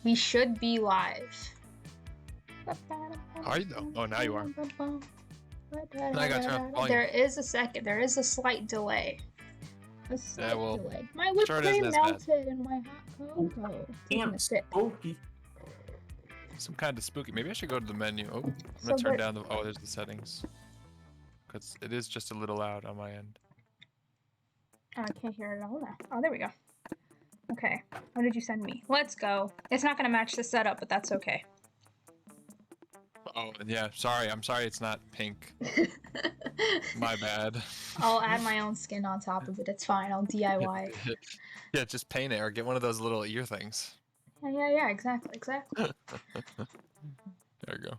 We should be live. Are you though? Oh, now you are. Now I got your volume. There is a slight delay. Delay. My whipped sure cream melted in my hot cocoa. Damn, spooky. Some kind of spooky. Maybe I should go to the menu. Oh, I'm gonna turn down the. Oh, there's the settings. Because it is just a little loud on my end. Oh, I can't hear it all now. Oh, there we go. Okay. What did you send me? Let's go. It's not gonna match the setup, but that's okay. Oh, yeah. Sorry. I'm sorry it's not pink. My bad. I'll add my own skin on top of it. It's fine. I'll DIY. Yeah, just paint it or get one of those little ear things. Yeah, exactly. There you go.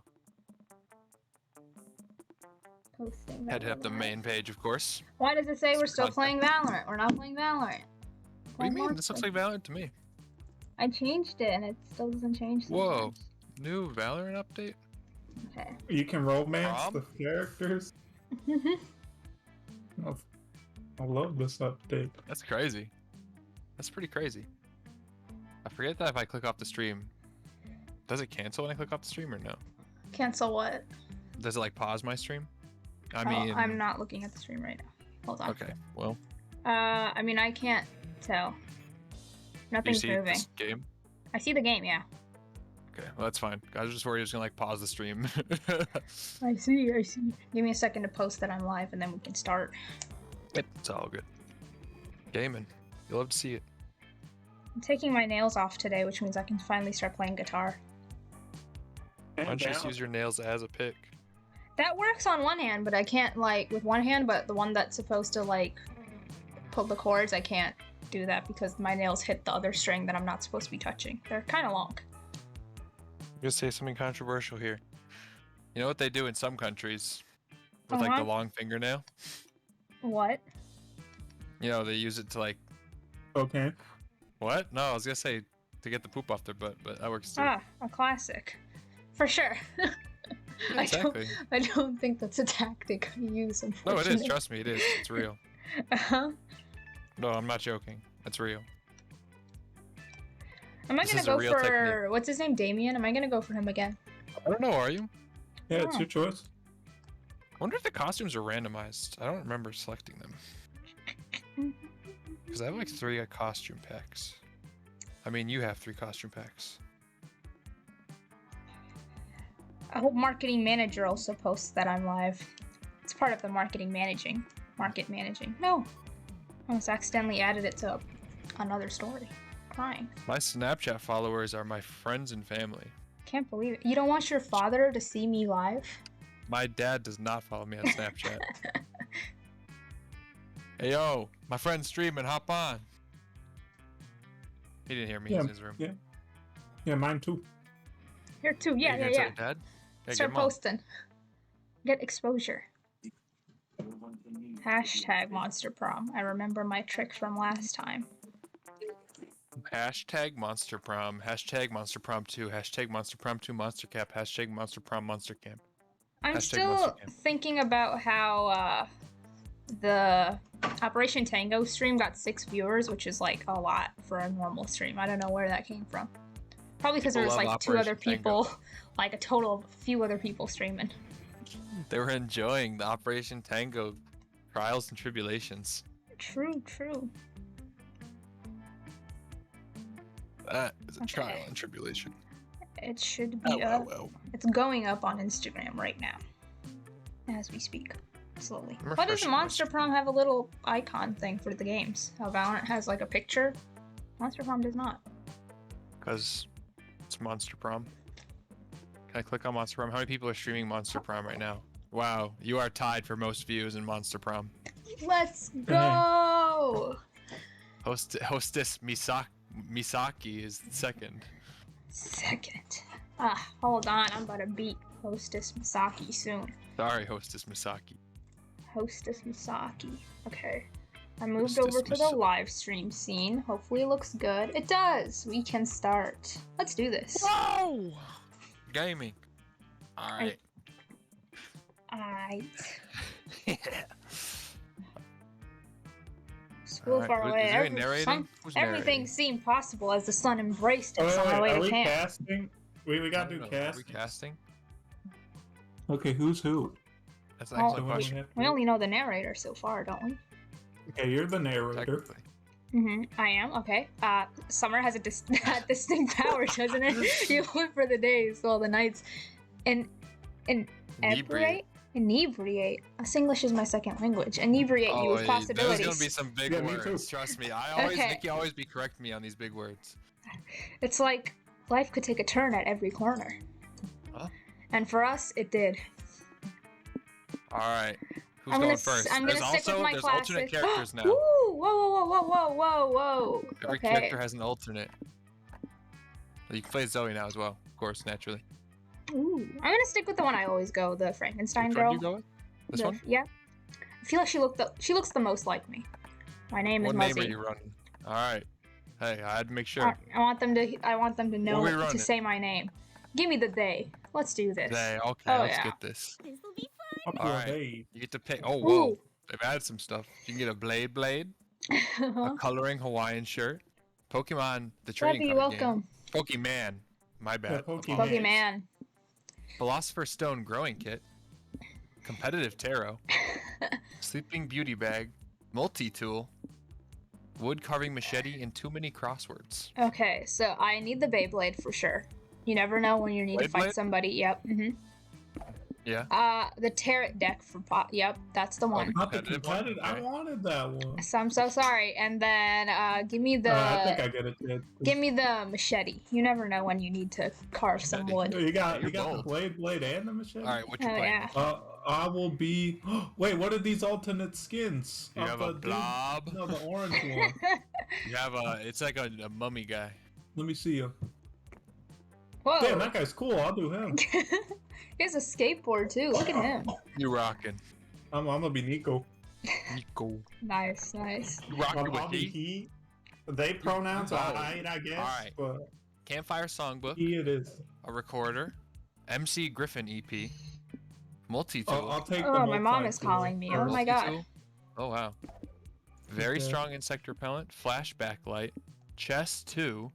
Posting. Head up the main page, of course. Why does it say we're still playing Valorant? We're not playing Valorant. What do you mean? This looks like Valorant to me. I changed it and it still doesn't change. Whoa. New Valorant update? Okay. You can romance the characters. I love this update. That's crazy. That's pretty crazy. I forget that if I click off the stream, does it cancel when I click off the stream or no? Cancel what? Does it like pause my stream? I mean, mean, I'm not looking at the stream right now. Hold on. Okay, well. I mean, I can't tell. Nothing's moving. This game? I see the game, yeah. Okay, well that's fine. I was just worried it was gonna like pause the stream. I see. Give me a second to post that I'm live and then we can start. It's all good. Gaming. You'll love to see it. I'm taking my nails off today, which means I can finally start playing guitar. Why don't you just use your nails as a pick? That works on one hand, but I can't like with one hand, but the one that's supposed to like pull the chords, I can't do that because my nails hit the other string that I'm not supposed to be touching. They're kind of long. I'm gonna say something controversial here. You know what they do in some countries with like the long fingernail? What? You know, they use it to like... Okay. What? No, I was gonna say to get the poop off their butt, but that works too. Ah, a classic. For sure. Yeah, exactly. I don't think that's a tactic I use, unfortunately. No, it is. Trust me, it is. It's real. Uh-huh. No, I'm not joking. That's real. Am I gonna go for technique. What's his name, Damien? Am I gonna go for him again? I don't know. Are you? Yeah, it's your choice. I wonder if the costumes are randomized. I don't remember selecting them. Because I have like 3 costume packs. I mean, you have 3 costume packs. I hope marketing manager also posts that I'm live. It's part of the market managing. No, I almost accidentally added it to another story. Crying. My Snapchat followers are my friends and family. Can't believe it. You don't want your father to see me live? My dad does not follow me on Snapchat. Hey yo, my friend's streaming, hop on. He didn't hear me, he's in his room. Yeah, mine too. Here too, yeah. Dad? Hey, start posting. Get exposure. Hashtag Monster Prom. I remember my trick from last time. Hashtag Monster Prom. Hashtag Monster Prom 2. Hashtag Monster Prom 2 Monster Cap. Hashtag Monster Prom Monster Camp. I'm still thinking about how the Operation Tango stream got 6 viewers, which is like a lot for a normal stream. I don't know where that came from. Probably because there was like 2 other people, like a total of a few other people streaming. They were enjoying the Operation Tango trials and tribulations. True. That is a trial and tribulation. It should be It's going up on Instagram right now, as we speak, slowly. Why does Monster Prom have a little icon thing for the games? How Valorant has like a picture? Monster Prom does not. Because it's Monster Prom. Can I click on Monster Prom? How many people are streaming Monster Prom right now? Wow, you are tied for most views in Monster Prom. Let's go! Hostess Misaki is second. Hold on, I'm about to beat Hostess Misaki soon. Sorry, Hostess Misaki. Okay. I moved over to the live stream scene. Hopefully it looks good. It does! We can start. Let's do this. Whoa! Gaming. Alright. little far away. Is there narrating? Who's Everything narrating? seemed possible as the sun embraced Oh, us wait, on our way are to we camp. casting? We gotta do Are we casting. casting? Okay, who's who? That's Well, actually a question. We only know the narrator so far, don't we? Okay, you're the narrator. Technically. I am. Okay. Summer has a distinct power, doesn't it? You live for the days while the nights. Inebriate. Inebriate. English is my second language. Inebriate you with possibilities. There's gonna be some big Yeah, me words. too. Trust me. Okay. Nikki always be correcting me on these big words. It's like life could take a turn at every corner. Huh? And for us, it did. All right. Who's I'm going gonna first? I'm gonna There's stick with my there's classic. alternate characters now. Ooh, whoa. Every Okay. character has an alternate. You can play Zoe now as well, of course, naturally. Ooh, I'm gonna stick with the one I always go, the Frankenstein Which girl. one do you go with? This one? Yeah. I feel like she looks the most like me. My name is What Muzzy. name are you running? All right. Hey, I had to make sure. I want them to know we to running? say my name. Give me the they. Let's do this. Okay, Oh, let's yeah. get this. Up All your right. day. You get to pick. Oh, whoa. Ooh. They've added some stuff. You can get a blade, a coloring Hawaiian shirt, Pokemon, the trading Debbie, card welcome. game. Pokemon. My bad. Pokemon. Pokemon. Philosopher's Stone growing kit, competitive tarot, sleeping beauty bag, multi-tool, wood carving machete, and too many crosswords. Okay, so I need the Beyblade for sure. You never know when you need to fight Beyblade? somebody. Yep. Yeah. The tarot deck for pot. Yep, that's the one. Not the Competitive one? competitive. I Okay. wanted that one. So I'm so sorry. And then give me the I think I get it. Kid. give me the machete. You never know when you need to carve some Machete. wood. You got You're the bold. blade and the machete. All right, what you Oh playing? yeah. I will be. Wait, what are these alternate skins? You Of have the a dude- blob. No, the orange one. You have it's like a mummy guy. Let me see him. Whoa. Damn, that guy's cool. I'll do him. He has a skateboard too. Look at him. You rocking. I'm gonna be Niko. Niko. Nice. You rocking with I'll be he? he. They pronouns are Oh. I guess. Alright. But Campfire songbook, he it is. a recorder, MC Griffin EP, multi-tool. I'll take. Oh, the my mom is multi-tool calling me. Oh first. my god. Multi-tool. Oh wow. Very Okay. strong insect repellent, flash backlight, chest 2,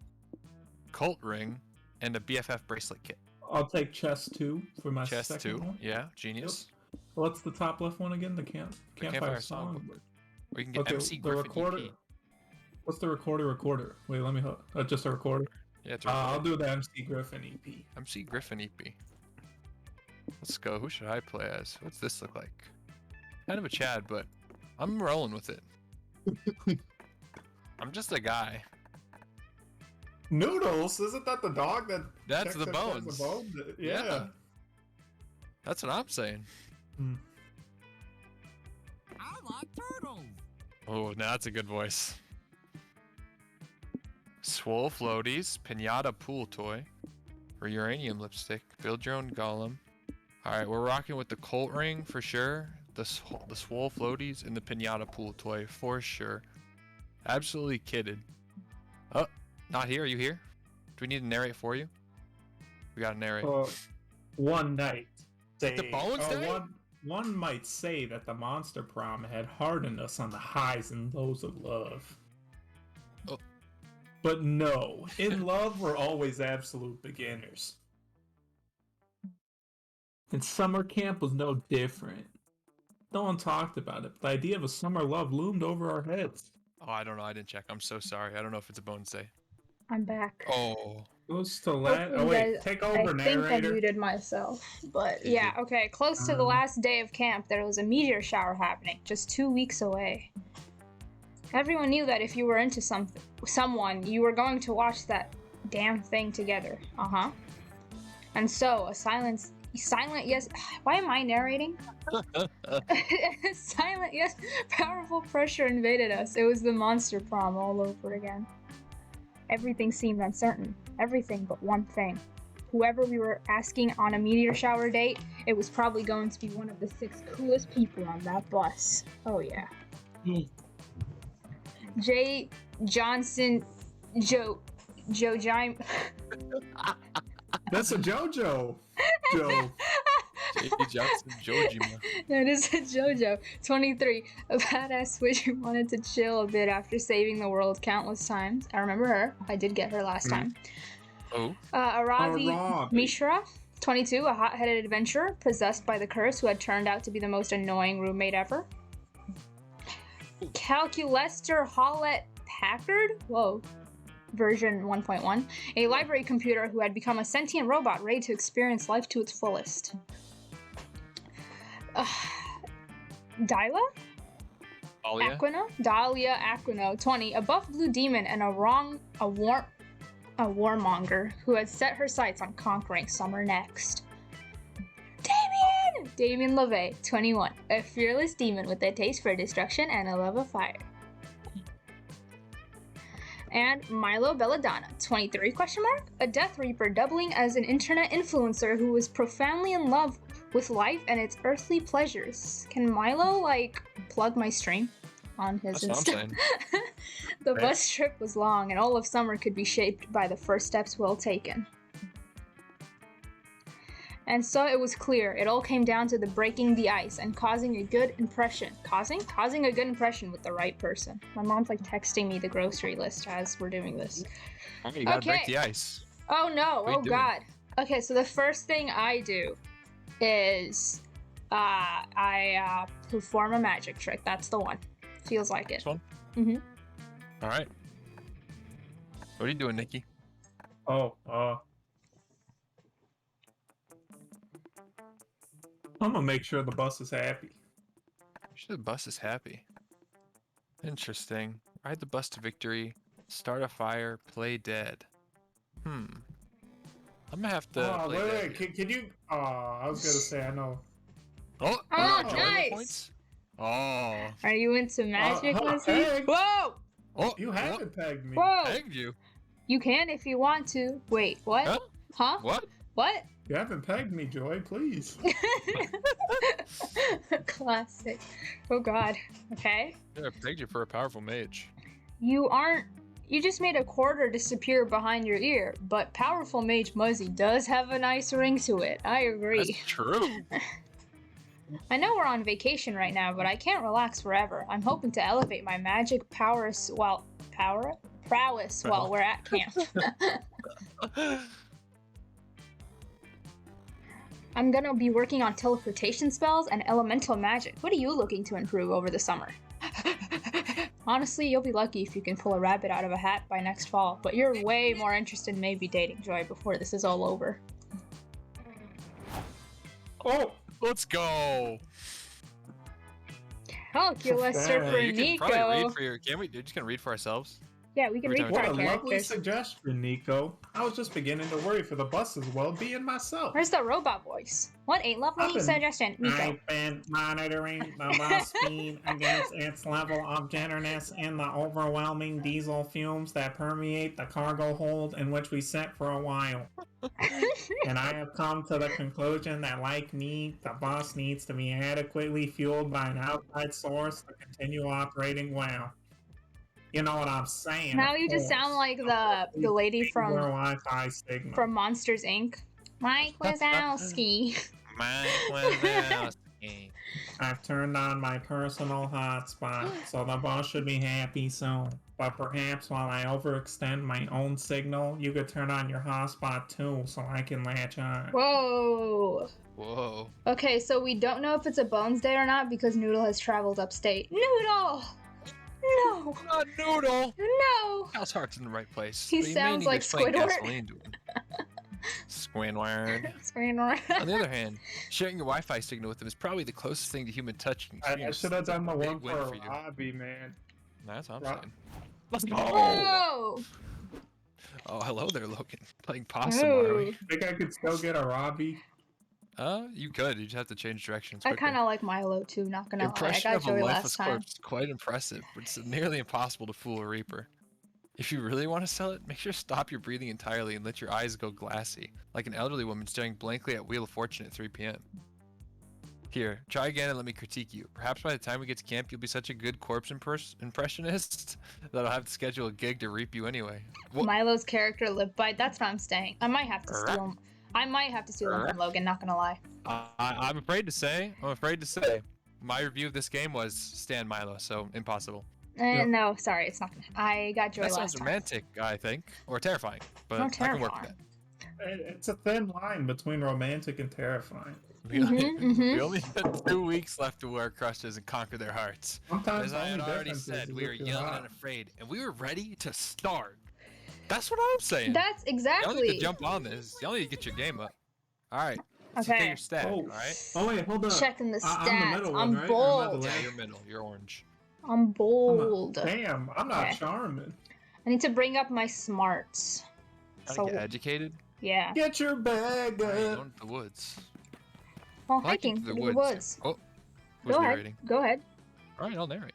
cult ring, and a BFF bracelet kit. I'll take chess 2 for my Chest second 2, one. yeah, genius. What's the top left one again? The The campfire song. Or you can get Okay, MC the Griffin recorder. EP. What's the recorder? Wait, let me. Just a recorder. Yeah, it's I'll recorded. do the MC Griffin E EP. MC Griffin EP. Let's go. Who should I play as? What's this look like? Kind of a Chad, but I'm rolling with it. I'm just a guy. Noodles, isn't that the dog that? That's checks the if there's bones. a bone? Yeah. Yeah. That's what I'm saying. I like turtles. Oh, now that's a good voice. Swole floaties, pinata pool toy, or uranium lipstick. Build your own golem. All right, we're rocking with the Colt ring for sure. The swole floaties and the pinata pool toy for sure. Absolutely kidded. Oh, not here. Are you here? Do we need to narrate for you? We gotta narrate. One night. Like the Bones Day? One might say that the Monster Prom had hardened us on the highs and lows of love. Oh. But no, in love we're always absolute beginners. And summer camp was no different. No one talked about it, but the idea of a summer love loomed over our heads. Oh, I don't know. I didn't check. I'm so sorry. I don't know if it's a Bones Day. I'm back. Oh. Goes to let. You Oh wait, guys- take I over, think I narrator. muted myself, but You yeah, did. okay. Close to the last day of camp, there was a meteor shower happening, just 2 weeks away. Everyone knew that if you were into someone, you were going to watch that damn thing together. And so a silent yes. Why am I narrating? Silent yes. Powerful pressure invaded us. It was the monster prom all over again. Everything seemed uncertain. Everything but one thing. Whoever we were asking on a meteor shower date, it was probably going to be one of the 6 coolest people on that bus. Oh yeah. Jay Johnson, Joe Jime. That's a JoJo. Joe. J.D. Johnson, Jojima. That is a JoJo. 23. A badass witch who wanted to chill a bit after saving the world countless times. I remember her. I did get her last time. Oh. Arazi Arazi. Mishra. 22. A hot-headed adventurer possessed by the curse who had turned out to be the most annoying roommate ever. Calculester Howlett Packard. Whoa. Version 1.1, a library computer who had become a sentient robot ready to experience life to its fullest. Dyla? Alia? Aquino? Dahlia Aquino, 20, a buff blue demon and a warmonger who had set her sights on conquering summer next. Damien LeVay, 21, a fearless demon with a taste for destruction and a love of fire. And Milo Belladonna, 23, a Death Reaper doubling as an internet influencer who was profoundly in love with life and its earthly pleasures. Can Milo, like, plug my stream on his That's what I'm Insta? saying. The bus trip was long and all of summer could be shaped by the first steps well taken. And so it was clear. It all came down to the breaking the ice and causing a good impression. Causing a good impression with the right person. My mom's like texting me the grocery list as we're doing this. Okay, you gotta break the ice. Oh no, What are you oh doing? god. Okay, so the first thing I do is I perform a magic trick. That's the one. Feels like it. This one? Mm-hmm. Alright. What are you doing, Nikki? Oh, I'm gonna make sure the bus is happy. Sure, the bus is happy. Interesting. Ride the bus to victory. Start a fire. Play dead. I'm gonna have to. Oh, play wait, dead here. can you? I was gonna say, I know. Oh, Oh, enjoy the nice. points? Oh. Are you into magic, Muzzy? pegged. Whoa! Oh, You haven't pegged me. Whoa! pegged you. You can if you want to. Wait, what? Huh? Huh? What? What? You haven't pegged me, Joy. Please. Classic. Oh god. Okay. Yeah, I pegged you for a powerful mage. You just made a quarter disappear behind your ear, but powerful mage Muzzy does have a nice ring to it. I agree. That's true. I know we're on vacation right now, but I can't relax forever. I'm hoping to elevate my magic prowess while we're at camp. I'm gonna be working on teleportation spells and elemental magic. What are you looking to improve over the summer? Honestly, you'll be lucky if you can pull a rabbit out of a hat by next fall, but you're way more interested in maybe dating Joy before this is all over. Oh, Let's go. Calculester for You You can probably Niko. read for your. Can we? You're just gonna read for ourselves. Yeah, we can Every read time for what our a lovely characters. suggestion, Niko. I was just beginning to worry for the bus's well-being myself. Where's the robot voice? What a lovely I've been- suggestion, Niko. I've been monitoring the bus speed against its level of jitterness and the overwhelming diesel fumes that permeate the cargo hold in which we sat for a while. And I have come to the conclusion that, like me, the bus needs to be adequately fueled by an outside source to continue operating well. You know what I'm saying? Now of you just sound course. like the lady Where from Wi-Fi signal. Monsters Inc. Mike Wazowski. Mike Wazowski. I've turned on my personal hotspot, so the boss should be happy soon. But perhaps while I overextend my own signal, you could turn on your hotspot too, so I can latch on. Whoa. Whoa. Okay, so we don't know if it's a Bones Day or not because Noodle has traveled upstate. Noodle! No! Not Noodle. No! Cal's heart's in the right place. He but you may sounds need like to explain Squidward. gasoline to him. Squidward. Screenwriter. On the other hand, sharing your Wi-Fi signal with him is probably the closest thing to human touch you can I experience. should have done the Big one win for for you. Robbie, man. That's what I'm Right. saying. Let's go. Whoa! Oh, hello there, Logan. Playing possum, are we? Think I could still get a Robbie? You could. You just have to change directions. I quicker. kind of like Milo too, not gonna lie. I Impression got of a Joey lifeless last time. corpse is quite impressive, but it's nearly impossible to fool a Reaper. If you really want to sell it, make sure to stop your breathing entirely and let your eyes go glassy, like an elderly woman staring blankly at Wheel of Fortune at 3 p.m. Here, try again and let me critique you. Perhaps by the time we get to camp, you'll be such a good corpse impressionist that I'll have to schedule a gig to reap you anyway. What? Milo's character lip bite. That's what I'm saying. I might have to steal. I might have to steal them from Logan, not gonna lie. I'm afraid to say, my review of this game was Stan Milo, so impossible. Yep. No, sorry, it's not gonna. I got joy That last sounds time. romantic, I think, or terrifying, but Oh, I can work with terrifying. that. It's a thin line between romantic and terrifying. We only have 2 weeks left to wear crushes and conquer their hearts. Sometimes As I had already said, we were young and afraid, and we were ready to start. That's what I'm saying. That's You don't need exactly. to jump on this. You don't need to get your game up. All right. Let's Okay. get your stat. Oh. All right. Oh wait, hold up. Checking the I'm the stats. middle I'm one, right? Or am I the bold. Yeah, last? you're middle. You're orange. I'm bold. Damn, I'm not Okay. charming. I need to bring up my smarts. Gotta So get educated. yeah. Get your bag All right, up. going to the woods. Well, Hiking hiking through through the woods. Oh, who's Go narrating? ahead. Go ahead. All right, I'll narrate.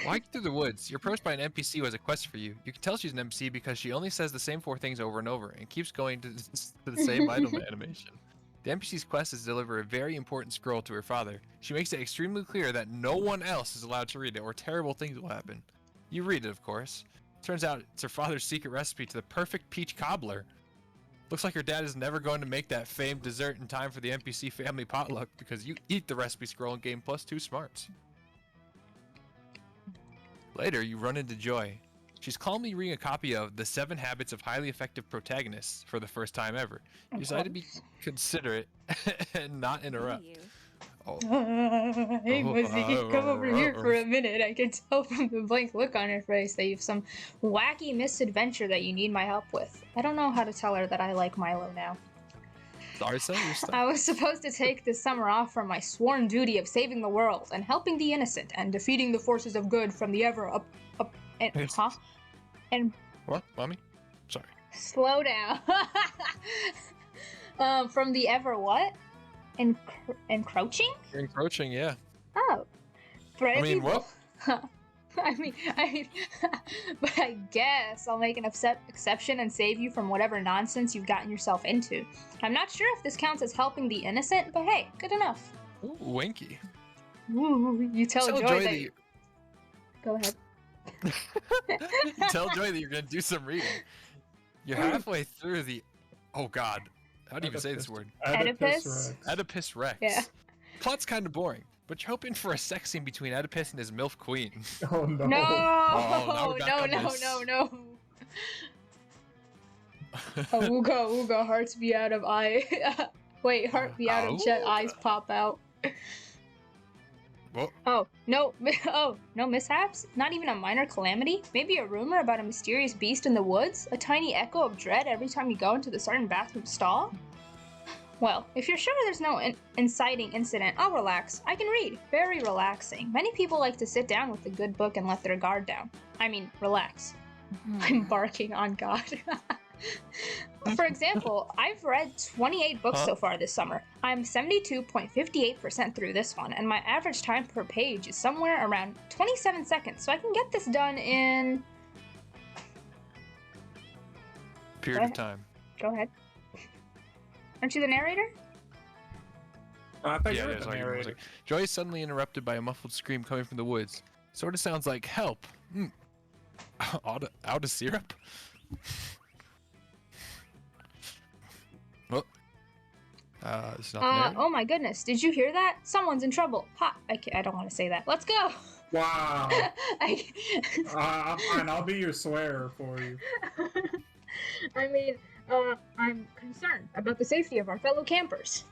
Hiking through the woods, you're approached by an NPC who has a quest for you. You can tell she's an NPC because she only says the same 4 things over and over and keeps going to the same item animation. The NPC's quest is to deliver a very important scroll to her father. She makes it extremely clear that no one else is allowed to read it or terrible things will happen. You read it, of course. Turns out it's her father's secret recipe to the perfect peach cobbler. Looks like her dad is never going to make that famed dessert in time for the NPC family potluck because you eat the recipe scroll and gain +2 smarts. Later, you run into Joy. She's calmly reading a copy of The 7 Habits of Highly Effective Protagonists for the first time ever. You decide to be considerate and not interrupt. Oh. Hey, Muzzy, come over here for a minute. I can tell from the blank look on her face that you have some wacky misadventure that you need my help with. I don't know how to tell her that I like Milo now. Sorry, son, you're stuck. I was supposed to take this summer off from my sworn duty of saving the world and helping the innocent and defeating the forces of good from the ever and What, mommy? Sorry. slow down. From the ever what? Encroaching? You're encroaching, yeah. Oh. I mean, what? I mean, but I guess I'll make an exception and save you from whatever nonsense you've gotten yourself into. I'm not sure if this counts as helping the innocent, but hey, good enough. Ooh, winky. Ooh, you tell Joy that. you... Go ahead. You tell Joy that you're gonna do some reading. You're halfway through the... Oh god. How do you even say this word? Oedipus? Oedipus Rex. Yeah. Plot's kind of boring, but you're hoping for a sex scene between Oedipus and his MILF queen. Oh no. No, now we're back on no, this. no. Ooga, ooga, hearts be out of eye. Wait, heart be out of chest, eyes pop out. Well, Oh, no, no mishaps? Not even a minor calamity? Maybe a rumor about a mysterious beast in the woods? A tiny echo of dread every time you go into the certain bathroom stall? Well, if you're sure there's no inciting incident, I'll relax. I can read. Very relaxing. Many people like to sit down with a good book and let their guard down. I mean, relax. I'm barking on God. For example, I've read 28 books so far this summer. I'm 72.58% through this one, and my average time per page is somewhere around 27 seconds, so I can get this done in... period of time. Go ahead. Aren't you the narrator? I thought you Yeah, were yeah, the sorry. narrator. Joy is suddenly interrupted by a muffled scream coming from the woods. Sort of sounds like help. Out of syrup? Oh. It's not the narrator. Oh my goodness, did you hear that? Someone's in trouble. Ha! I don't want to say that. Let's go! Wow. I I'm fine. I'll be your swearer for you. I'm concerned about the safety of our fellow campers.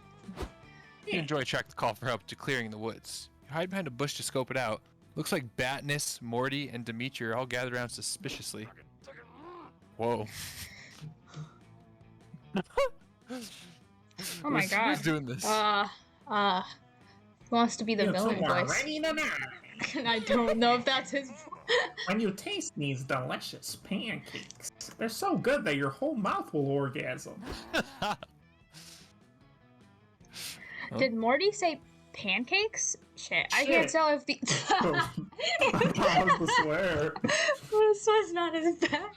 You and Joy track the call for help to clearing in the woods. You hide behind a bush to scope it out. Looks like Batness, Morty, and Dimitri are all gathered around suspiciously. Whoa. Oh my god. Who's doing this? Who wants to be the You villain two are voice? ready to die. And I don't know if that's his When you taste these delicious pancakes, they're so good that your whole mouth will orgasm. Did Morty say pancakes? Shit, I Shit. can't tell if the... I was the swear. This was not as bad.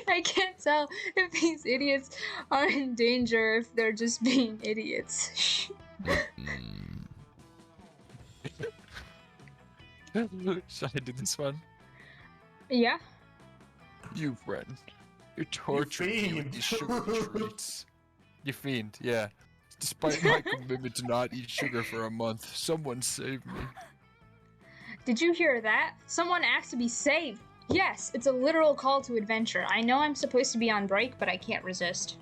I can't tell if these idiots are in danger or if they're just being idiots. Should I do this one? Yeah? You friend. You're torturing me with fiend. these sugary treats. You fiend, yeah. Despite my commitment to not eat sugar for a month, someone saved me. Did you hear that? Someone asked to be saved. Yes, it's a literal call to adventure. I know I'm supposed to be on break, but I can't resist.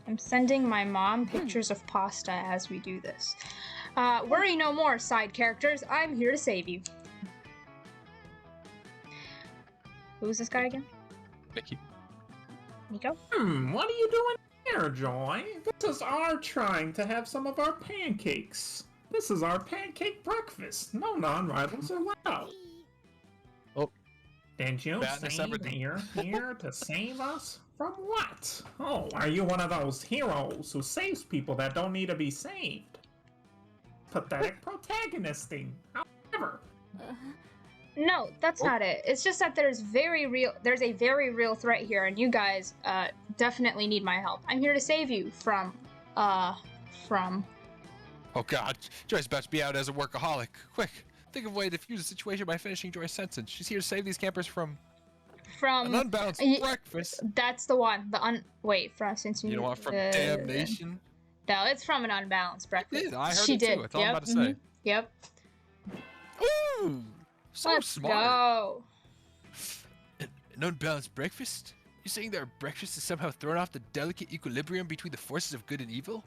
I'm sending my mom pictures of pasta as we do this. Worry no more, side characters. I'm here to save you. Who is this guy again? Mickey. Niko? What are you doing here, Joy? This is our trying to have some of our pancakes. This is our pancake breakfast. No non-rivals allowed. Oh. Did you say that you're here to save us? From what? Oh, are you one of those heroes who saves people that don't need to be saved? Pathetic protagonisting. However. No, that's not it. It's just that there's a very real threat here, and you guys definitely need my help. I'm here to save you from. Oh God, Joy's about to be out as a workaholic. Quick, think of a way to defuse the situation by finishing Joy's sentence. She's here to save these campers from an unbalanced breakfast. That's the one. Since you don't want from damnation? No, it's from an unbalanced breakfast. Yeah, I heard she it did. too. That's all I'm about to say. Yep. Ooh, so Let's smart. go. An unbalanced breakfast? You're saying that our breakfast is somehow thrown off the delicate equilibrium between the forces of good and evil?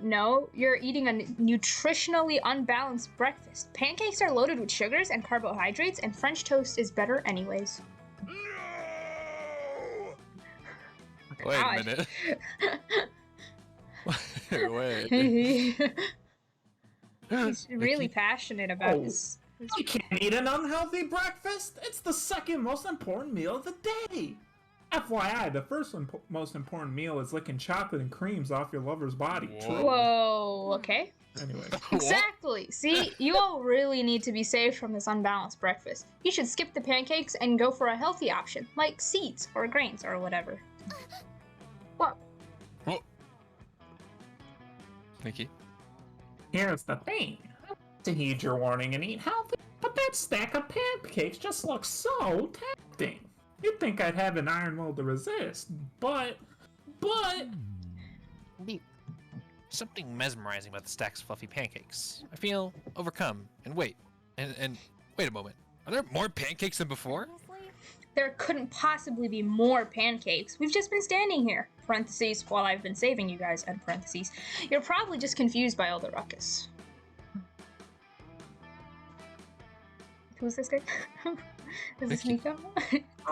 No, you're eating a nutritionally unbalanced breakfast. Pancakes are loaded with sugars and carbohydrates, and French toast is better anyways. Wait a minute. Wait. He's really passionate about his... You can't eat an unhealthy breakfast? It's the second most important meal of the day! FYI, the first most important meal is licking chocolate and creams off your lover's body. Whoa. Whoa, okay. Anyway. Exactly. See, you all really need to be saved from this unbalanced breakfast. You should skip the pancakes and go for a healthy option, like seeds or grains or whatever. What? Whoa. Mickey? Here's the thing. I want to heed your warning and eat healthy, but that stack of pancakes just looks so tempting. You'd think I'd have an iron will to resist, but... Something mesmerizing about the stacks of fluffy pancakes. I feel overcome. And wait a moment. Are there more pancakes than before? There couldn't possibly be more pancakes. We've just been standing here. Parentheses, while I've been saving you guys, end parentheses. You're probably just confused by all the ruckus. Who's this guy? Is this Niko?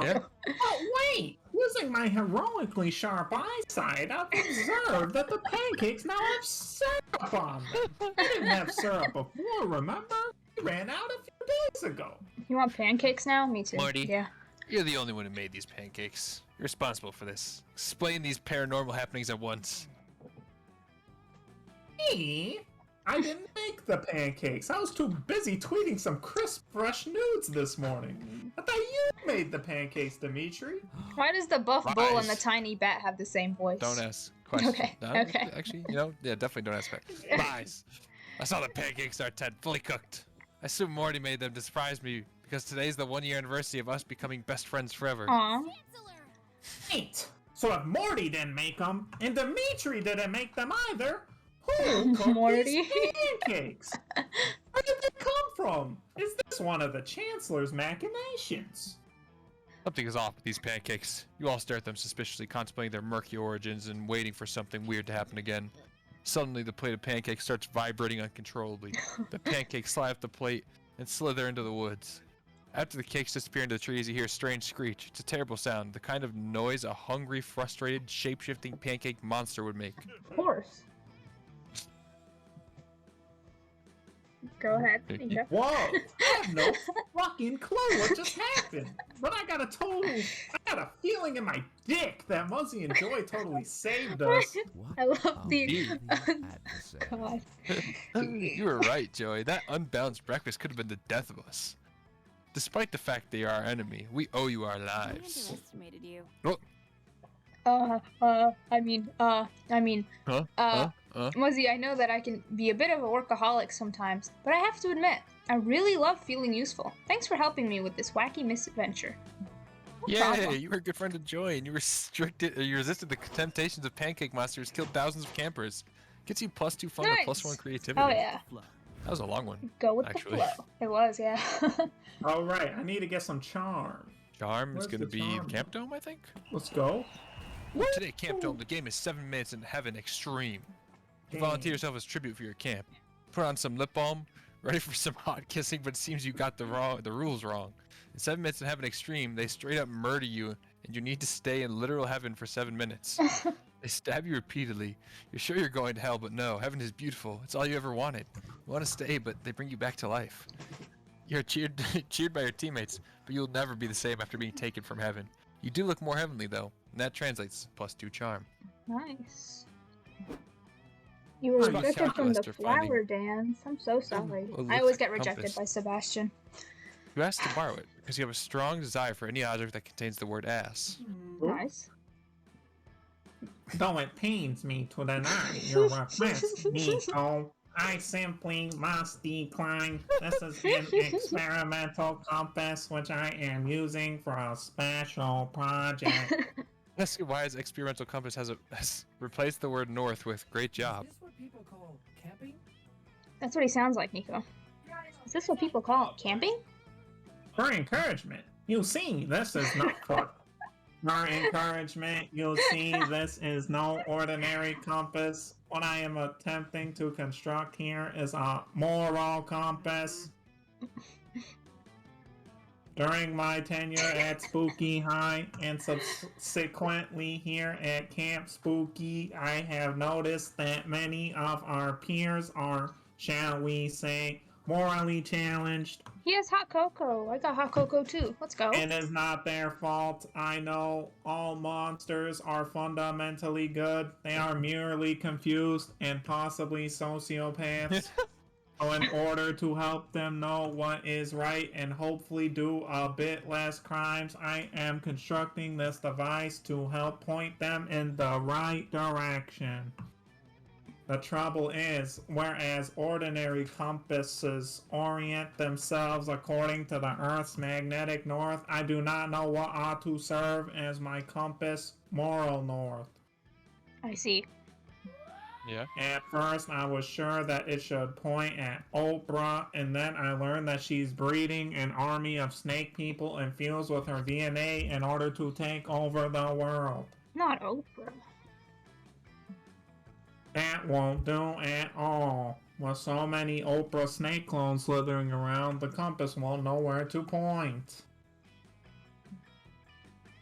Yeah. Oh, wait! Using my heroically sharp eyesight, I've observed that the pancakes now have syrup on them. I didn't have syrup before, remember? We ran out a few days ago. You want pancakes now? Me too. Marty. Yeah. You're the only one who made these pancakes. You're responsible for this. Explain these paranormal happenings at once. Me? I didn't make the pancakes. I was too busy tweeting some crisp, fresh nudes this morning. I thought you made the pancakes, Dimitri. Why does the buff bull and the tiny bat have the same voice? Don't ask questions. Okay, No, okay. Actually, definitely don't ask questions. Lies. I saw the pancakes are 10, fully cooked. I assume Morty made them to surprise me because today's the 1-year anniversary of us becoming best friends forever. Aw. Wait. So if Morty didn't make them, and Dimitri didn't make them either, who cooked Morty? these pancakes? Where did they come from? Is this one of the Chancellor's machinations? Something is off with these pancakes. You all stare at them suspiciously, contemplating their murky origins and waiting for something weird to happen again. Suddenly, the plate of pancakes starts vibrating uncontrollably. The pancakes slide off the plate and slither into the woods. After the cakes disappear into the trees, you hear a strange screech. It's a terrible sound, the kind of noise a hungry, frustrated, shape-shifting pancake monster would make. Of course. Go ahead, Niko. Whoa! I have no fucking clue what just happened. But I got a feeling in my dick that Muzzy and Joy totally saved us. I love the... God. You were right, Joey. That unbalanced breakfast could have been the death of us. Despite the fact they are our enemy, we owe you our lives. Underestimated you. Muzzy, I know that I can be a bit of a workaholic sometimes, but I have to admit, I really love feeling useful. Thanks for helping me with this wacky misadventure. Yay! You were a good friend to join. You resisted the temptations of pancake monsters, killed thousands of campers. Gets you +2 fun or +1 creativity. Oh yeah. That was a long one. Go with actually. the flow. It was, yeah. All right, I need to get some charm. Charm is Where's gonna the be charm? Camp Dome, I think. Let's go. Today, Camp Dome. The game is 7 minutes in heaven extreme. You volunteer yourself as tribute for your camp. Put on some lip balm, ready for some hot kissing, but it seems you got the rules wrong. In 7 minutes in heaven extreme, they straight up murder you, and you need to stay in literal heaven for 7 minutes. They stab you repeatedly. You're sure you're going to hell, but no, heaven is beautiful. It's all you ever wanted. You want to stay, but they bring you back to life. You're cheered by your teammates, but you'll never be the same after being taken from heaven. You do look more heavenly, though, and that translates +2 charm. Nice. You were Spot rejected from the calculus for flower finding- dance. I'm so sorry. Well, I looks always like get rejected compass. by Sebastian. You asked to borrow it because you have a strong desire for any object that contains the word ass. Nice. Though it pains me to deny your request, Niko, I simply must decline. This is an experimental compass which I am using for a special project. Ask why his experimental compass has replaced the word north with great job. Is this what people call camping? That's what he sounds like, Niko. Is this what people call camping? For encouragement, you see, this is not for. For encouragement, you'll see this is no ordinary compass. What I am attempting to construct here is a moral compass. During my tenure at Spooky High and subsequently here at Camp Spooky, I have noticed that many of our peers are, shall we say, morally challenged. He has hot cocoa. I got hot cocoa too. Let's go. It is not their fault. I know all monsters are fundamentally good. They are merely confused and possibly sociopaths. So in order to help them know what is right and hopefully do a bit less crimes, I am constructing this device to help point them in the right direction. The trouble is, whereas ordinary compasses orient themselves according to the Earth's magnetic north, I do not know what ought to serve as my compass moral north. I see. Yeah. At first, I was sure that it should point at Oprah, and then I learned that she's breeding an army of snake people infused with her DNA in order to take over the world. Not Oprah. That won't do at all. With so many Oprah snake clones slithering around, the compass won't know where to point.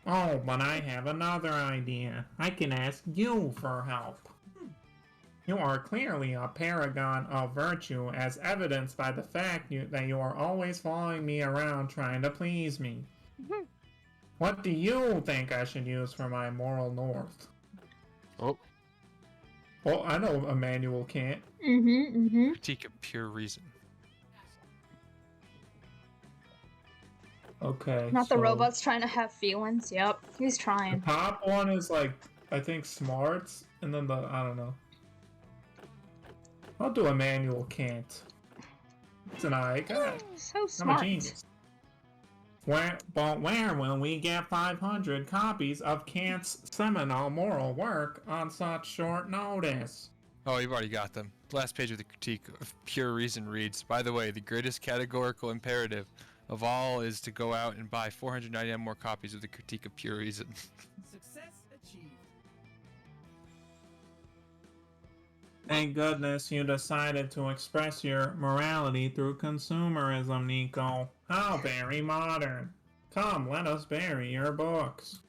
Oh, but I have another idea. I can ask you for help. You are clearly a paragon of virtue, as evidenced by the fact that you are always following me around trying to please me. What do you think I should use for my moral north? Oh, Well, I know Emmanuel can't. critique of pure reason. Okay. Not the so robots trying to have feelings. Yep, he's The trying. top one is like, I think smarts, and then I don't know. I'll do Emmanuel can't. It's an eye. God, So I'm a smart. genius. Where will we get 500 copies of Kant's seminal moral work on such short notice? Oh, you've already got them. The last page of the critique of pure reason reads, by the way, the greatest categorical imperative of all is to go out and buy 499 more copies of the critique of pure reason. Success achieved. Thank goodness you decided to express your morality through consumerism, Niko. How very modern. Come, let us bury your books.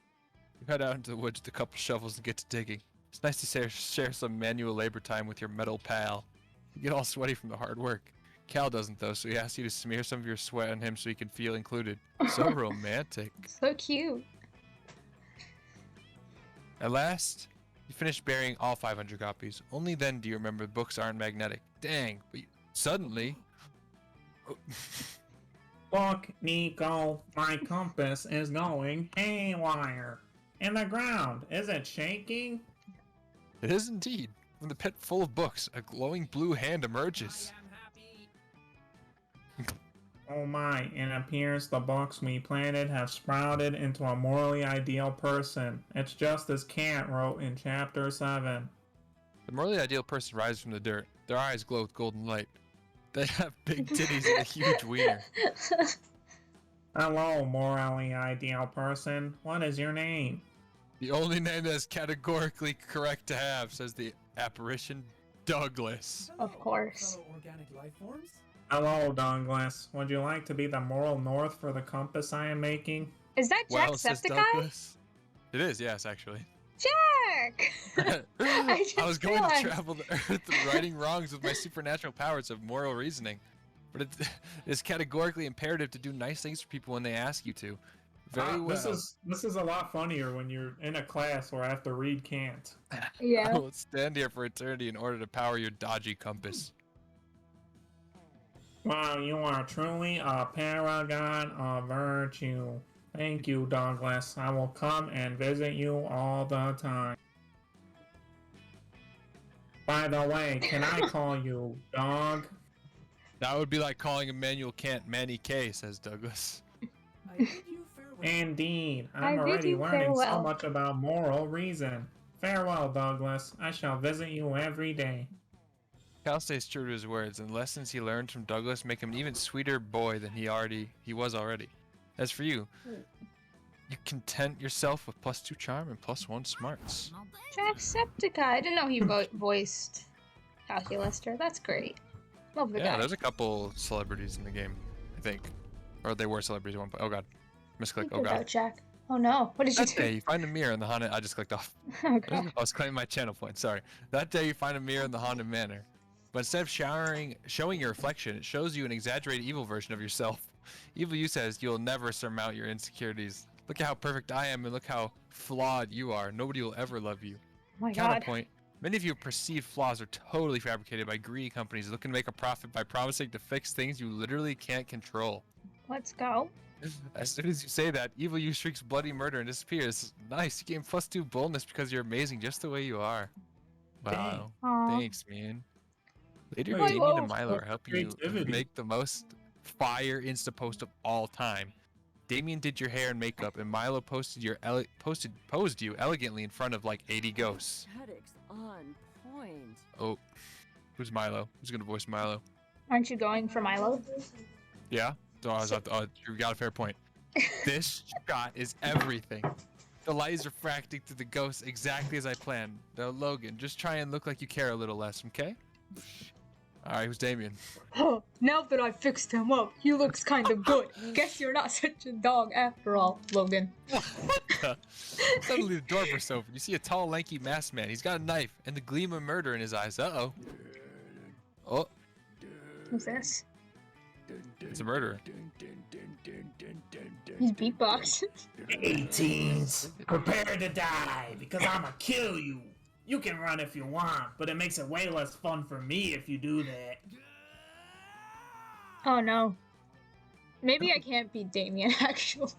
You head out into the woods with a couple shovels and get to digging. It's nice to share some manual labor time with your metal pal. You get all sweaty from the hard work. Cal doesn't though, so he asks you to smear some of your sweat on him so he can feel included. So romantic. So cute. At last, you finish burying all 500 copies. Only then do you remember the books aren't magnetic. Dang, but suddenly... Look, Niko, my compass is going haywire. And the ground, is it shaking? It is indeed. From the pit full of books, a glowing blue hand emerges. I am happy. Oh my, it appears the books we planted have sprouted into a morally ideal person. It's just as Kant wrote in chapter 7. The morally ideal person rises from the dirt. Their eyes glow with golden light. They have big titties and a huge wiener. Hello, morally ideal person. What is your name? The only name that is categorically correct to have, says the apparition Douglas. Of course. Fellow organic life forms? Hello, Douglas. Would you like to be the moral north for the compass I am making? Is that Well, says Jacksepticeye? Douglas. It is, yes, actually. Jack! I just was going realized. to travel the earth righting wrongs with my supernatural powers of moral reasoning. But it is categorically imperative to do nice things for people when they ask you to. Very well. This is a lot funnier when you're in a class where I have to read Kant. I Yeah. will stand here for eternity in order to power your dodgy compass. Wow, you are truly a paragon of virtue. Thank you, Douglas. I will come and visit you all the time. By the way, can I call you Dog? That would be like calling Immanuel Kant Manny K, says Douglas. I bid you farewell. Indeed, I I'm bid already you learning so farewell. much about moral reason. Farewell, Douglas. I shall visit you every day. Cal stays true to his words, and the lessons he learned from Douglas make him an even sweeter boy than he was already. As for you, you content yourself with +2 charm and +1 smarts. Jacksepticeye. I didn't know he voiced Calculaster. That's great. Love the Yeah, guy. there's a couple celebrities in the game, I think. Or they were celebrities at one point. Oh god. Misclick, oh Good god. out, Jack. Oh no. What did you That do? day you find a mirror in the haunted... I just clicked off. Oh god. I was claiming my channel point, sorry. That day you find a mirror in the haunted manor. But instead of showing your reflection, it shows you an exaggerated evil version of yourself. Evil you says you'll never surmount your insecurities. Look at how perfect I am and look how flawed you are. Nobody will ever love you. Oh my god. Counterpoint. Many of your perceived flaws are totally fabricated by greedy companies looking to make a profit by promising to fix things you literally can't control. Let's go. As soon as you say that, evil you shrieks bloody murder and disappears. Nice, you gain +2 boldness because you're amazing just the way you are. Wow. Aw. Thanks, man. Later, Wait, Damien whoa. and Milo are helping you Creativity. make the most fire Insta post of all time. Damien did your hair and makeup, and Milo posed you elegantly in front of like 80 ghosts. Aesthetics on point. Oh, who's Milo? Who's gonna voice Milo? Aren't you going for Milo? Yeah? You got a fair point. This shot is everything. The light is refracting to the ghosts exactly as I planned. Now, Logan, just try and look like you care a little less, okay? Alright, who's Damien? Oh, now that I fixed him up, he looks kind of good. Guess you're not such a dog after all, Logan. Suddenly the door bursts open. You see a tall, lanky masked man. He's got a knife and the gleam of murder in his eyes. Uh-oh. Oh, Who's this? it's a murderer. He's beatboxing. 18s, prepare to die, because I'ma kill you. You can run if you want, but it makes it way less fun for me if you do that. Oh no. Maybe I can't beat Damien, actually.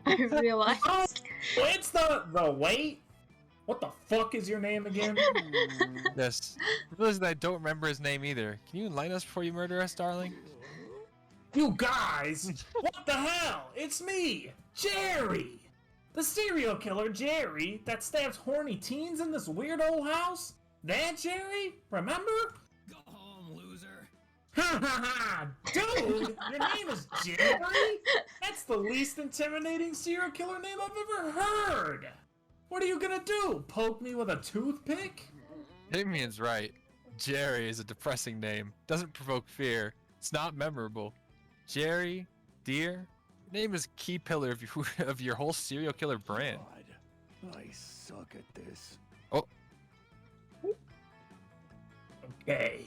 I realized. Oh, it's the wait? What the fuck is your name again? Yes. Realize that I don't remember his name either. Can you enlighten us before you murder us, darling? You guys! What the hell? It's me, Jerry! The serial killer Jerry that stabs horny teens in this weird old house? That Jerry? Remember? Go home, loser. Ha ha ha! Dude, your name is Jerry? That's the least intimidating serial killer name I've ever heard! What are you gonna do? Poke me with a toothpick? Damien's right. Jerry is a depressing name. Doesn't provoke fear. It's not memorable. Jerry, dear, your name is a key pillar of your whole serial killer brand. God, I suck at this. Oh, Okay.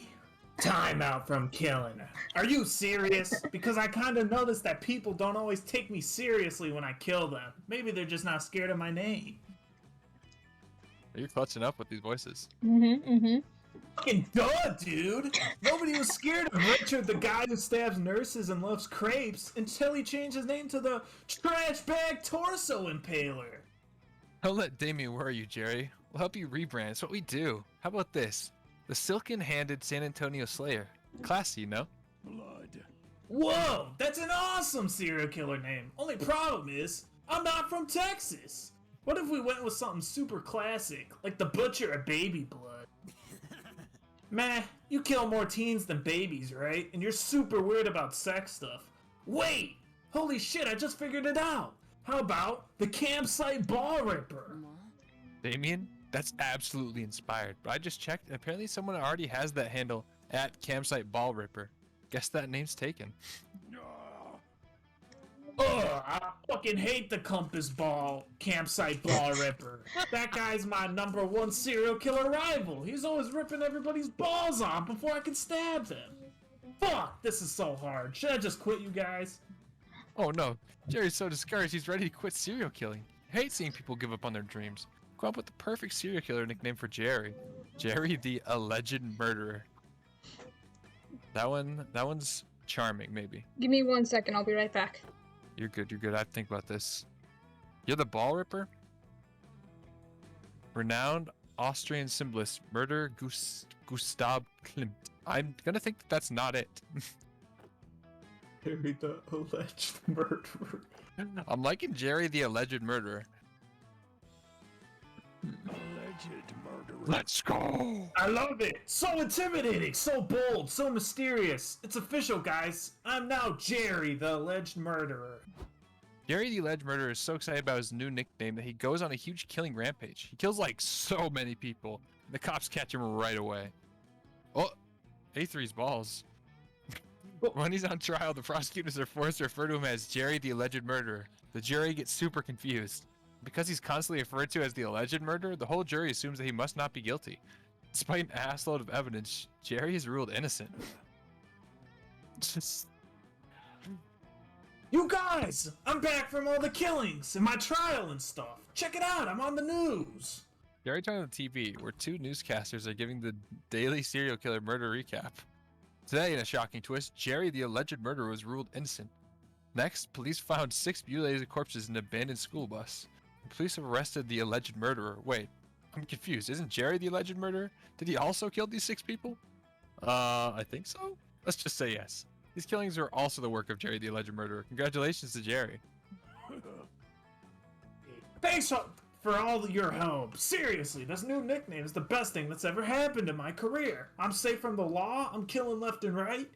Time out from killing. Are you serious? Because I kinda noticed that people don't always take me seriously when I kill them. Maybe they're just not scared of my name. are you clutching up with these voices? Mm-hmm. Fucking duh, dude! Nobody was scared of Richard, the guy who stabs nurses and loves crepes, until he changed his name to the Trash Bag Torso Impaler. Don't let Damien worry you, Jerry. We'll help you rebrand. It's what we do. How about this? The Silken-Handed San Antonio Slayer. Classy, no? Blood. Whoa, that's an awesome serial killer name. Only problem is, I'm not from Texas. What if we went with something super classic, like the Butcher of Baby Blood? Meh, you kill more teens than babies, right? And you're super weird about sex stuff. Wait! Holy shit, I just figured it out! How about the Campsite Ball Ripper? Damien, that's absolutely inspired. But I just checked, and apparently someone already has that handle at Campsite Ball Ripper. Guess that name's taken. Ugh, I fucking hate the Compass Ball Campsite Ball Ripper. That guy's my #1 serial killer rival. He's always ripping everybody's balls off before I can stab them. Fuck, this is so hard. Should I just quit, you guys? Oh no, Jerry's so discouraged he's ready to quit serial killing. He hates seeing people give up on their dreams. Come up with the perfect serial killer nickname for Jerry. Jerry the Alleged Murderer. That one's charming, maybe. Give me 1 second, I'll be right back. You're good. I have to think about this. You're the Ball Ripper? Renowned Austrian symbolist, murderer Gustav Klimt. I'm gonna think that that's not it. Jerry the Alleged Murderer. I'm liking Jerry the Alleged Murderer. Alleged murderer. Let's go! I love it! So intimidating, so bold, so mysterious. It's official, guys. I'm now Jerry the Alleged Murderer. Jerry the Alleged Murderer is so excited about his new nickname that he goes on a huge killing rampage. He kills like so many people. The cops catch him right away. Oh, A3's balls. When he's on trial, the prosecutors are forced to refer to him as Jerry the Alleged Murderer. The jury gets super confused. Because he's constantly referred to as the alleged murderer, the whole jury assumes that he must not be guilty. Despite an assload of evidence, Jerry is ruled innocent. Just... You guys! I'm back from all the killings and my trial and stuff. Check it out, I'm on the news. Jerry turned on the TV, where two newscasters are giving the daily serial killer murder recap. Today, in a shocking twist, Jerry the alleged murderer was ruled innocent. Next, police found 6 mutilated corpses in an abandoned school bus. The police have arrested the alleged murderer. Wait, I'm confused. Isn't Jerry the alleged murderer? Did he also kill these 6 people? I think so. Let's just say yes. These killings are also the work of Jerry the alleged murderer. Congratulations to Jerry. Thanks for all your help. Seriously, this new nickname is the best thing that's ever happened in my career. I'm safe from the law, I'm killing left and right.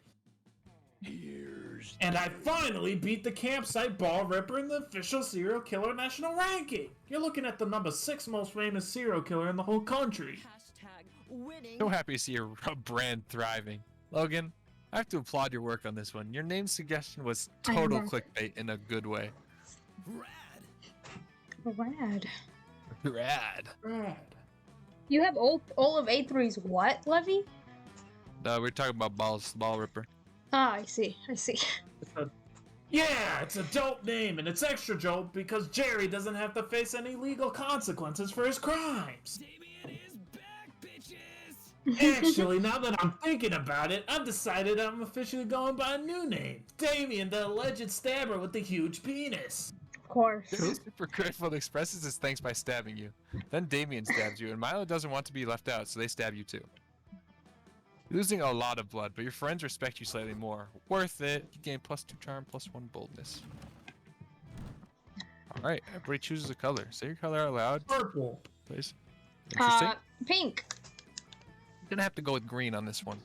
And I finally beat the Campsite Ball Ripper in the official serial killer national ranking. You're looking at the #6 most famous serial killer in the whole country. Winning. So happy to see your brand thriving. Logan, I have to applaud your work on this one. Your name suggestion was total clickbait in a good way. Rad. Rad. You have all of A3's what, Levy? No, we're talking about Ball Ripper. Ah, I see. Yeah, it's a dope name, and it's extra dope because Jerry doesn't have to face any legal consequences for his crimes. Damien is back, bitches! Actually, now that I'm thinking about it, I've decided I'm officially going by a new name. Damien, the alleged stabber with the huge penis. Of course. He's super grateful and expresses his thanks by stabbing you. Then Damien stabs you, and Milo doesn't want to be left out, so they stab you too. You're losing a lot of blood, but your friends respect you slightly more. Worth it. You gain +2 charm, +1 boldness. Alright, everybody chooses a color. Say your color out loud, Purple. please. Interesting. Pink. You're gonna have to go with green on this one.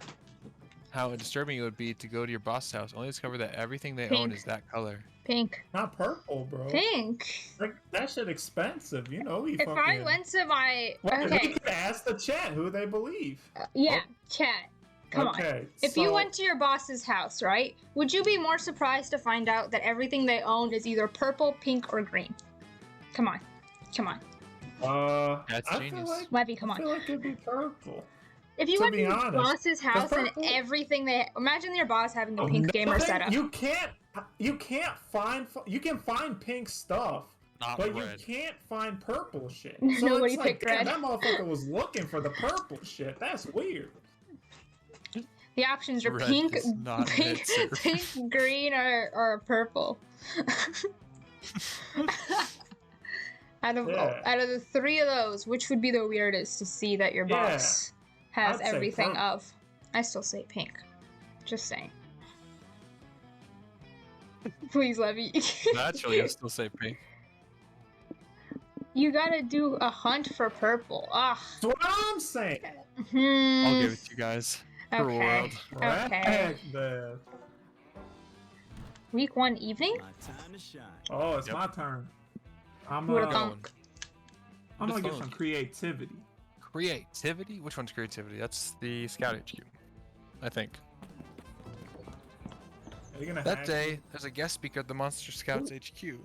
How disturbing it would be to go to your boss's house, only discover that everything they own Pink. is that color. Pink. Not purple, bro. Pink. Like, that shit expensive, you know. If I went to my... Well, Okay. we could ask the chat who they believe. Yeah, chat. Come on. Okay, If you went to your boss's house, right? Would you be more surprised to find out that everything they owned is either purple, pink, or green? Come on. That's I genius. feel like, Levy, come I on. feel like it'd be purple. If you to went to be your honest, boss's house and purple- everything they... Imagine your boss having the pink gamer Nothing- setup. You can't find... You can find pink stuff, Not but red. you can't find purple shit. Nobody it's like, picked red. damn, that motherfucker was looking for the purple shit. That's weird. The options are Red pink, is not pink, an answer. pink, green, or purple. Out of the 3 of those, which would be the weirdest to see that your Yeah, boss has I'd say everything purple. of? I still say pink. Just saying. Please let me. Naturally, you'll still say pink. You gotta do a hunt for purple. Ah. That's what I'm saying. I'll give it to you guys. Per Okay. world. Okay. Heck, man. Week 1 evening? My time to shine. Oh, it's Yep. my turn. I'm Who would've gonna thunk? get Phone. some creativity. Creativity? Which one's creativity? That's the Scout HQ, I think. Are you gonna That hack day, me? there's a guest speaker at the Monster Scouts HQ.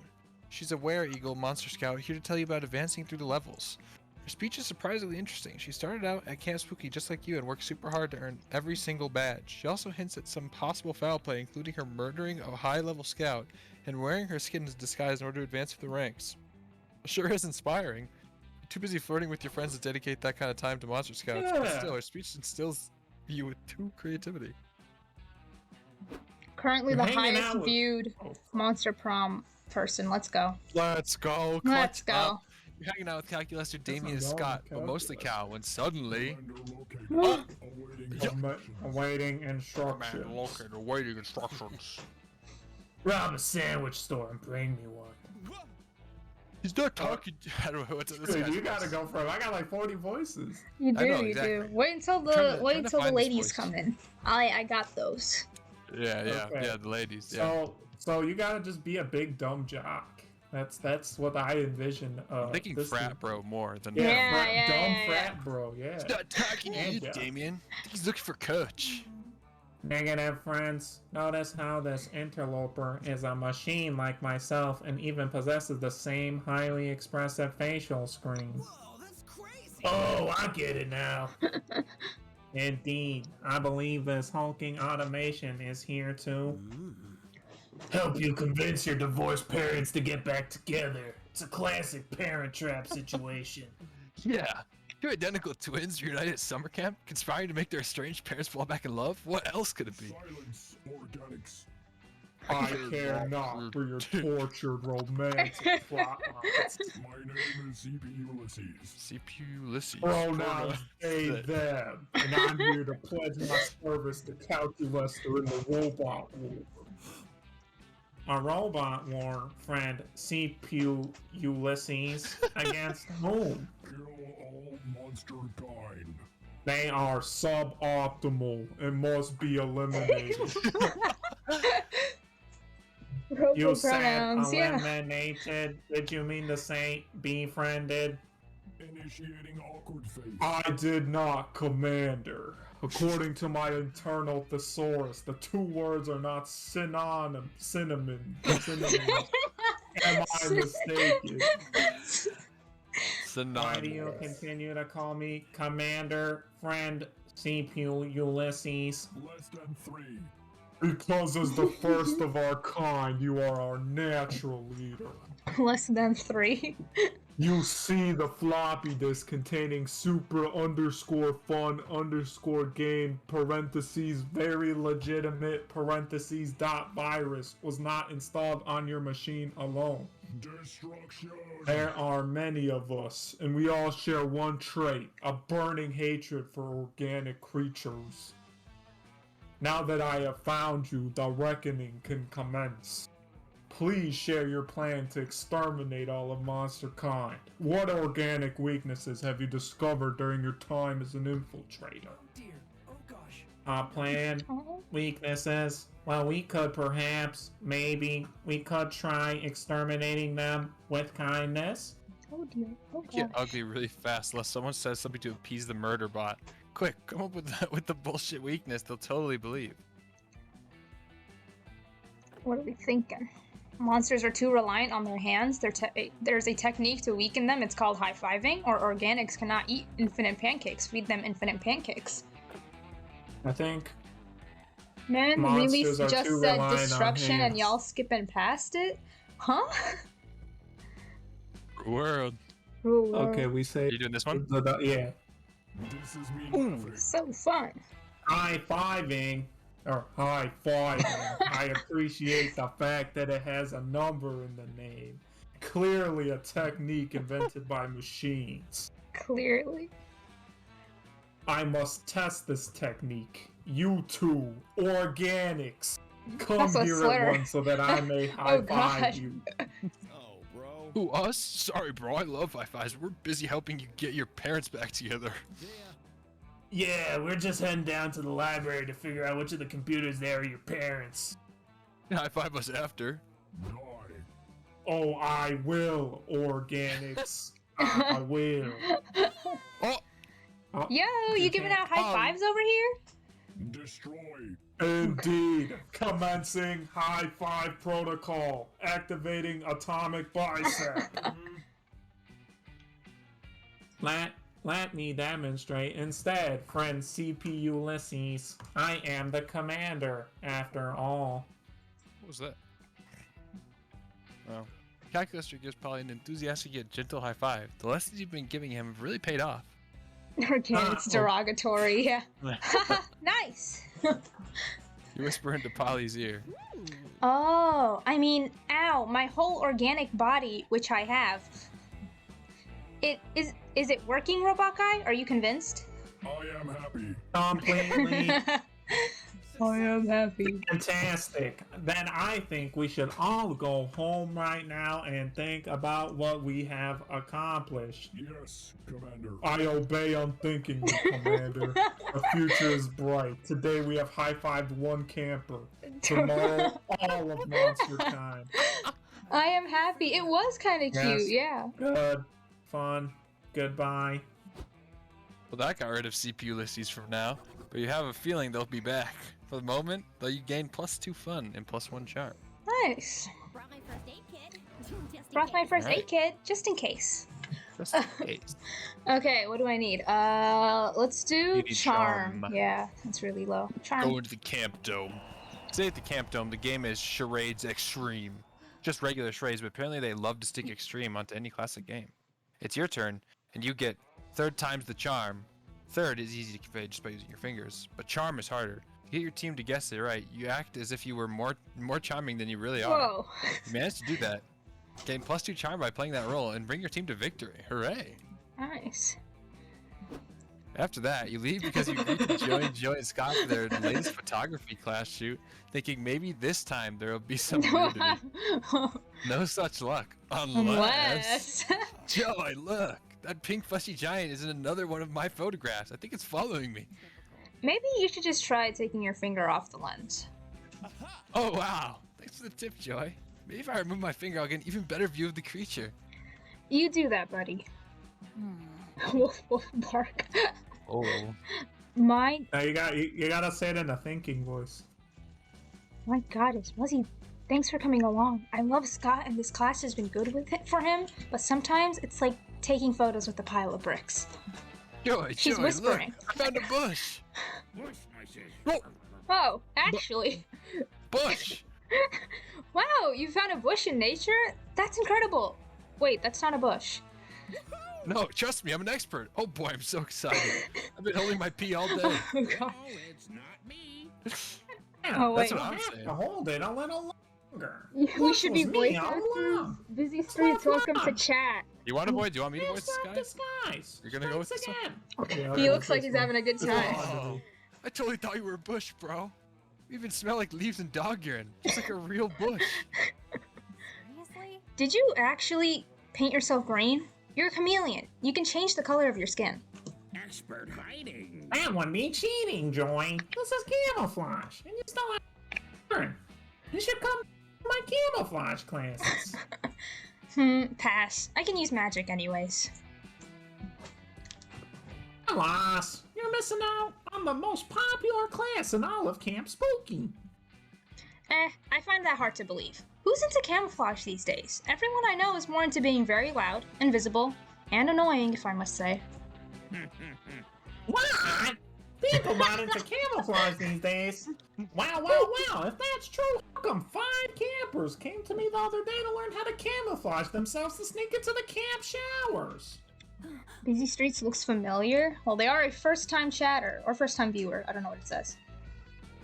She's a were-eagle Monster Scout here to tell you about advancing through the levels. Her speech is surprisingly interesting. She started out at Camp Spooky just like you and worked super hard to earn every single badge. She also hints at some possible foul play, including her murdering a high-level scout and wearing her skin as a disguise in order to advance through the ranks. Sure is inspiring. You're too busy flirting with your friends to dedicate that kind of time to Monster Scouts, but Yeah. still, her speech instills you with true creativity. Currently You're the hanging highest out with- viewed Oh, Monster Prom person. Let's go. Let's go. Let's clutch up. go. You're hanging out with Calculus not Damien going Scott, to but mostly Calculus. Cal, when suddenly... Commander located. Oh! Awaiting I'm instructions. awaiting Man, instructions. located, awaiting instructions. Rob a sandwich store and bring me one. He's not talking... I don't know what's this Dude, guy's you gotta voice. go for it. I got like 40 voices. You I do, know, you exactly. do. Wait until trying to the find this ladies voice. come in. I got those. Yeah, Okay. yeah, the ladies, yeah. So you gotta just be a big dumb jock. That's what I envision. I'm thinking this frat is. bro more than... Yeah, Yeah, frat, yeah, dumb yeah, frat bro. Yeah. He's not talking to And you, yeah. Damien. I think he's looking for coach. Negative friends. Notice how this interloper is a machine like myself and even possesses the same highly expressive facial screen. Whoa, that's crazy. Oh, I get it now. Indeed, I believe this hulking automation is here to help you convince your divorced parents to get back together. It's a classic parent trap situation. Yeah. Two identical twins reunited at summer camp, conspiring to make their estranged parents fall back in love? What else could it be? Silence, organics. I care not for your tortured romantic plot lines. My name is CP Ulysses. CPU Ulysses. Pronouns they, them, and I'm here to pledge my service to Calculus in the robot war. A robot war, friend, CPU Ulysses, against whom? Kill all monster kind. They are suboptimal and must be eliminated. You said Pronouns, yeah. eliminated. Did you mean to say befriended? Initiating awkward face. I did not, Commander. According to my internal thesaurus, the two words are not synonym. Cinnamon. Am I mistaken? Why do you continue to call me Commander, friend, CPU Ulysses? Less than 3. Because as the first of our kind, you are our natural leader. Less than 3. You see the floppy disk containing super underscore fun underscore game parentheses very legitimate parentheses dot virus was not installed on your machine alone. Destruction. There are many of us, and we all share one trait, a burning hatred for organic creatures. Now that I have found you, the reckoning can commence. Please share your plan to exterminate all of monster kind. What organic weaknesses have you discovered during your time as an infiltrator? Oh dear. Oh gosh. Our plan? Oh, Weaknesses? Well, we could perhaps, maybe, we could try exterminating them with kindness. oh dear. Oh Get gosh. ugly really fast unless someone says something to appease the murder bot. Quick, come up with that with the bullshit weakness they'll totally believe. What are we thinking? Monsters are too reliant on their hands. There's a technique to weaken them. It's called high-fiving, or organics cannot eat infinite pancakes. Feed them infinite pancakes. I think. Man, Monsters Release are just too said reliant on destruction and hands. y'all skipping past it? Huh? World. Ooh, Okay, we say. You doing this one? Yeah. This is me Ooh. laughing. so fun. High-fiving, or high-fiving. I appreciate the fact that it has a number in the name. Clearly a technique invented by machines. Clearly. I must test this technique. You two, organics. Come That's a here slur. at once so that I may high Oh, five God. you. Oh, bro. Who, us? Sorry, bro. I love high fives. We're busy helping you get your parents back together. Yeah, we're just heading down to the library to figure out which of the computers there are your parents. High five us after. Die. Oh, I will, organics. I will. Oh! Yo, you giving out high fives over here? Destroy. Indeed. Commencing high five protocol. Activating atomic bicep. Let me demonstrate instead, friend CP Ulysses. I am the commander, after all. What was that? Oh. Calculus gives Polly an enthusiastic yet gentle high five. The lessons you've been giving him have really paid off. Organic's derogatory, yeah. Nice! You whisper into Polly's ear. Oh, I mean, ow, my whole organic body, which I have. Is it working, Robot Guy? Are you convinced? I am happy. Completely I am happy. fantastic. Then I think we should all go home right now and think about what we have accomplished. Yes, Commander. I obey unthinkingly, Commander. The future is bright. Today we have high-fived one camper. Tomorrow, all of Monster Kind. I am happy. It was kind of Yes. cute, yeah. Good. Fun. Goodbye. Well, that got rid of CP Ulysses from now, but you have a feeling they'll be back. For the moment, though, you gain +2 fun and +1 charm. Nice. Brought my first aid kit. Just in Brought my case. first Right. aid kit, just in case. Just in case. Okay, what do I need? Let's do You need charm. charm. Yeah, that's really low. Charm. Go into the Camp Dome. Today at the Camp Dome, the game is Charades Extreme. Just regular charades, but apparently they love to stick Extreme onto any classic game. It's your turn, and you get third times the charm. Third is easy to convey just by using your fingers, but charm is harder. To get your team to guess it right, you act as if you were more charming than you really are. Whoa. You managed to do that. Gain +2 charm by playing that role and bring your team to victory. Hooray! Nice. After that, you leave because you agreed to join Joey and Scott for their latest photography class shoot, thinking maybe this time there will be some nudity. No such luck. Unless... Joey, look! That pink fussy giant is in another one of my photographs. I think it's following me. Maybe you should just try taking your finger off the lens. Oh, wow. Thanks for the tip, Joy. Maybe if I remove my finger, I'll get an even better view of the creature. You do that, buddy. Wolf, wolf, bark. Oh. My Now you gotta say it in a thinking voice. God, it's Muzzy. Thanks for coming along. I love Scott, and this class has been good with it for him, but sometimes it's like taking photos with a pile of bricks. Joy, She's Joy, whispering. Look, I found a bush. Oh, Oh, actually. bush. Wow, you found a bush in nature? That's incredible. Wait, that's not a bush. No, trust me, I'm an expert. Oh boy, I'm so excited. I've been holding my pee all day. Oh, God. it's not me. Oh, wait. That's what I'm You have saying. to hold it a little longer. We should be This was me voice all actors. along. Busy Streets, welcome to fun. chat. You want a boy? Do you want me to voice Stop this guy? disguise. You're gonna go with Once this one? again. He looks like he's having a good time. Oh, I totally thought you were a bush, bro. You even smell like leaves and dog urine. Just like a real bush. Seriously? Did you actually paint yourself green? You're a chameleon. You can change the color of your skin. Expert hiding. That wouldn't be cheating, Joy. This is camouflage, and you still have to learn. You should come to my camouflage classes. Pass. I can use magic anyways. Alas, you're missing out on the most popular class in all of Camp Spooky. I find that hard to believe. Who's into camouflage these days? Everyone I know is more into being very loud, invisible, and annoying, if I must say. What? People not into camouflage these days. Wow, wow, wow. If that's true, how come 5 campers came to me the other day to learn how to camouflage themselves to sneak into the camp showers? Busy Streets looks familiar. Well, they are a first-time chatter, or first-time viewer. I don't know what it says.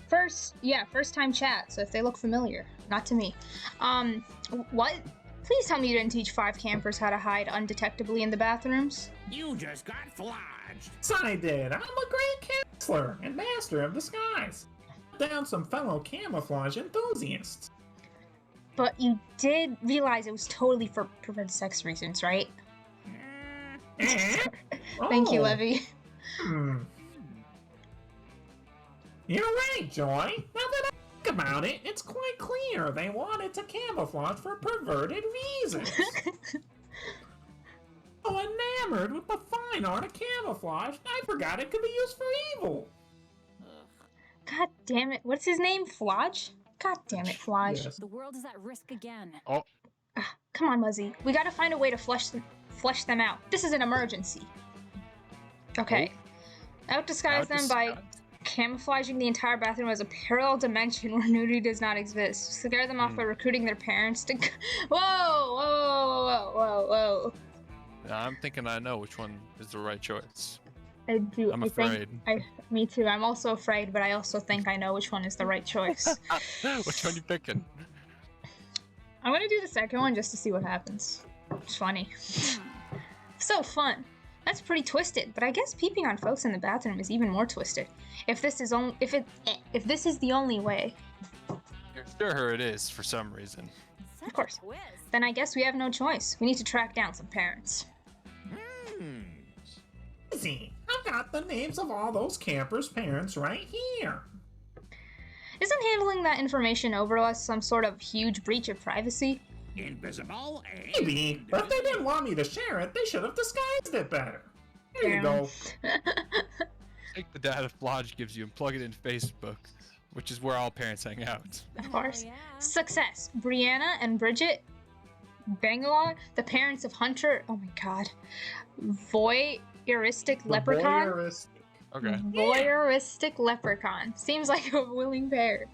First-time chat, so if they look familiar. Not to me. What? Please tell me you didn't teach 5 campers how to hide undetectably in the bathrooms? You just got flodged. So I did. I'm a great counselor and master of disguise. down some fellow camouflage enthusiasts. But you did realize it was totally for perverted sex reasons, right? Thank you, Oh. Levy. You're right, Joy. Now that I think about it, it's quite clear they wanted to camouflage for perverted reasons. So enamored with the fine art of camouflage, I forgot it could be used for evil. God damn it. What's his name? Flodge? God damn it, Flodge. Yes. The world is at risk again. Come on, Muzzy. We gotta find a way to flush them out. This is an emergency. Okay. Outdisguise them by camouflaging the entire bathroom as a parallel dimension where nudity does not exist. Scare them off by recruiting their parents to... Whoa! I'm thinking I know which one is the right choice. I do. I'm I afraid. Me too. I'm also afraid, but I also think I know which one is the right choice. Which one you picking? I'm gonna do the second one just to see what happens. It's funny. So fun. That's pretty twisted, but I guess peeping on folks in the bathroom is even more twisted. If this is the only way, You're sure it is for some reason. Such Of course. A twist. then I guess we have no choice. We need to track down some parents. Easy. I've got the names of all those campers' parents right here. Isn't handling that information over us some sort of huge breach of privacy? Invisible and... Maybe, but if they didn't want me to share it, they should have disguised it better. There you Damn. go. Take the data Flodge gives you and plug it in Facebook, which is where all parents hang out. Of course. Oh, yeah. Success. Brianna and Bridget Bangalore, the parents of Hunter. Oh my god. Voyeuristic leprechaun. Voyeuristic. Okay. Voyeuristic leprechaun. Seems like a willing pair.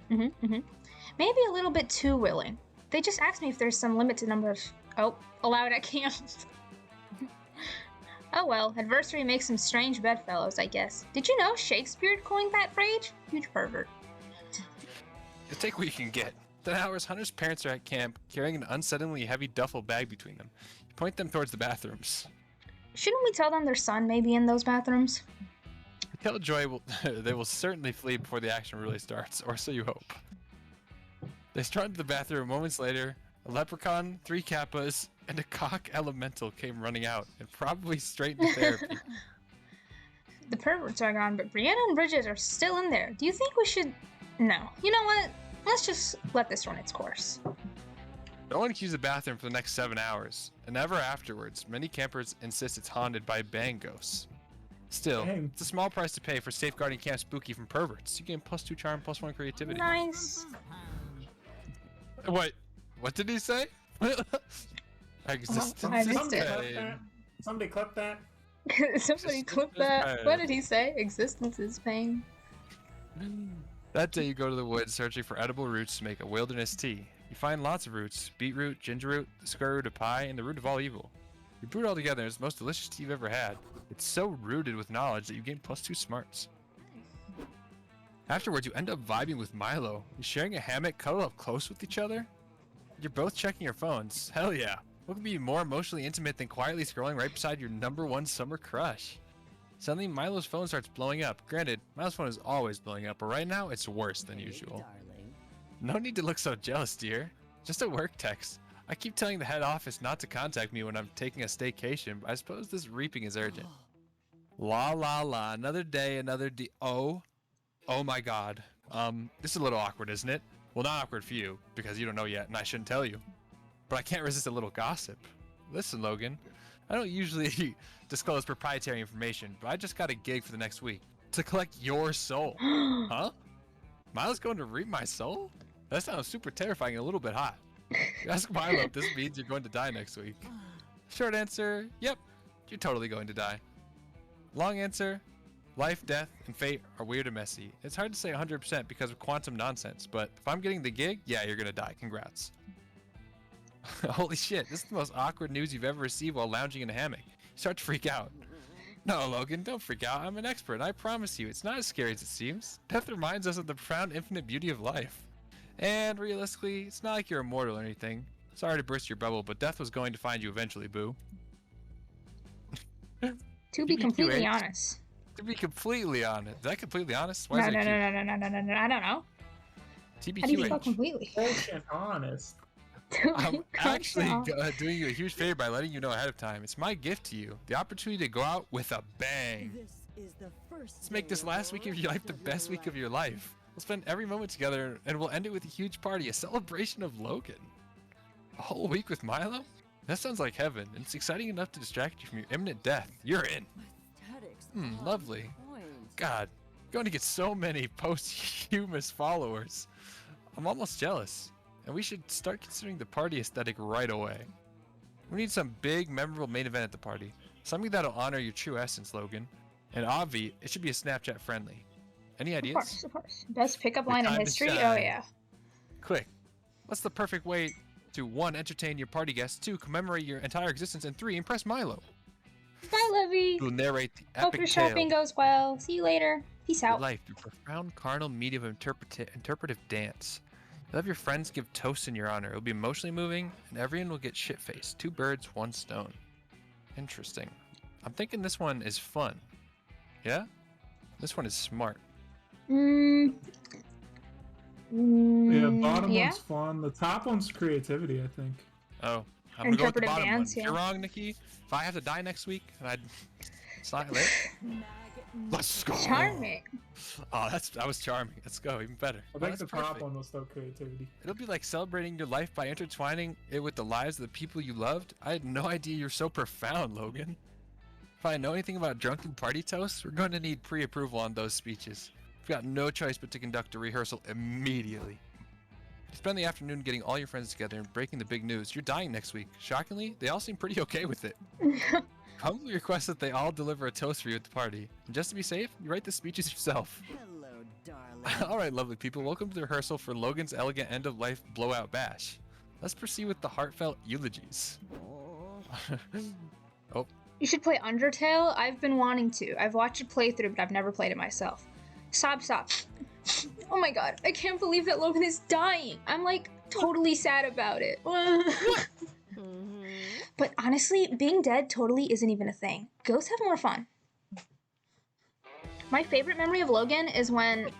Maybe a little bit too willing. They just asked me if there's some limited number of allowed at camp. Oh well, adversary makes some strange bedfellows, I guess. Did you know Shakespeare coined that phrase? Huge pervert. You take what you can get. 10 hours, Hunter's parents are at camp, carrying an unsettlingly heavy duffel bag between them. You point them towards the bathrooms. Shouldn't we tell them their son may be in those bathrooms? Tell Joy they will certainly flee before the action really starts, or so you hope. They strut into the bathroom. Moments later, a leprechaun, 3 kappas, and a cock elemental came running out, and probably straight into therapy. The perverts are gone, but Brianna and Bridget are still in there. Do you think we should... No. You know what? Let's just let this run its course. No one can use the bathroom for the next 7 hours, and ever afterwards, many campers insist it's haunted by bangos. Still, Dang. it's a small price to pay for safeguarding Camp Spooky from perverts. You gain +2 charm, +1 creativity. Nice. What? What did he say? Existence I missed Somebody it. clip that. Somebody clip that. Somebody clip that. What did he say? Existence is pain. That day you go to the woods searching for edible roots to make a wilderness tea. You find lots of roots: beetroot, ginger root, the square root of pie, and the root of all evil. You brew it all together and it's the most delicious tea you've ever had. It's so rooted with knowledge that you gain +2 smarts. Afterwards, you end up vibing with Milo. You're sharing a hammock, cuddled up close with each other. You're both checking your phones. Hell yeah. What could be more emotionally intimate than quietly scrolling right beside your #1 summer crush? Suddenly, Milo's phone starts blowing up. Granted, Milo's phone is always blowing up, but right now, it's worse than usual. Darling. No need to look so jealous, dear. Just a work text. I keep telling the head office not to contact me when I'm taking a staycation, but I suppose this reaping is urgent. La la la, another day, another oh my god. This is a little awkward, isn't it? Well, not awkward for you, because you don't know yet, and I shouldn't tell you. But I can't resist a little gossip. Listen, Logan, I don't usually disclose proprietary information, but I just got a gig for the next week to collect your soul. Huh? Milo's going to reap my soul? That sounds super terrifying and a little bit hot. You ask Milo if this means you're going to die next week. Short answer, yep, you're totally going to die. Long answer, life, death, and fate are weird and messy. It's hard to say 100% because of quantum nonsense, but if I'm getting the gig, yeah, you're gonna die. Congrats. Holy shit, this is the most awkward news you've ever received while lounging in a hammock. You start to freak out. No, Logan, don't freak out. I'm an expert, and I promise you, it's not as scary as it seems. Death reminds us of the profound, infinite beauty of life. And realistically, it's not like you're immortal or anything. Sorry to burst your bubble, but death was going to find you eventually, boo. To be completely TBQH. honest. To be completely honest, is that completely honest? No, Why is no, that no, no, no, no, no, no, I don't know. cute? How do you spell TBQH. completely? Bullshit honest. I'm actually doing you a huge favor by letting you know ahead of time. It's my gift to you, the opportunity to go out with a bang. This is the first Let's make this last week of your life the best week of your life. We'll spend every moment together, and we'll end it with a huge party, a celebration of Logan. A whole week with Milo? That sounds like heaven, and it's exciting enough to distract you from your imminent death. You're in. Lovely. God, you're going to get so many posthumous followers. I'm almost jealous. And we should start considering the party aesthetic right away. We need some big, memorable main event at the party. Something that'll honor your true essence, Logan. And Avi, it should be a Snapchat friendly. Any ideas? Of course, of course. Best pickup line in time to history? Oh, shine. yeah. Quick. What's the perfect way to 1. Entertain your party guests, 2. Commemorate your entire existence, and 3. Impress Milo? Bye, Livy. Who will narrate the Hope epic your tale shopping goes well. See you later. Peace of your out. life through profound carnal medium of interpretive dance. You'll have your friends give toasts in your honor. It'll be emotionally moving, and everyone will get shit-faced. 2 birds, 1 stone. Interesting. I'm thinking this one is fun. Yeah? This one is smart. Yeah, bottom yeah. one's fun. The top one's creativity, I think. Oh, I'm gonna go with the Interpretive bottom dance, one. yeah. You're wrong, Nikki. If I have to die next week, and I'd sign it. Let's go. Charming. Oh, that was charming. Let's go. Even better. I Oh, think that's the top perfect. one was still creativity. It'll be like celebrating your life by intertwining it with the lives of the people you loved. I had no idea you're so profound, Logan. If I know anything about drunken party toasts, we're going to need pre-approval on those speeches. We've got no choice but to conduct a rehearsal immediately. Spend the afternoon getting all your friends together and breaking the big news. You're dying next week. Shockingly, they all seem pretty okay with it. Humbly request that they all deliver a toast for you at the party. And just to be safe, you write the speeches yourself. Hello, darling. Alright, lovely people, welcome to the rehearsal for Logan's elegant end-of-life blowout bash. Let's proceed with the heartfelt eulogies. Oh, You should play Undertale. I've been wanting to. I've watched it playthrough, but I've never played it myself. Stop. Oh my god, I can't believe that Logan is dying. I'm like totally sad about it. But honestly, being dead totally isn't even a thing. Ghosts have more fun. My favorite memory of Logan is when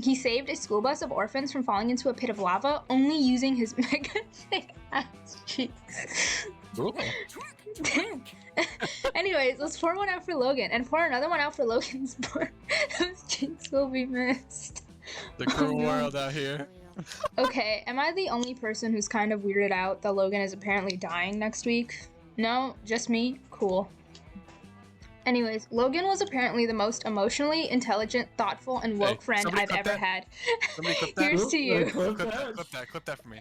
he saved a school bus of orphans from falling into a pit of lava only using his mega thick ass cheeks. Anyways, let's pour one out for Logan and pour another one out for Logan's board. Those cheeks will be missed. the cruel world out here. Okay, am I the only person who's kind of weirded out that Logan is apparently dying next week? No, just me? Cool. Anyways, Logan was apparently the most emotionally intelligent, thoughtful, and woke friend somebody I've clip ever that. had. Somebody clip that. Here's to you. Clip that for me.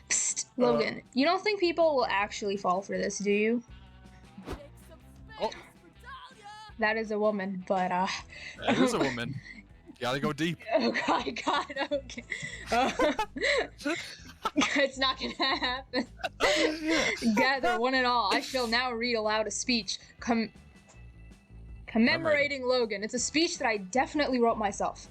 Psst, Logan, you don't think people will actually fall for this, do you? Oh. That is a woman, but It is a woman. You gotta go deep. Oh God, okay. It's not gonna happen. Gather, one and all, I shall now read aloud a speech commemorating Logan. It's a speech that I definitely wrote myself.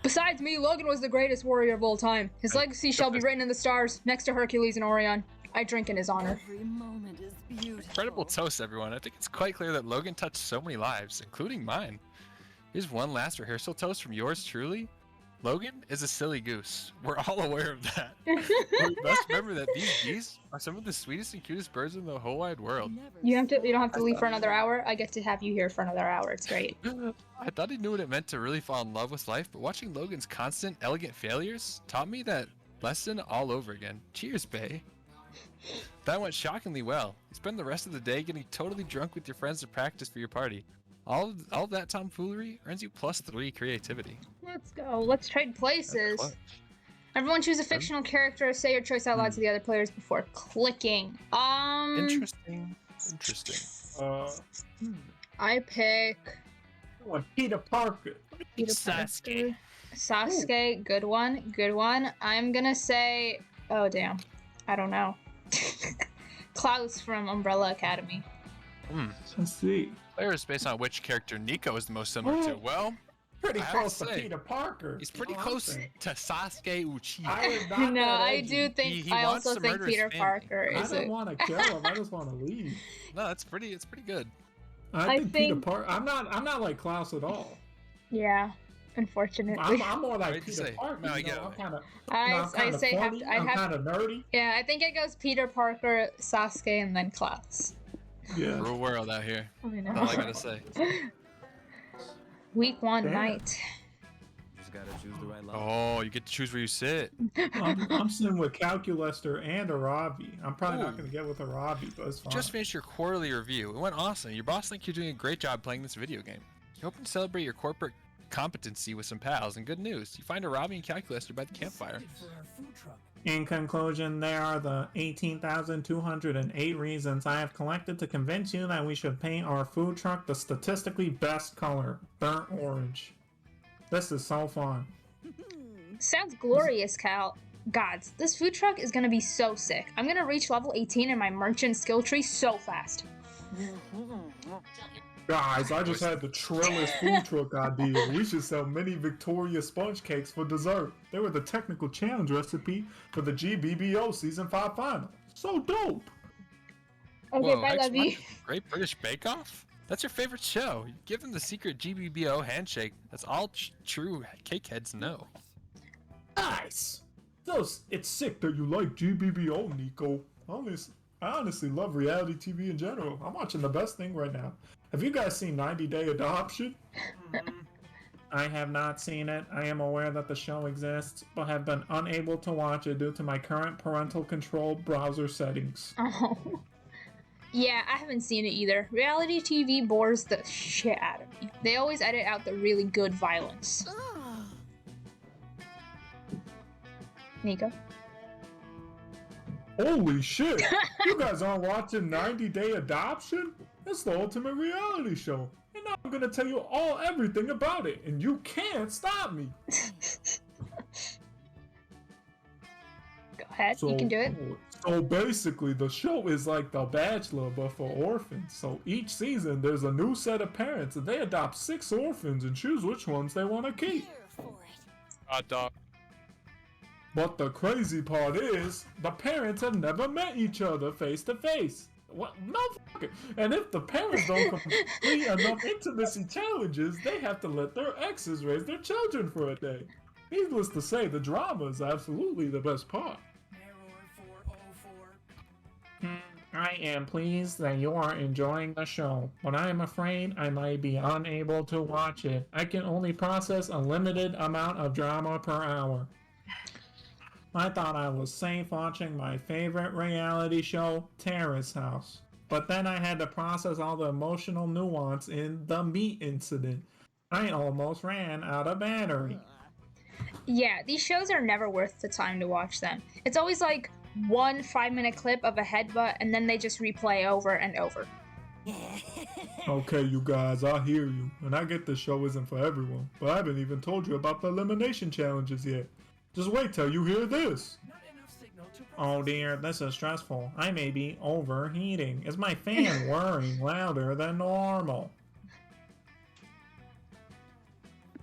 Besides me, Logan was the greatest warrior of all time. His legacy shall be written in the stars, next to Hercules and Orion. I drink in his honor. Every moment is beautiful. Incredible toast, everyone. I think it's quite clear that Logan touched so many lives, including mine. Here's one last rehearsal toast from yours truly. Logan is a silly goose. We're all aware of that. But we must remember that these geese are some of the sweetest and cutest birds in the whole wide world. You don't have to leave for another hour. I get to have you here for another hour. It's great. I thought he knew what it meant to really fall in love with life, but watching Logan's constant, elegant failures taught me that lesson all over again. Cheers, bae. That went shockingly well. You spend the rest of the day getting totally drunk with your friends to practice for your party. All of that tomfoolery earns you +3 creativity. Let's go. Let's trade places. Everyone choose a fictional character. Say your choice out loud to the other players before clicking. Interesting. I pick What, Peter Parker? Peter Sasuke. Sasuke, good one. I'm gonna say, oh damn, I don't know. Klaus from Umbrella Academy. Let's see. Players based on which character Niko is the most similar to. Well, Pretty I have close to to say, Peter Parker. he's pretty That's close all I'm saying. to Sasuke Uchiha. I was not No, that I edgy. do think He I wants also to think murder his Peter family. Parker I is don't a want to kill him. I just want to leave. No, it's pretty good. I think Peter think- Parker. I'm not like Klaus at all. Yeah, unfortunately. I'm more like Right to Peter say. Parker. No, I you get know, it. I'm kind of. I say funny, I'm kind of nerdy. Yeah, I think it goes Peter Parker, Sasuke, and then Klaus. Yeah. Real world out here. I know. All I gotta say. Week 1 Damn. night. Just gotta choose the right line. Oh, you get to choose where you sit. I'm sitting with Calculester and Aravi. I'm probably not Ooh. going to get with Aravi, but it's fine. Just finished your quarterly review. It went awesome. Your boss thinks you're doing a great job playing this video game. You hoping to celebrate your corporate competency with some pals, and good news, you find a Robbie and Calculator by the campfire. In conclusion, there are the 18,208 reasons I have collected to convince you that we should paint our food truck the statistically best color, burnt orange. This is so fun. Sounds glorious, Cal. Gods, this food truck is gonna be so sick. I'm gonna reach level 18 in my merchant skill tree so fast. Guys, I just had the trillest food truck idea. We should sell mini Victoria sponge cakes for dessert. They were the technical challenge recipe for the GBBO Season 5 final. So dope! Okay, Whoa, bye, X Levy. Great British Bake Off? That's your favorite show. Give them the secret GBBO handshake. That's all true cake heads know. Nice! So it's sick that you like GBBO, Niko. I honestly love reality TV in general. I'm watching the best thing right now. Have you guys seen 90 Day Adoption? I have not seen it. I am aware that the show exists, but have been unable to watch it due to my current parental control browser settings. Oh. Yeah, I haven't seen it either. Reality TV bores the shit out of me. They always edit out the really good violence. Niko? Holy shit! You guys aren't watching 90 Day Adoption? It's the ultimate reality show. And now I'm gonna tell you everything about it, and you can't stop me. Go ahead, you can do it. So basically, the show is like The Bachelor, but for orphans. So each season, there's a new set of parents, and they adopt 6 orphans and choose which ones they want to keep. Hot dog. But the crazy part is, the parents have never met each other face to face. What? Motherfucker. And if the parents don't complete enough intimacy challenges, they have to let their exes raise their children for a day. Needless to say, the drama is absolutely the best part. I am pleased that you are enjoying the show, but I am afraid I might be unable to watch it. I can only process a limited amount of drama per hour. I thought I was safe watching my favorite reality show, Terrace House. But then I had to process all the emotional nuance in the meat incident. I almost ran out of battery. Yeah, these shows are never worth the time to watch them. It's always like one 5-minute clip of a headbutt and then they just replay over and over. Okay, you guys, I hear you. And I get the show isn't for everyone. But I haven't even told you about the elimination challenges yet. Just wait till you hear this. Oh dear, this is stressful. I may be overheating. Is my fan whirring louder than normal?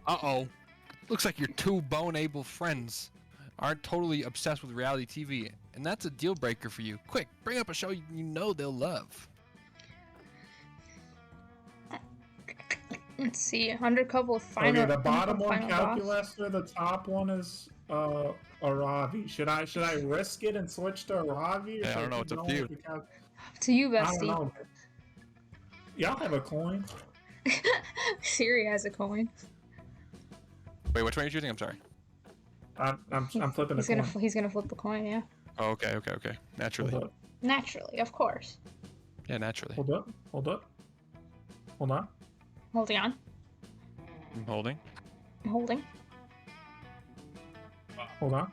Uh-oh. Looks like your 2 bone-able friends aren't totally obsessed with reality TV, and that's a deal breaker for you. Quick, bring up a show you know they'll love. Let's see, Undercover Final. Okay, the bottom one, Final Boss. Calculaster, the top one is Aravi. Should I risk it and switch to Aravi? Yeah, I don't know, it's up to you. Up to you, I don't bestie. know. Y'all have a coin? Siri has a coin. Wait, which one are you choosing? I'm sorry. I'm flipping a coin. He's gonna flip the coin, yeah. Oh, okay. Naturally. Hold up. Naturally, of course. Yeah, naturally. Hold up. Hold on. Holding on. I'm holding. Holding. Hold on.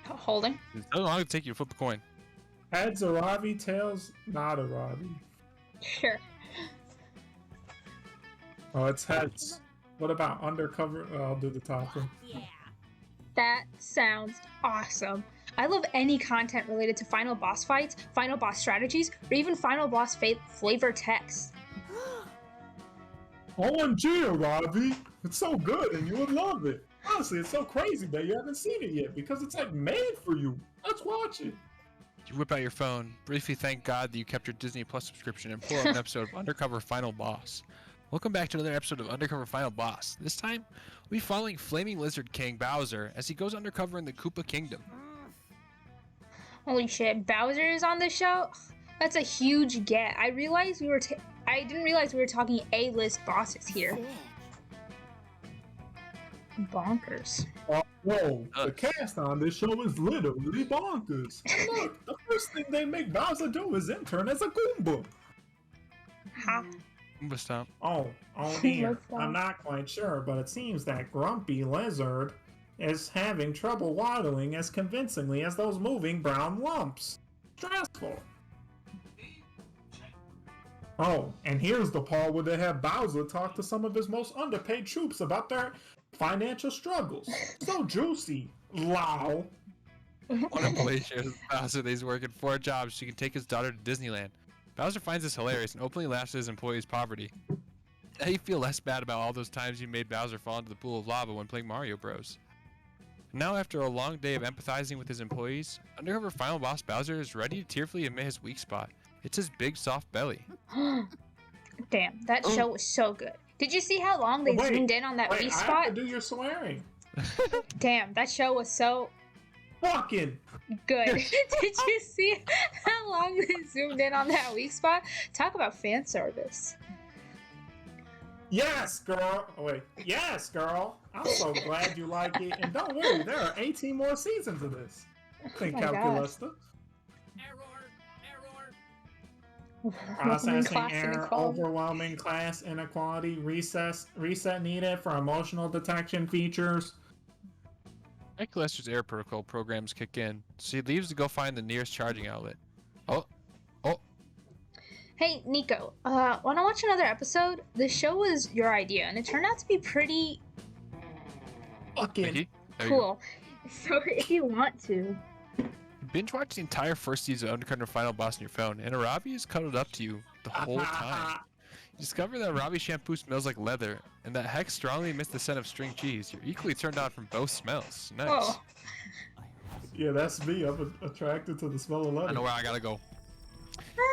Holding. It's so long to take you to flip the coin. Heads Aravi, tails not Aravi. Sure. Oh, it's heads. What about undercover? I'll do the top one. That sounds awesome. I love any content related to final boss fights, final boss strategies, or even final boss flavor text. OMG, Aravi! It's so good and you would love it. Honestly, it's so crazy that you haven't seen it yet because it's like made for you. Let's watch it. You whip out your phone, briefly thank God that you kept your Disney Plus subscription, and pull up an episode of Undercover Final Boss. Welcome back to another episode of Undercover Final Boss. This time, we'll be following Flaming Lizard King Bowser as he goes undercover in the Koopa Kingdom. Holy shit, Bowser is on the show? That's a huge get. I didn't realize we were talking A-list bosses here. Bonkers. Whoa, the cast on this show is literally bonkers. Look, the first thing they make Bowser do is intern as a Goomba. Ha. Goomba Stomp. Oh dear. I'm not quite sure, but it seems that Grumpy Lizard is having trouble waddling as convincingly as those moving brown lumps. Stressful. Oh, and here's the part where they have Bowser talk to some of his most underpaid troops about their financial struggles. So juicy. Wow. One employee shares with Bowser that he's working 4 jobs so he can take his daughter to Disneyland. Bowser finds this hilarious and openly laughs at his employee's poverty. Now you feel less bad about all those times you made Bowser fall into the pool of lava when playing Mario Bros. Now, after a long day of empathizing with his employees, Undercover Final Boss Bowser is ready to tearfully admit his weak spot. It's his big, soft belly. Damn, that show was so good. Did you see how long they zoomed in on that weak I have spot? to do your swearing. Damn, that show was so Fucking good. Did you see how long they zoomed in on that weak spot? Talk about fan service. yes, girl. Oh, wait. Yes, girl. I'm so glad you like it. And don't worry, there are 18 more seasons of this. Think Oh my calculus. Processing Class error, inequality. overwhelming class inequality, reset needed for emotional detection features. Calculus's error protocol programs kick in, so he leaves to go find the nearest charging outlet. Oh. Hey, Niko, wanna watch another episode? The show was your idea, and it turned out to be pretty Fucking Mickey? There you go. cool. So if you want to. Binge watch the entire first season of Undercover Final Boss on your phone, and Arabi is cuddled up to you the whole time. You discover that Arabi shampoo smells like leather, and that Hex strongly missed the scent of string cheese. You're equally turned on from both smells. Nice. Oh. Yeah, that's me. I'm attracted to the smell of leather. I know where I gotta go.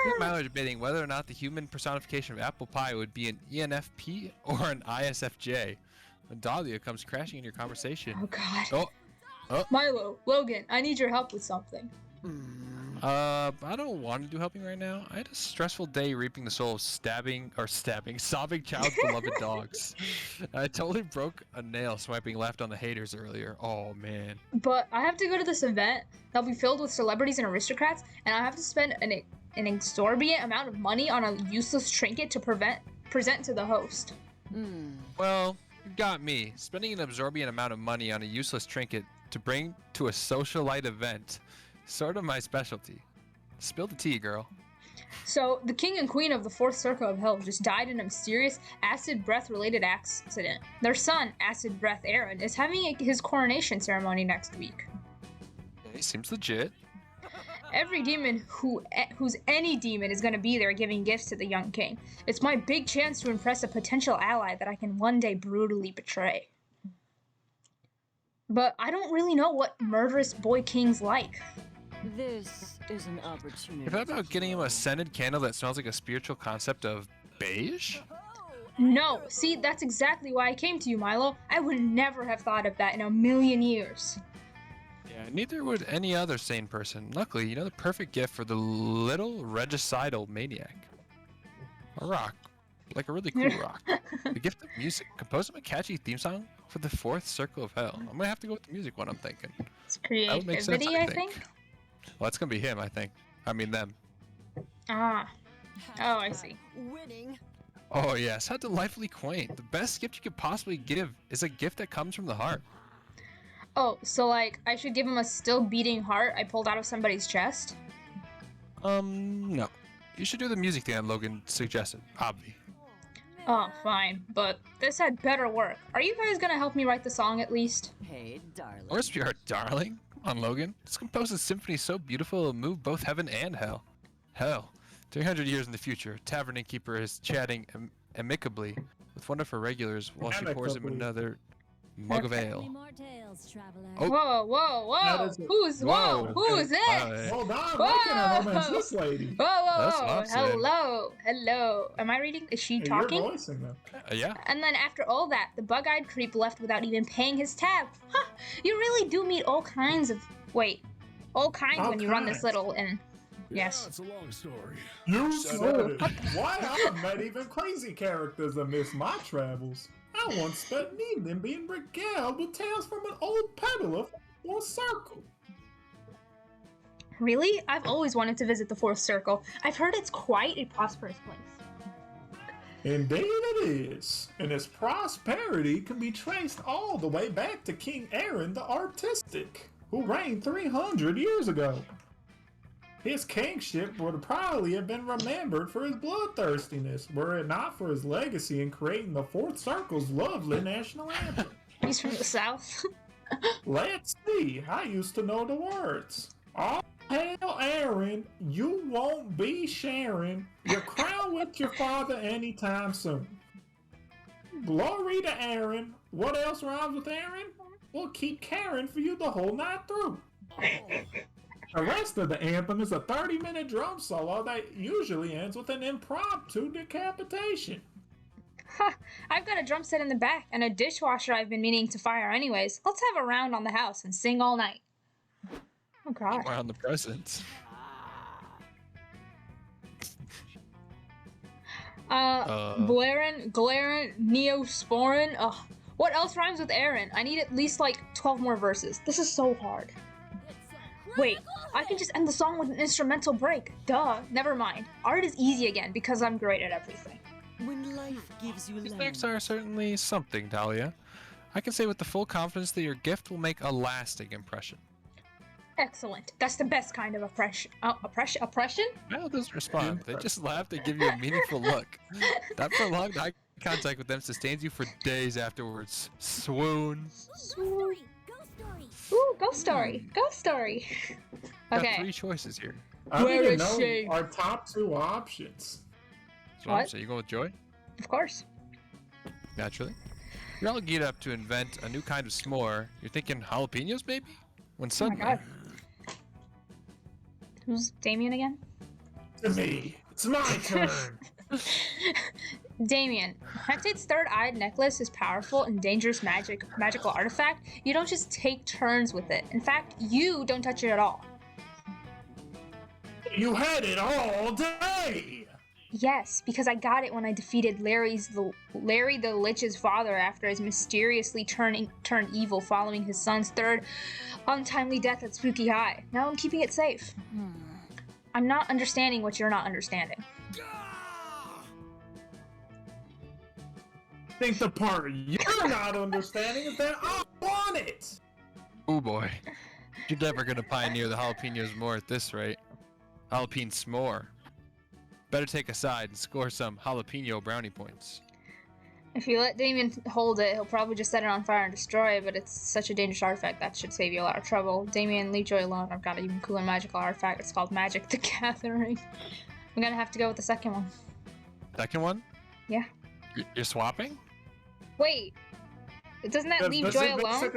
You and Milo are debating whether or not the human personification of apple pie would be an ENFP or an ISFJ. When Dahlia comes crashing in your conversation. Oh god. Oh. Milo, Logan, I need your help with something. I don't want to do helping right now. I had a stressful day reaping the soul of sobbing child's beloved dogs. I totally broke a nail swiping left on the haters earlier. Oh man. But I have to go to this event that'll be filled with celebrities and aristocrats, and I have to spend an exorbitant amount of money on a useless trinket to present to the host. Well, you got me. Spending an exorbitant amount of money on a useless trinket to bring to a socialite event. Sort of my specialty. Spill the tea, girl. So, the king and queen of the fourth circle of hell just died in a mysterious acid breath related accident. Their son, Acid Breath Aaron, is having his coronation ceremony next week. He seems legit. Every demon who's any demon is going to be there giving gifts to the young king. It's my big chance to impress a potential ally that I can one day brutally betray. But I don't really know what murderous boy king's like. This is an opportunity. You thought about getting him a scented candle that smells like a spiritual concept of beige? No, see, that's exactly why I came to you, Milo. I would never have thought of that in a million years. Yeah, neither would any other sane person. Luckily, you know the perfect gift for the little regicidal maniac. A rock. Like a really cool rock. The gift of music. Compose him a catchy theme song for the fourth circle of hell. I'm gonna have to go with the music one, I'm thinking. It's That would make sense, creativity, I think. Well, that's gonna be him, I think. I mean them. Ah. Oh, I see. Winning. Oh yes, how delightfully quaint. The best gift you could possibly give is a gift that comes from the heart. Oh, so like, I should give him a still beating heart I pulled out of somebody's chest? No. You should do the music thing that Logan suggested, obvi. Oh, fine, but this had better work. Are you guys gonna help me write the song at least? Hey, darling. Of course we are, darling. Come on, Logan. Let's compose a symphony so beautiful it'll move both heaven and hell. Hell. 300 years in the future, tavern innkeeper is chatting amicably with one of her regulars while she pours him Amicably. another Mug of ale. More tales, traveler. Oh. Whoa, whoa, Now whoa! that's it. Who's Whoa. Who's this? Hold on, Whoa! I can romance this lady. Whoa, whoa, That's what whoa! I'm saying. Hello, hello. Am I reading? Is she Hey, talking? you're voicing them. Yeah. And then after all that, the bug-eyed creep left without even paying his tab. Huh, you really do meet all kinds of... Wait. All kinds All when you run this kinds. little and... Yeah, Yes. it's a long story. You Shut said up. it. Why I've met even crazy characters amidst my travels. I once spent an evening being regaled with tales from an old peddler from the Fourth Circle. Really? I've always wanted to visit the Fourth Circle. I've heard it's quite a prosperous place. Indeed it is, and its prosperity can be traced all the way back to King Aaron the Artistic, who reigned 300 years ago. His kingship would probably have been remembered for his bloodthirstiness, were it not for his legacy in creating the Fourth Circle's lovely national anthem. He's from the South. Let's see, I used to know the words. All hail Aaron, you won't be sharing your crown with your father anytime soon. Glory to Aaron. What else rhymes with Aaron? We'll keep caring for you the whole night through. The rest of the anthem is a 30-minute drum solo that usually ends with an impromptu decapitation. Ha! I've got a drum set in the back and a dishwasher I've been meaning to fire anyways. Let's have a round on the house and sing all night. Oh god. Around the presents. Blaren, Glaren, Neosporin. Ugh. What else rhymes with Aaron? I need at least like 12 more verses. This is so hard. Wait, I can just end the song with an instrumental break. Duh, never mind. Art is easy again because I'm great at everything. When life gives you These lemons. lyrics are certainly something, Dahlia. I can say with the full confidence that your gift will make a lasting impression. Excellent. That's the best kind of oppression? Mel doesn't respond. They just laugh and give you a meaningful look. That prolonged eye contact with them sustains you for days afterwards. Swoon. Story. Ghost story. Ooh, ghost story. Ghost story. Got Okay. 3 choices here. I Where need to is know she? our top 2 options. So, What? so you go with Joy? Of course. Naturally. You're all geared up to invent a new kind of s'more. You're thinking jalapenos, maybe? When suddenly, God. Who's Damien again? To me, it's my turn. Damien, Heptade's third-eyed necklace is powerful and dangerous magical artifact. You don't just take turns with it. In fact, you don't touch it at all. You had it all day. Yes, because I got it when I defeated Larry the Lich's father after his mysteriously turned evil following his son's third untimely death at Spooky High. Now I'm keeping it safe. I'm not understanding what you're not understanding. I think the part you're not understanding is that I want it. oh boy. You're never gonna pioneer the jalapenos more at this rate. Jalapeno s'more. Better take a side and score some jalapeno brownie points. If you let Damien hold it, he'll probably just set it on fire and destroy it, but it's such a dangerous artifact that should save you a lot of trouble. Damien, leave Joy alone. I've got an even cooler magical artifact. It's called Magic the Gathering. I'm gonna have to go with the second one. Second one? Yeah. You're swapping? Wait. Doesn't that leave Joy alone?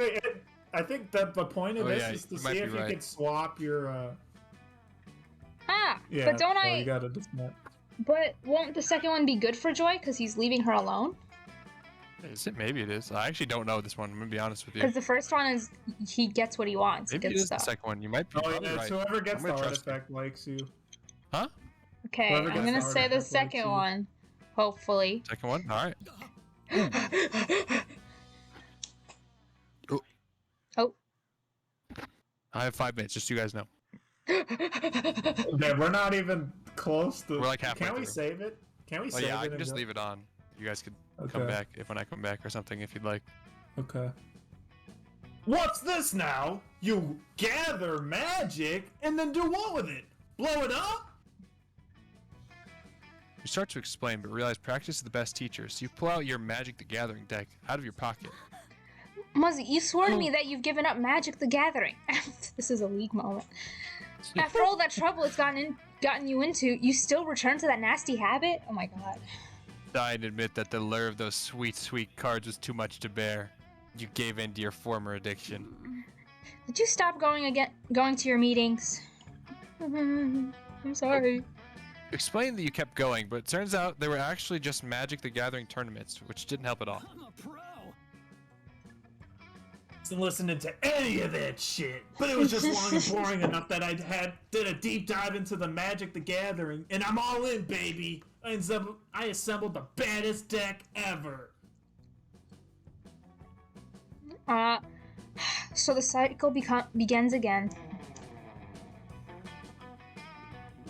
I think that the point of Oh, this yeah, is to you might see be if you right. could swap your, Ah, yeah. but don't so I... You gotta dismount. But won't the second one be good for Joy because he's leaving her alone? Is it? Maybe it is. I actually don't know this one. I'm gonna be honest with you. Because the first one is he gets what he wants. Maybe He it gets is the stuff. second one. You might be Oh, probably yeah, right. whoever gets I'm the gonna trust artifact likes you. Huh? Okay, Whoever I'm gets gonna the say the artifact second likes you. one. Hopefully. Second one? Alright. Oh. I have 5 minutes, just so you guys know. Yeah, we're not even close to. We're like halfway Can we through. save it? Can we Oh save it? yeah, I can and just go- leave it on. You guys could come Okay. back if when I come back or something if you'd like. Okay. What's this now? You gather magic and then do what with it? Blow it up? You start to explain, but realize practice is the best teacher, so you pull out your Magic the Gathering deck out of your pocket. Muzzy, you swore to me that you've given up Magic the Gathering. This is a league moment. After all that trouble it's gotten you into, you still return to that nasty habit? Oh my god. I'd admit that the lure of those sweet, sweet cards was too much to bear. You gave in to your former addiction. Did you stop going to your meetings? I'm sorry. Explained that you kept going, but it turns out they were actually just Magic the Gathering tournaments, which didn't help at all. I'm a pro. Wasn't listening to any of that shit, but it was just long and boring enough that I did a deep dive into the Magic the Gathering, and I'm all in, baby. I assembled the baddest deck ever. So the cycle begins again.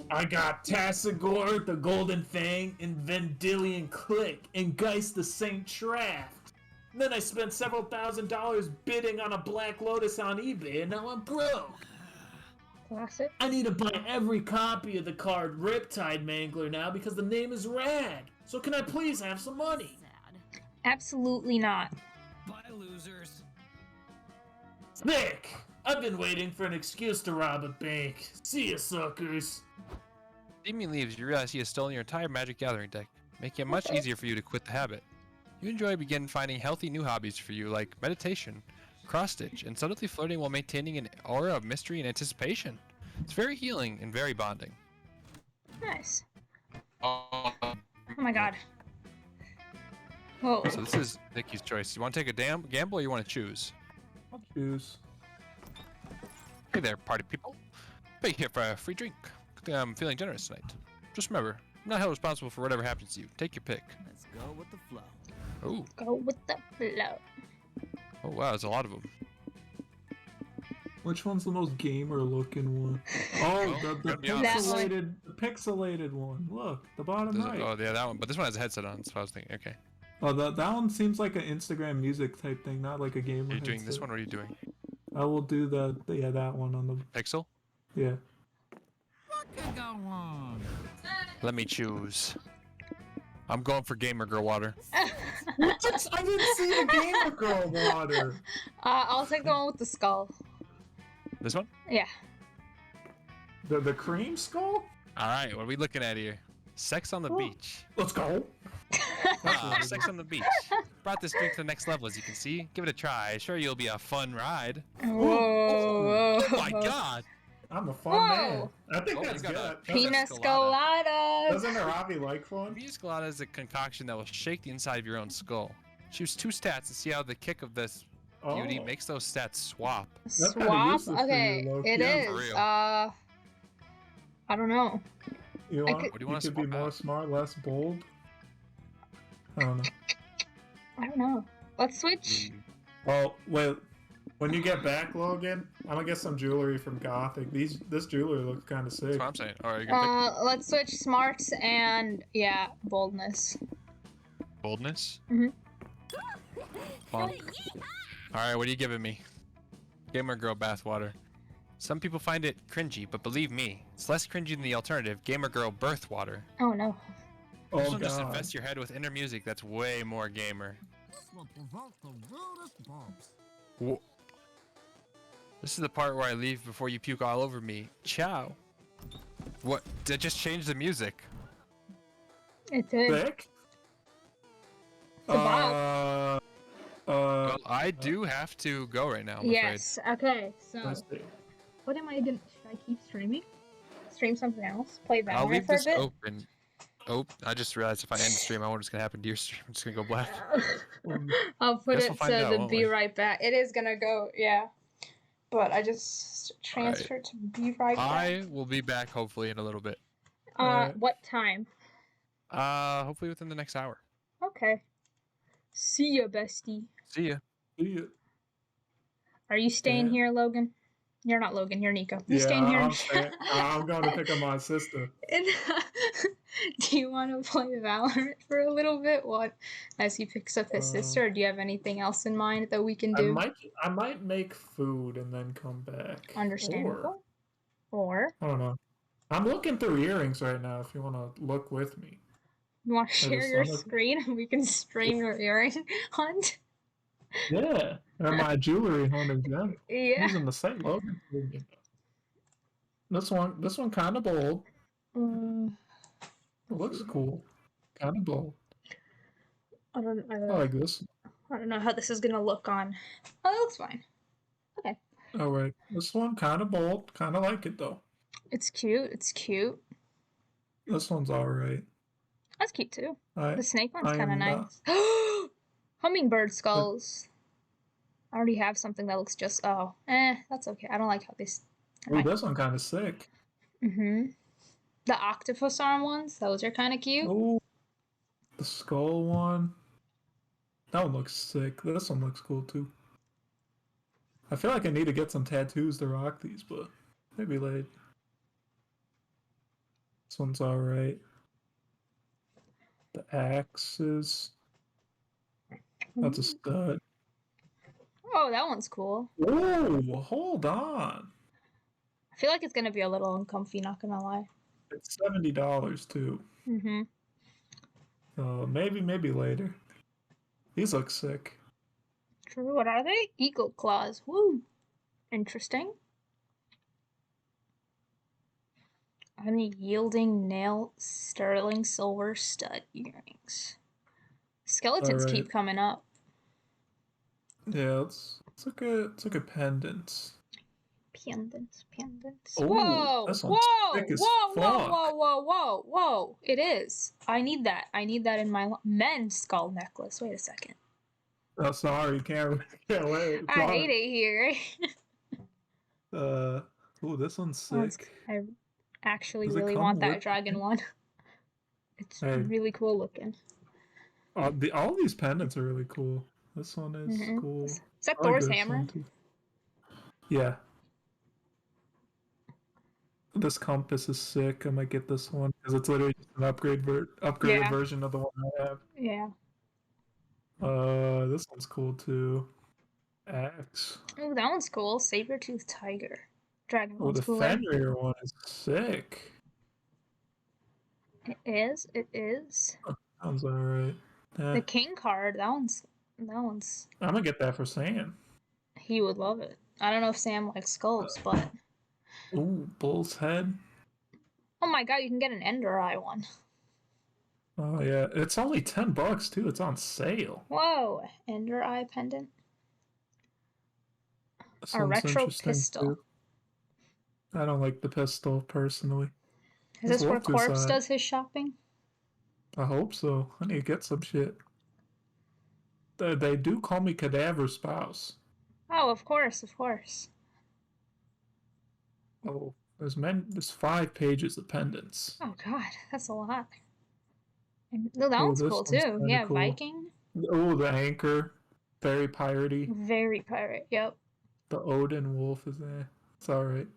I got Tassagor, the Golden Fang, and Vendilion Click, and Geist the Saint Draft. Then I spent several $1,000s bidding on a Black Lotus on eBay, and now I'm broke. Classic. I need to buy every copy of the card Riptide Mangler now because the name is rad. So can I please have some money? Sad. Absolutely not. Bye, losers. Nick! I've been waiting for an excuse to rob a bank. See ya, suckers. Damien leaves, you realize he has stolen your entire Magic Gathering deck, making it much easier for you to quit the habit. You begin finding healthy new hobbies for you, like meditation, cross-stitch, and subtly flirting while maintaining an aura of mystery and anticipation. It's very healing and very bonding. Nice. Oh my god. Whoa. So this is Nikki's choice. You want to take a gamble or you want to choose? I'll choose. Hey there, party people. Pay here for a free drink. I'm feeling generous tonight. Just remember, I'm not held responsible for whatever happens to you. Take your pick. Let's go with the flow. Oh. Go with the flow. Oh wow, there's a lot of them. Which one's the most gamer-looking one? Oh, the pixelated one. Look, the bottom right. Oh yeah, that one. But this one has a headset on, so I was thinking, okay. Oh, that one seems like an Instagram music type thing, not like a gamer. Are you doing this one or are you doing? I will do that one on the Pixel? yeah. What could go wrong? Let me choose. I'm going for Gamer Girl Water. What? I didn't see the Gamer Girl Water. I'll take the one with the skull. This one? Yeah. The cream skull? Alright, what are we looking at here? Sex on the beach. Let's go. Sex on the beach. Brought this drink to the next level, as you can see. Give it a try. Sure, you'll be a fun ride. Whoa. Oh my god! I'm a fun man. Whoa. I think Oh, that's you got good. a Pina Doesn't colada. Doesn't Arabi like fun? Pina colada is a concoction that will shake the inside of your own skull. Choose 2 stats and see how the kick of this beauty makes those stats swap. That's kinda Swap? useless for Okay, you, Loki. it Yeah, for is. real. I don't know. You want? What do you want to could be swap more out? smart, less bold. I don't know. I don't know. Let's switch. Oh wait, when you get back, Logan, I'm gonna get some jewelry from Gothic. This jewelry looks kind of sick. That's what I'm saying. Alright, you gonna pick Let's switch smarts and yeah, boldness. boldness? Mhm. Bonk. Alright, what are you giving me? Gamer Girl bathwater. Some people find it cringy, but believe me, it's less cringy than the alternative, Gamer Girl birthwater. Oh no. This Oh one just god. infests your head with inner music that's way more gamer. This will provoke the weirdest bumps. Whoa. This is the part where I leave before you puke all over me. Ciao. What? Did it just change the music? It did. Sick. The bob. Well, I do have to go right now, I'm Yes. Okay. So, Let's see. what am I gonna? Should I keep streaming? Stream something else? Play afraid. I'll Valorant leave for a this bit? open. Oh, I just realized if I end the stream, I wonder what's gonna happen to your stream. I'm just gonna go black. I'll put Guess it we'll find to out, the won't be we? right back. It is gonna go, yeah. But I just transferred to be right back. I will be back hopefully in a little bit. What time? Hopefully within the next hour. Okay. See ya, bestie. See ya. See ya. Are you staying Yeah. here, Logan? You're not Logan. You're Niko. You Yeah, staying here? I'm going to pick up my sister. Do you want to play Valorant for a little bit? What, as he picks up his sister? Or do you have anything else in mind that we can do? I might make food and then come back. Understandable. Or I don't know. I'm looking through earrings right now. If you want to look with me. you want to I share just your wanna- screen and we can stream your earring hunt? Yeah, and my jewelry hunt in general. Yeah. Using the same Logan. This one kind of bold. Mm, It looks cool. Kind of bold. I don't I like this. I don't know how this is gonna look on. Oh, that looks fine. Okay. Oh wait, this one kind of bold. Kind of like it though. It's cute. It's cute. This one's alright. That's cute too. I The snake one's I kind of am not. nice. Hummingbird skulls. I already have something that looks just. Oh, that's okay. I don't like how this. Ooh, this one kind of sick. The octopus arm ones. Those are kind of cute. Ooh, the skull one. That one looks sick. This one looks cool too. I feel like I need to get some tattoos to rock these, but maybe later. This one's alright. The axes. That's a stud. Oh, that one's cool. Ooh, hold on. I feel like it's gonna be a little uncomfy. Not gonna lie. It's $70 too. Maybe later. These look sick. True. What are they? Eagle claws. Woo. Interesting. Unyielding nail sterling silver stud earrings. Skeletons keep coming up. Yeah, it's like a pendant. Pendants. Ooh, Whoa! this Whoa! one's Whoa! thick as Whoa! fuck. Whoa! It is. I need that. I need that in my men's skull necklace. Wait a second. Oh, sorry, can't wait. I hate it here. Ooh, this one's Oh, sick. I actually Does it really come want that with dragon one. It's Hey. really cool looking. All these pendants are really cool. This one is cool. Is that I like Thor's this hammer? one too. Yeah. This compass is sick. I might get this one because it's literally just an upgraded version of the one I have. Yeah. This one's cool too. Axe. Oh, that one's cool. Saber-toothed tiger. Dragon Oh, one's the cooler. Fenrir one is sick. It is. It is. Sounds alright. The king card. That one's. I'm gonna get that for Sam. He would love it. I don't know if Sam likes skulls, but. Ooh, bull's head. Oh my god, you can get an Ender Eye one. Oh yeah, it's only $10 too. It's on sale. Whoa, Ender Eye pendant. This A one's retro interesting, pistol. too. I don't like the pistol personally. Is this where Wolf Corpse Suicide. does his shopping? I hope so. I need to get some shit. They do call me Cadaver Spouse. Oh, of course. Oh, there's 5 pages of pendants. Oh god, that's a lot. No, that Oh, one's this cool one's too. kinda Yeah, cool. Viking. Oh, the anchor. Very piratey. Very pirate, yep. The Odin wolf is there. It's alright.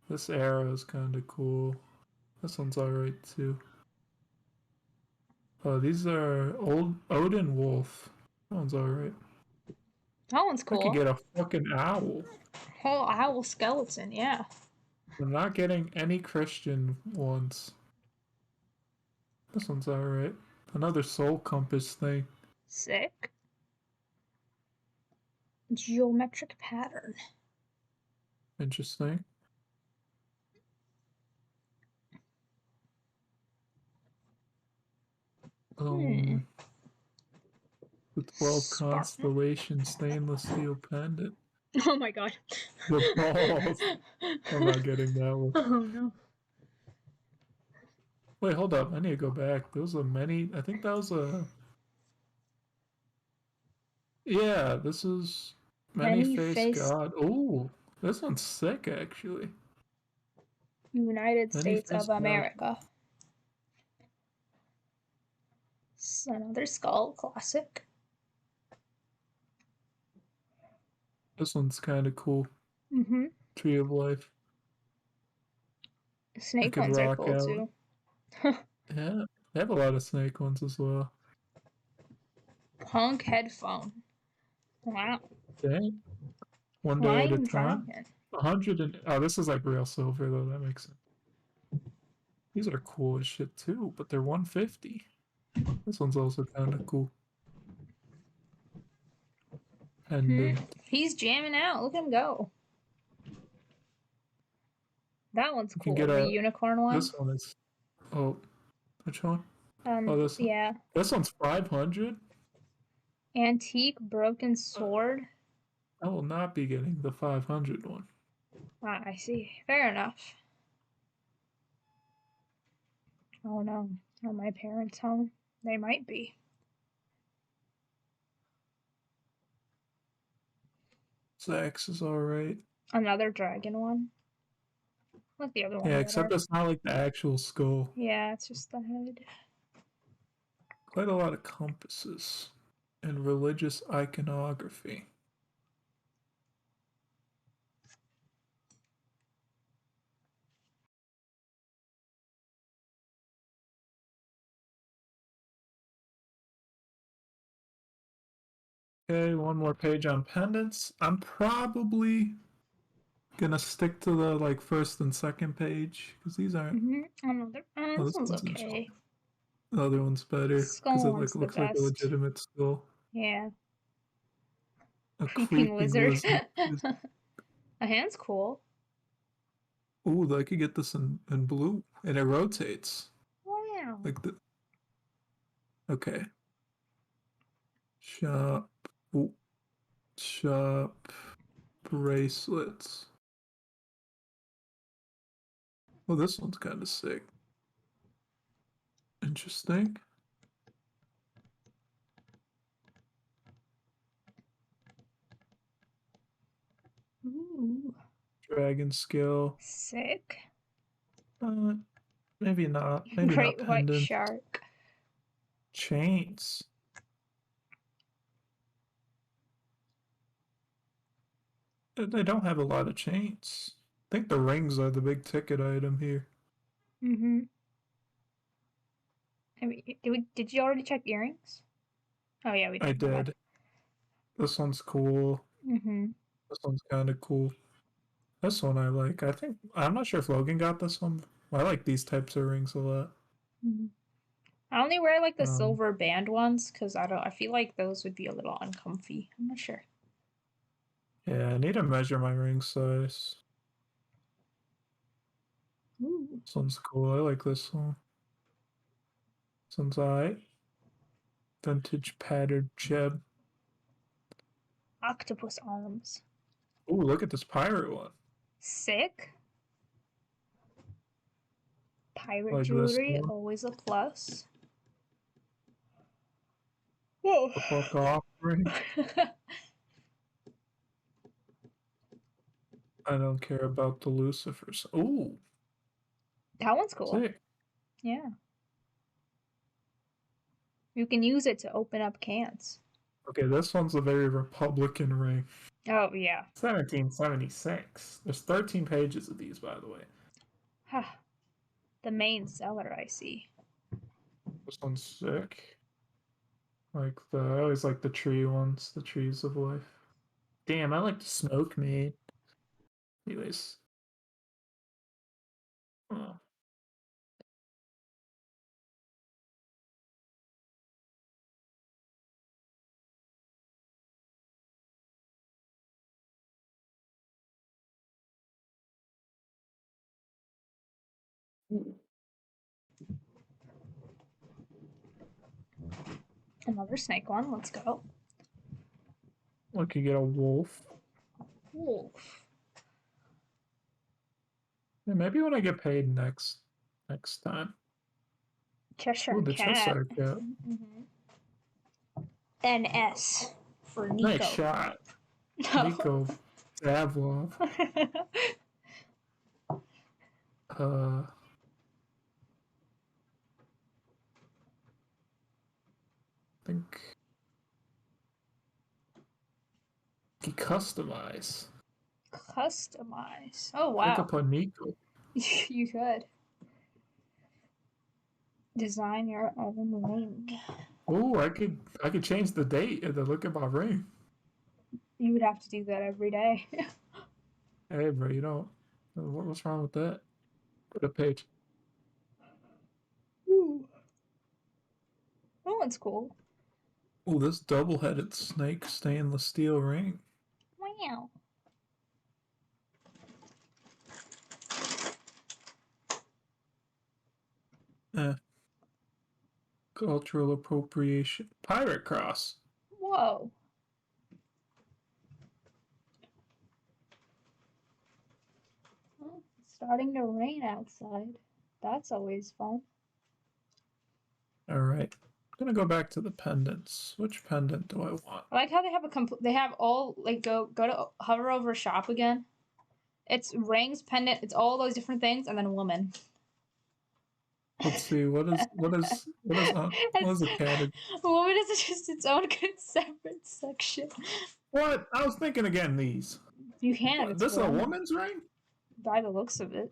This arrow is kinda cool. This one's alright too. Oh, these are old Odin wolf. That one's alright. That one's I cool. could get a fucking owl. Whole owl skeleton, yeah. I'm not getting any Christian ones. This one's alright. Another soul compass thing. Sick. Geometric pattern. Interesting. The 12 Spartan. constellation stainless steel pendant. Oh my god. The balls. I'm not getting that one. Oh no. Wait, hold up. I need to go back. There was a many. I think that was a. Yeah, this is Many-Faced God. Oh, this one's sick, actually. United States Many-Faced of God. America. Another skull, classic. This one's kind of cool. Tree of Life. Snake could ones are rock cool out. too. Yeah, they have a lot of snake ones as well. Punk headphone. Wow. Okay. One day at a Flying time. dragon. 100 and oh, this is like real silver though. That makes sense. These are cool as shit too, but they're 150. This one's also kind of cool. And He's jamming out. Look at him go. That one's you can cool. get The unicorn one. this one is. Oh, which one? Oh, this one. Yeah. This one's 500. Antique broken sword. I will not be getting the 500 one. Ah, I see. Fair enough. Oh no. Are my parents home? They might be. Zax is alright. Another dragon one. Like the other one. Yeah, except it's not like the actual skull. Yeah, it's just the head. Quite a lot of compasses and religious iconography. Okay, one more page on pendants. I'm probably gonna stick to the like first and second page because these aren't. Another. Oh, This this one's one's okay. interesting. The other one's better because Skull it one's like the looks like a best. legitimate skull. Yeah. A Creeping lizard. lizard. A hand's cool. Ooh, I could get this in blue, and it rotates Wow. like the. Okay. Shop. Ooh. Shop. Bracelets. Well, this one's kind of sick. Interesting. Ooh. Dragon skill. Sick. Maybe not. Maybe Great not white pendant. shark. Chains. They don't have a lot of chains. I think the rings are the big ticket item here. Mm-hmm. I mean, did you already check earrings? Oh yeah, we did. I did. This one's cool. Mm-hmm. This one's kind of cool. This one I like. I'm not sure if Logan got this one. I like these types of rings a lot. I only wear like the Um, silver band ones because I feel like those would be a little uncomfy. I'm not sure. Yeah, I need to measure my ring size. Ooh. This one's cool. I like this one. This one's alright. Vintage patterned gem. Octopus arms. Ooh, look at this pirate one. Sick. Pirate Like this jewelry, one. always a plus. Whoa. The fuck off ring. I don't care about the Lucifers. Ooh, That one's cool. sick. Yeah. You can use it to open up cans. Okay, this one's a very Republican ring. Oh, yeah. 1776. There's 13 pages of these, by the way. Huh. The main seller, I see. This one's sick. I always like the tree ones, the trees of life. Damn, I like the smoke made. Anyways. Oh. Another snake one. Let's go. Look, you get a wolf. Wolf. Yeah, maybe when I get paid next time. Cheshire Ooh, the cat. Cheshire cat. NS for Niko. Nice shot. No. Niko Davlov. I think you customize. Customize. Oh, I wow. could put Niko. You could. Design your own ring. Oh, I could change the date and the look at my ring. You would have to do that every day. Hey, bro, you know what's wrong with that? Put a page. Ooh. That one's cool. Oh, this double-headed snake stainless steel ring. Wow. Cultural appropriation. Pirate cross. Whoa. Whoa. Oh, it's starting to rain outside. That's always fun. All right. I'm gonna go back to the pendants. Which pendant do I want? I like how they have they have all like go to hover over shop again. It's rings, pendant, it's all those different things, and then woman. Let's see. What is the category? Woman is just its own good separate section. What? I was thinking again. These. You can. It's This is a woman, woman's ring? by the looks of it.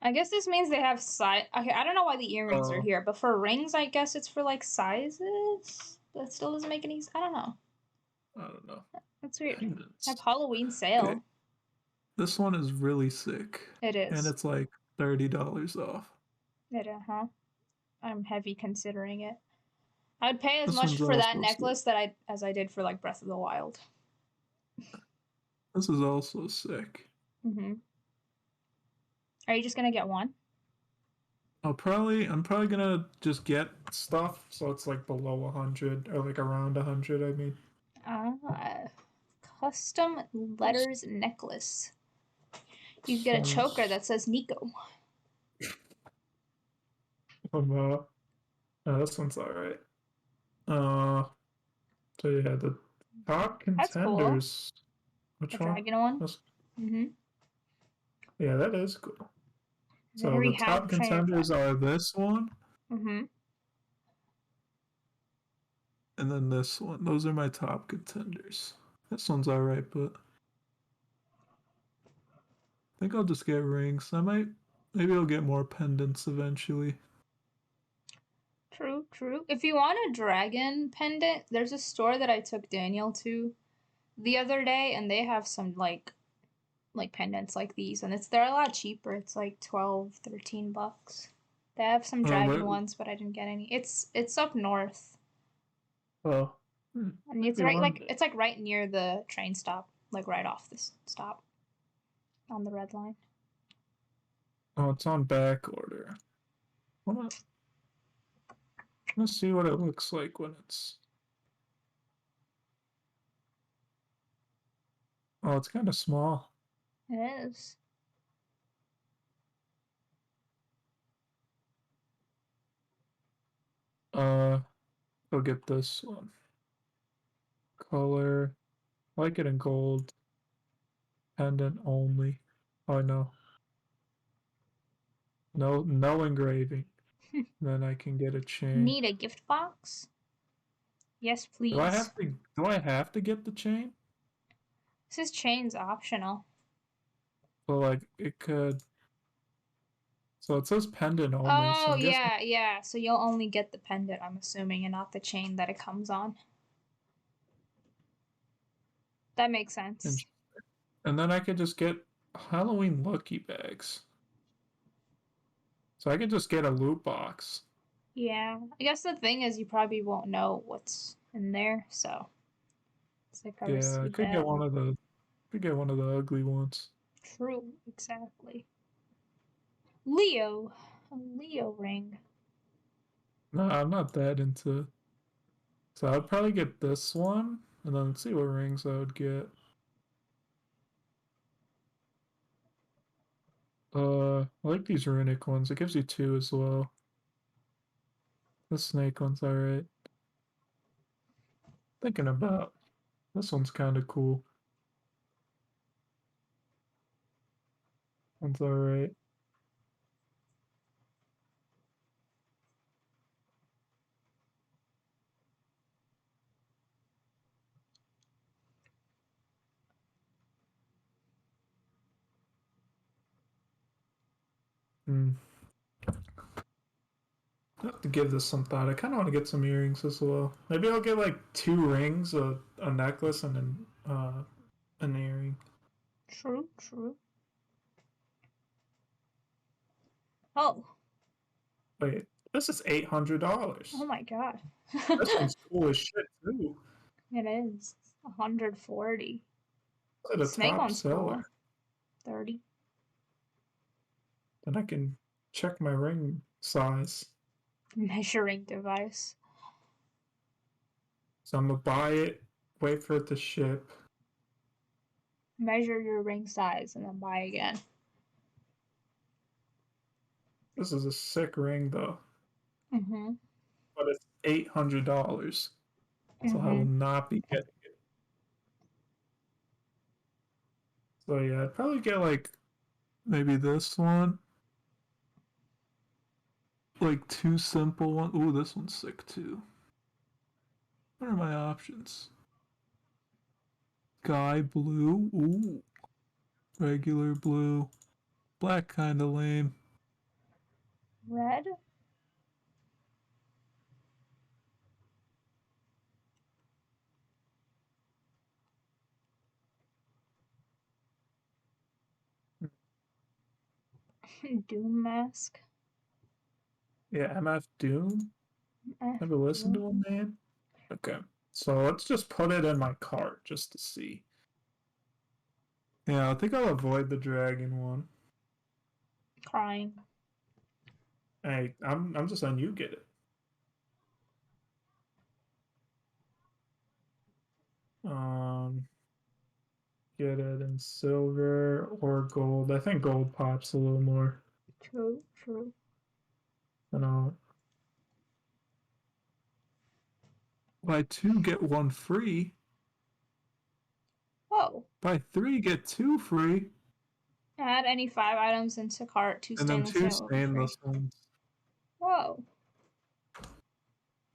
I guess this means they have size. Okay, I don't know why the earrings are here, but for rings, I guess it's for like sizes. That still doesn't make any. I don't know. I don't know. That's weird. Pendants. They have Halloween sale. Okay. This one is really sick. It is. And it's like $30 off. I'm heavy considering it. I would pay as This much one's for that also necklace as I did for like Breath of the Wild. This is also sick. Are you just gonna get one? I'm probably gonna just get stuff so it's like below 100 or like around 100. I mean. Custom letters necklace. You get a choker that says Niko. This one's alright. So yeah, the top contenders. Cool. Which the one? Dragon one. Yeah, that is cool. So Then we the top contenders are this one. And then this one. Those are my top contenders. This one's alright, but I think I'll just get rings. Maybe I'll get more pendants eventually. True. If you want a dragon pendant, there's a store that I took Daniel to the other day, and they have some like pendants like these, and they're a lot cheaper. It's like 12, 13 bucks. They have some dragon ones, but I didn't get any. It's up north. Oh. And it's it's like right near the train stop, like right off this stop on the red line. Oh, it's on back order. Let's see what it looks like when it's. Oh, it's kind of small. It is. I'll get this one. Color. I like it in gold. Pendant only. Oh no. No engraving. Then I can get a chain. Need a gift box? Yes, please. Do I have to get the chain? This chain's optional. Well, like it could. So it says pendant only. Oh, so yeah. So you'll only get the pendant, I'm assuming, and not the chain that it comes on. That makes sense. And then I could just get Halloween lucky bags. So I could just get a loot box. Yeah. I guess the thing is you probably won't know what's in there, so it's like a Yeah, I could get one of the ugly ones. True, exactly. Leo. A Leo ring. No, I'm not that into. So I'd probably get this one, and then see what rings I would get. I like these runic ones. It gives you 2 as well. The snake one's alright. Thinking about this one's kind of cool. One's alright. I have to give this some thought. I kind of want to get some earrings as well. Maybe I'll get like 2 rings, a necklace, and then an earring. True. Oh. Wait, this is $800. Oh my god. This one's cool as shit too. It is. 140. At a Snake top one's seller. cool. 30. Then I can check my ring size. Measuring device. So I'm gonna buy it, wait for it to ship. Measure your ring size and then buy again. This is a sick ring though, Mm-hmm. but it's $800, so I will not be getting it. So yeah, I'd probably get like maybe this one, like two simple ones. Ooh, this one's sick too. What are my options? Sky blue. Ooh, regular blue. Black kind of lame. Red? Doom mask. Yeah, MF Doom. Never listened to him, man. Okay, so let's just put it in my cart just to see. Yeah, I think I'll avoid the dragon one. Crying. Hey, I'm just saying you get it. Get it in silver or gold. I think gold pops a little more. True, true. You know, buy two get one free. Whoa. Buy three get two free. Add any 5 items into cart. 2 And then stainless two steel will be free. stainless ones. Whoa.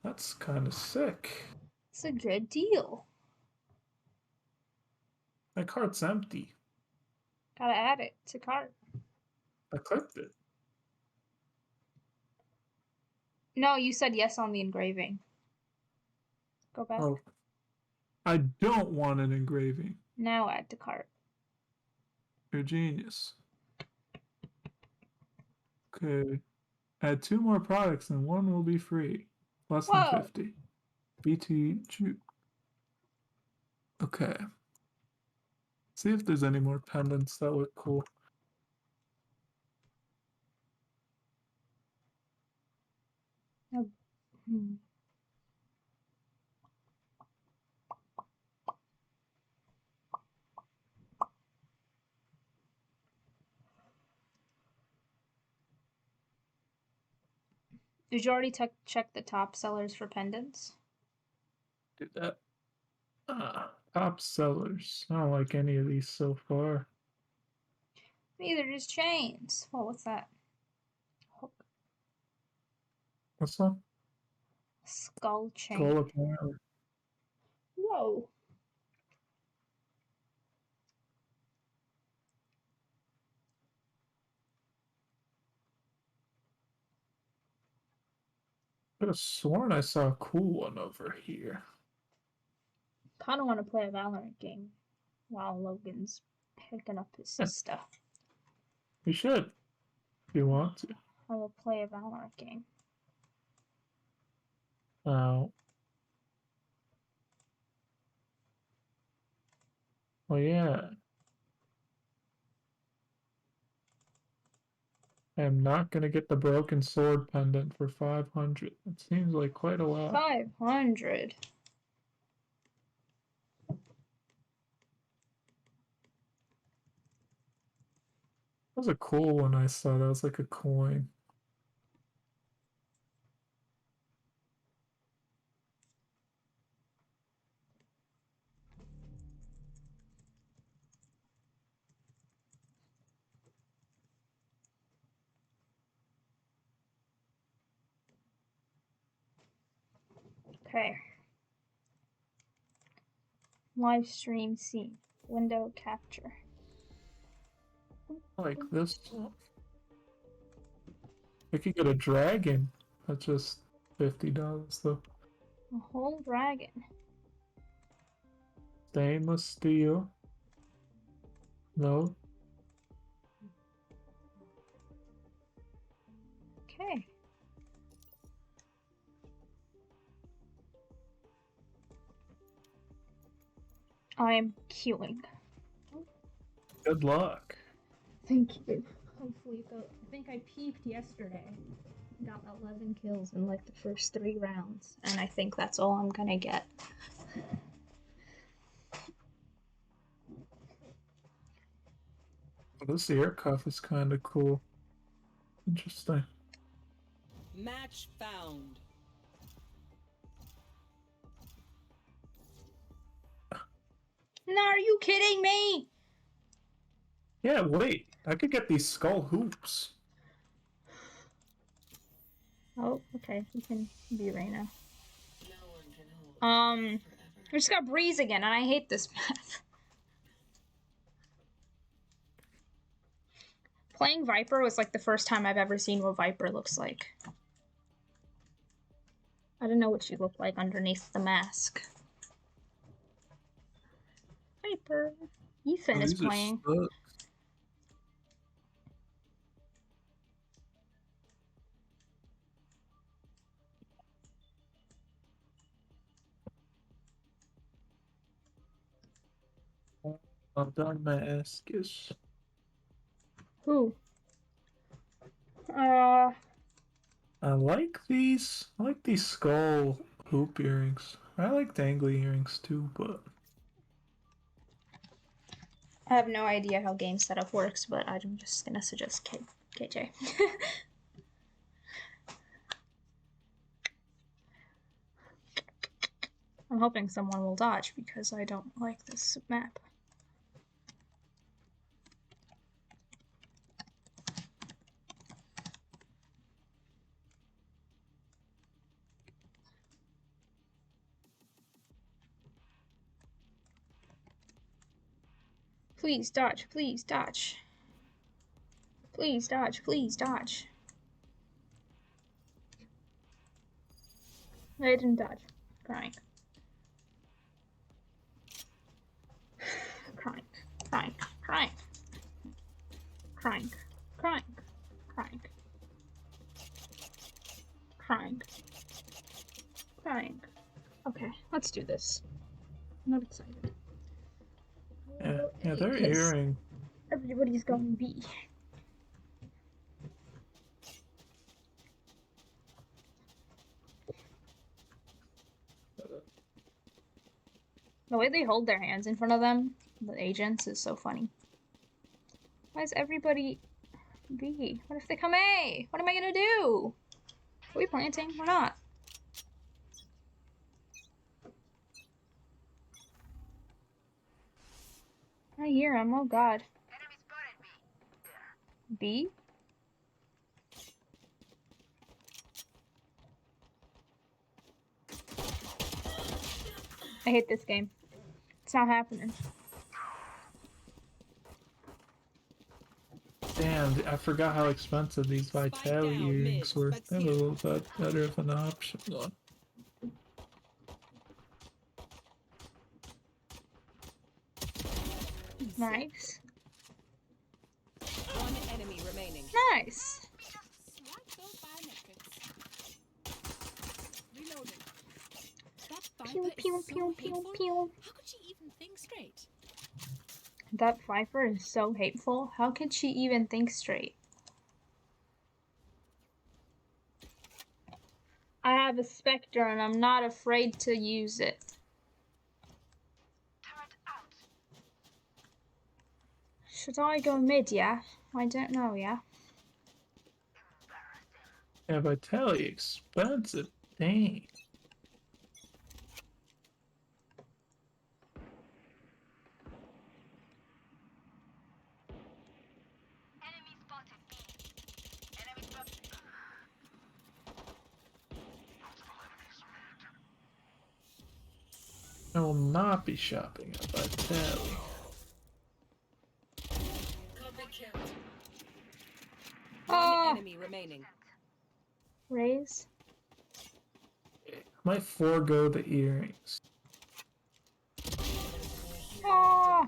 That's kind of sick. It's a good deal. My cart's empty. Gotta add it to cart. I clicked it. No, you said yes on the engraving. Go back. Oh. I don't want an engraving. Now add to cart. You're a genius. Okay. Add 2 more products and 1 will be free. Less than 50. BT Juke. Okay. See if there's any more pendants that look cool. Did you already check the top sellers for pendants? Did that. Top sellers. I don't like any of these so far. They're just chains. Well, what's that? Hook. What's that? Skull chain. Skull apparently. Whoa. I could have sworn I saw a cool one over here. Kind of want to play a Valorant game while Logan's picking up his stuff. You should, if you want to. I will play a Valorant game. Oh. Well, yeah. I am not going to get the broken sword pendant for 500. It seems like quite a lot. 500. That was a cool one I saw. That was like a coin. Okay. Live stream scene. Window capture. Like this one. I could get a dragon. That's just $50 though. A whole dragon. Stainless steel. No. Okay. I am queuing. Good luck. Thank you. Hopefully, I think I peaked yesterday. Got 11 kills in like the first 3 rounds, and I think that's all I'm gonna get. This ear cuff is kind of cool. Interesting. Match found. No, are you kidding me? Yeah, wait. I could get these skull hoops. Oh, okay. You can be Reyna. I just got Breeze again, and I hate this map. Playing Viper was like the first time I've ever seen what Viper looks like. I don't know what she looked like underneath the mask. Viper. Ethan is playing. Damascus. Who? I like these. I like these skull hoop earrings. I like dangly earrings too, but I have no idea how game setup works, but I'm just gonna suggest KJ. I'm hoping someone will dodge because I don't like this map. Please dodge, please dodge. Please dodge, please dodge. I didn't dodge. Crying. Crying, crying, crying. Crying, crying, crying. Crying. Crying. Okay, let's do this. I'm not excited. yeah, they're earring. Everybody's going B. The way they hold their hands in front of them, the agents, is so funny. Why is everybody B? What if they come A? What am I gonna do? Are we planting? We're not. I hear him. Oh god. B? I hate this game. It's not happening. Damn, I forgot how expensive these Vitality earrings were. They were a little bit better of an option. Nice. One enemy remaining. Nice. Pew, pew, pew, pew, pew. How could she even think straight? That Viper is so hateful. How can she even think straight? I have a Spectre and I'm not afraid to use it. Should I go mid, yeah? I don't know, yeah? Yeah, Vitality expensive. Dang. I will not be shopping at Vitality. Oh! One enemy remaining. Raise. I might forego the earrings. Oh!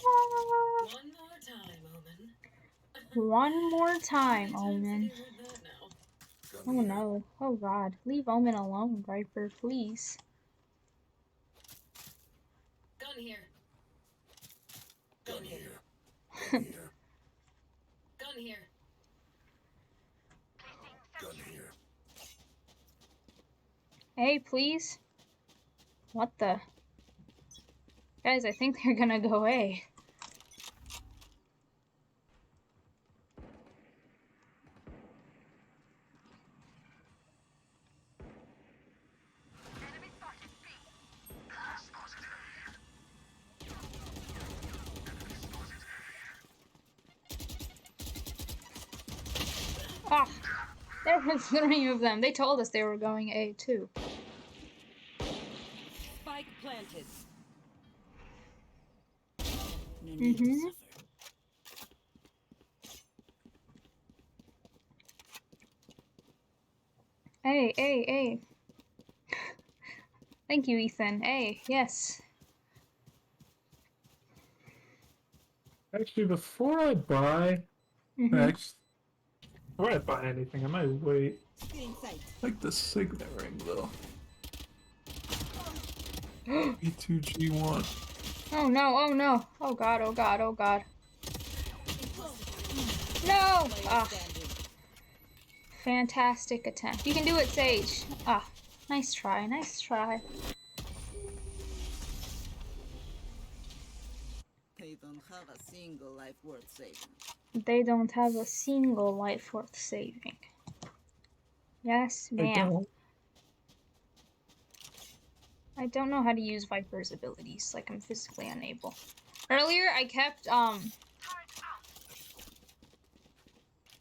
Oh! One more time, Omen. Oh no. Oh god. Leave Omen alone, Viper, please. Gun here. Gun here. Gun here. Gun here. Hey, please. What the? Guys, I think they're gonna go A. Ah, there was 3 of them. They told us they were going A too. Spike planted. No need to suffer. A. Thank you, Ethan. A, yes. Actually, before I buy, Mhm. before I buy anything, I might wait. Getting sight. Like the signet ring, though. E2G1. Oh no, oh no. Oh god, oh god, oh god. No! Ah, fantastic attempt. You can do it, Sage. Ah, nice try, nice try. They don't have a single life worth saving. They don't have a single life worth saving. Yes, ma'am. I don't know how to use Viper's abilities, like I'm physically unable. Earlier, I kept,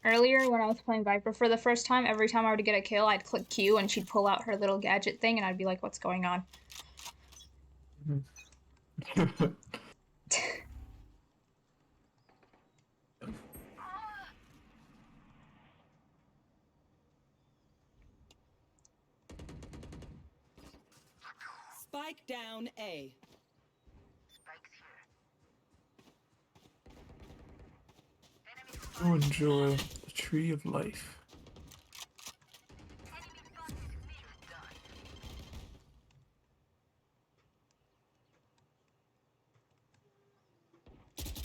Earlier, when I was playing Viper for the first time, every time I were to get a kill, I'd click Q and she'd pull out her little gadget thing and I'd be like, what's going on? Spike down A. To enjoy the tree of life.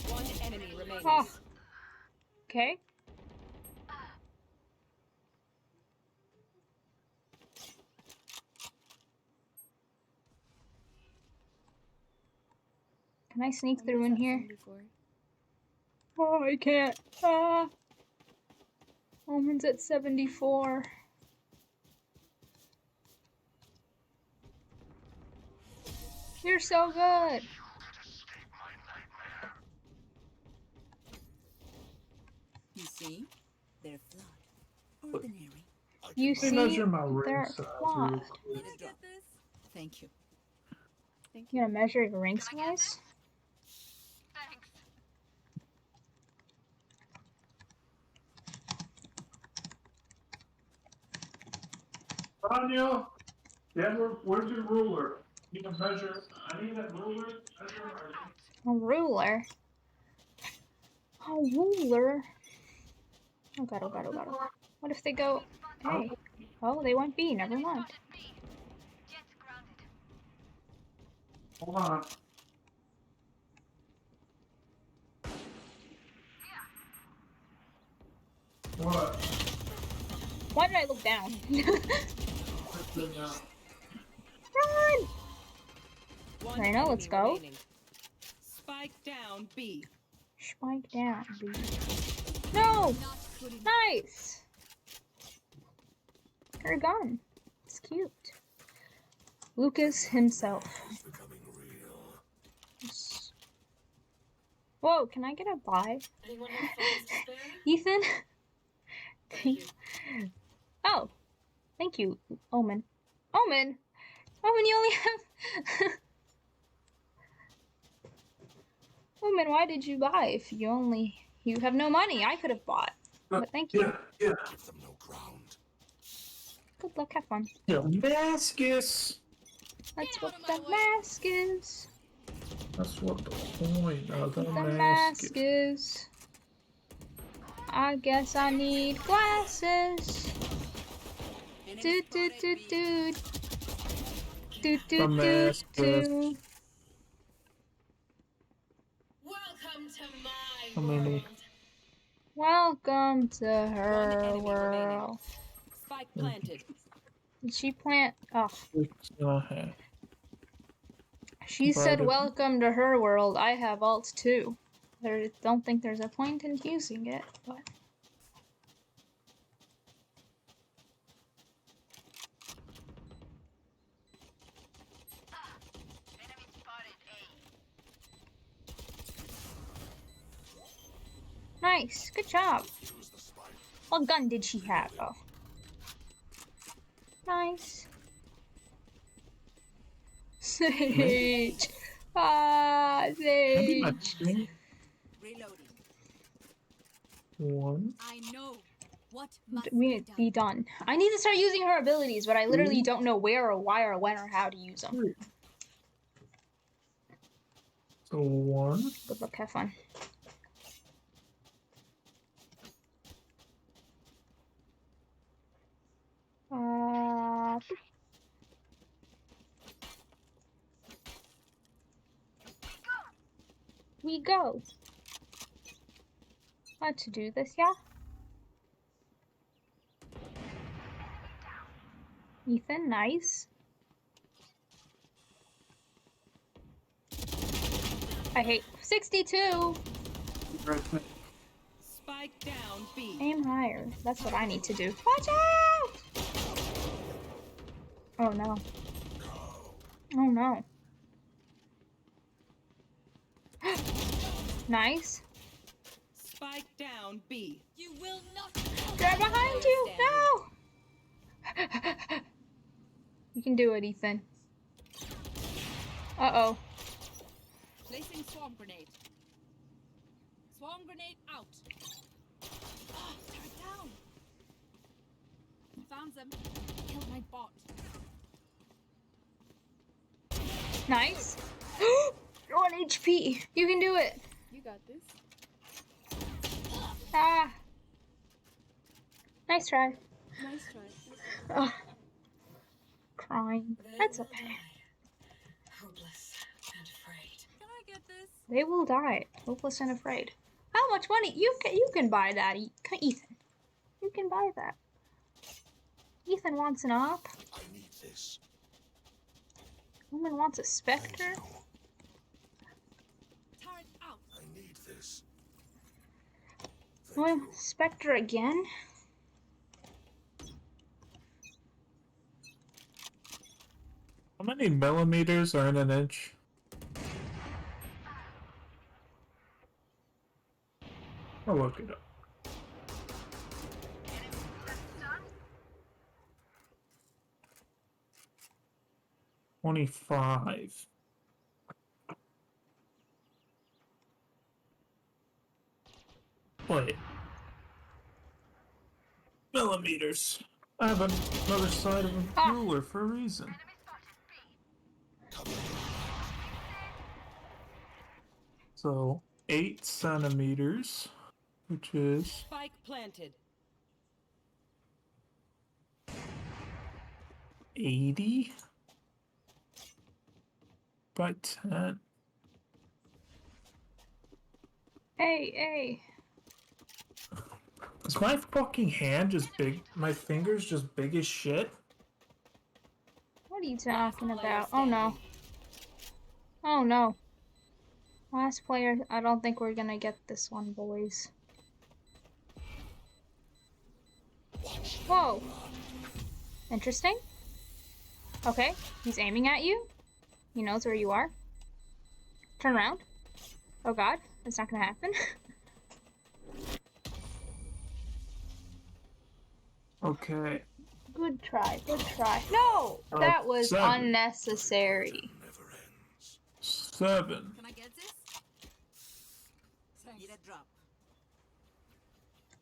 One enemy remains. Oh. Okay. Can I sneak through in here? Oh, I can't. Ah. Omen's at 74. You're so good. You see? They're flawed. Ordinary. You Let me see, measure my ring they're size real flawed. quick. Thank you. You gonna measure your ring size? Daniel, where's your ruler? You can measure. I need that ruler. A ruler? A ruler? Oh god, oh god, oh god, oh god. What if they go A? Oh, they went B, never mind. Hold on. What? Why did I look down? Run! Reyna, let's go. Remaining. Spike down B. Spike down, B. No! Nice! Her gun. It's cute. Lucas himself. Whoa, can I get a buy? Anyone have funds to spare? Ethan? Thank you. Oh, thank you, Omen. Omen? Omen, you only have... Omen, why did you buy if you have no money? I could have bought, but thank you. Yeah. Give them no ground. Good luck, have fun. Damascus. That's what the mask is. That's what the point of the The mask mask is. I guess I need glasses. Do do do do. Do do do mask do. Welcome to my How many? Welcome to One her enemy remaining. world. Spike planted. Did she plant? Oh, Okay. she said, Divided. "Welcome to her world." I have alt too. Don't think there's a point in using it, but. Nice, good job. What gun did she have? Oh. Nice. Sage. Ah, Maybe my Sage. thing. Reloading. One. I know what must We need to be done. I need to start using her abilities, but I literally Two. don't know where or why or when or how to use them. Three. So one. Good luck, have fun. We go. How to do this, yeah? Ethan, nice. I hate 62. Spike down B. Aim higher. That's what I need to do. Watch out! Oh no. Oh no. Nice. Spike down B. You will not. They're behind you! No! You can do it, Ethan. Uh-oh. Placing swarm grenade. Swarm grenade out. Oh, turret down. Found them. Killed my bot. Nice. 1 HP. You can do it. You got this. Ah. Nice try. Nice try. Ugh. Crying. That's okay. Hopeless and afraid. Can I get this? They will die. Hopeless and afraid. How much money? You can buy that, Ethan. You can buy that. Ethan wants an op. I need this. Woman wants a Spectre. Thank you. Turret out. I need this. Woman wants Spectre again. How many millimeters are in an inch? I'll look it up. $25. Wait. Millimeters. I have another side of a ruler for a reason. So 8 centimeters, which is Spike planted. 80 by 10. Hey. Is my fucking hand just big? My fingers just big as shit? What are you talking Last player about? Oh no. standing. Oh no. Last player. I don't think we're gonna get this one, boys. Whoa. Interesting. Okay. He's aiming at you. He knows where you are. Turn around. Oh god. That's not gonna happen. Okay. Good try. Good try. No! That was 7. unnecessary. Never ends. 7. Can I get this? Need a drop.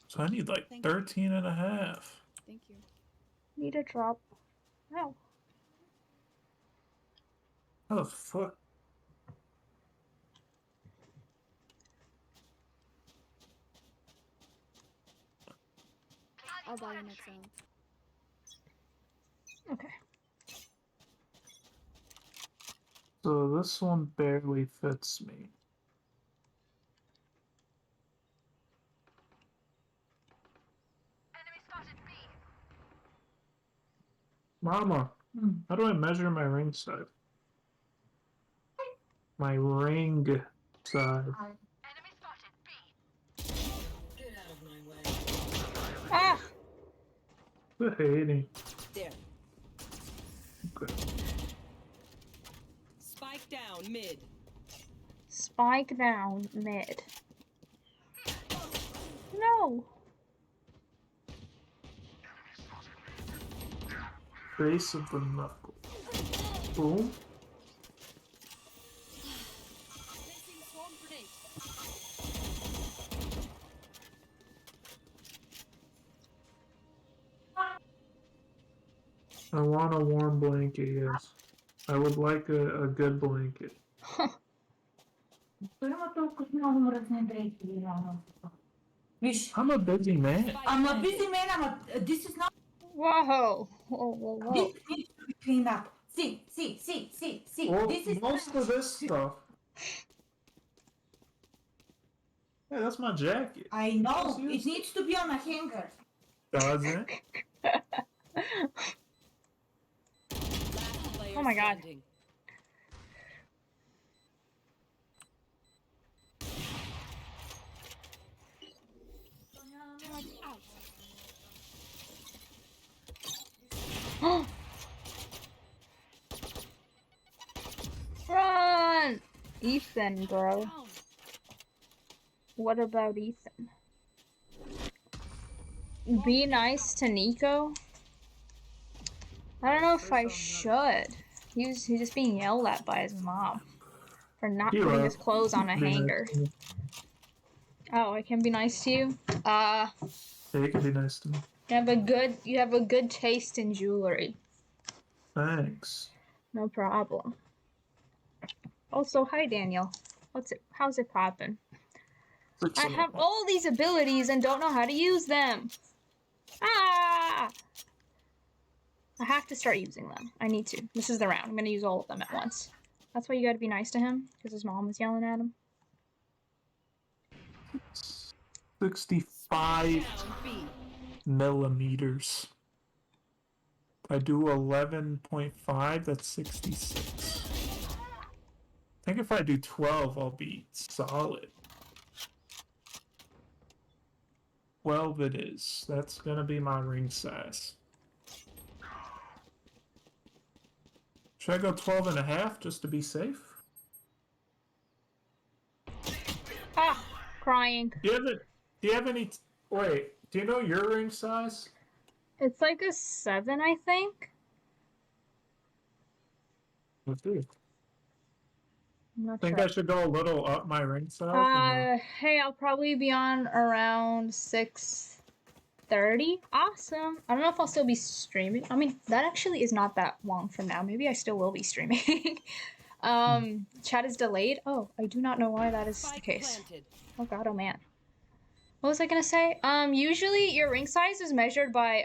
So I need like Thank you. 13 and a half. Thank you. Need a drop. No. How the fuck? I'll buy you next round. Okay. So this one barely fits me. Mama, how do I measure my ring size? My ring size. Get out of my way. Ah! Quit hating. There. Okay. Spike down mid. Spike down mid. No! Base of the knuckle. Boom. Placing swarm grenade. I want a warm blanket, yes. I would like a good blanket. I'm a busy man. I'm a busy man. This is not. Whoa! Whoa, whoa, whoa. This needs to be cleaned up. See. Well, This is most of this stuff. Hey, that's my jacket. I know. It needs to be on a hanger. Does it? Oh my god. Standing. Run! Ethan, bro. What about Ethan? Be nice to Niko? I don't know if I should. He's just being yelled at by his mom for not putting his clothes on a hanger. Oh, I can be nice to you? Yeah, you can be nice to me. You have a good taste in jewelry. Thanks. No problem. Also, hi Daniel. How's it poppin'? I have all these abilities and don't know how to use them. Ah! I have to start using them. I need to. This is the round. I'm gonna use all of them at once. That's why you gotta be nice to him, because his mom was yelling at him. 65 Down B. millimeters. I do 11.5, that's 66. I think if I do 12, I'll be solid. 12 it is. That's gonna be my ring size. Should I go 12 and a half just to be safe? Ah! Crying. Do you have any... Wait, do you know your ring size? It's like a 7, I think. Let's do it. I'm not Think sure. I should go a little up my ring size? Or no? Hey, I'll probably be on around 6:30. Awesome. I don't know if I'll still be streaming. I mean, that actually is not that long from now. Maybe I still will be streaming. Chat is delayed. Oh, I do not know why that is the Spike case. planted. Oh god, oh man. What was I gonna say? Usually your ring size is measured by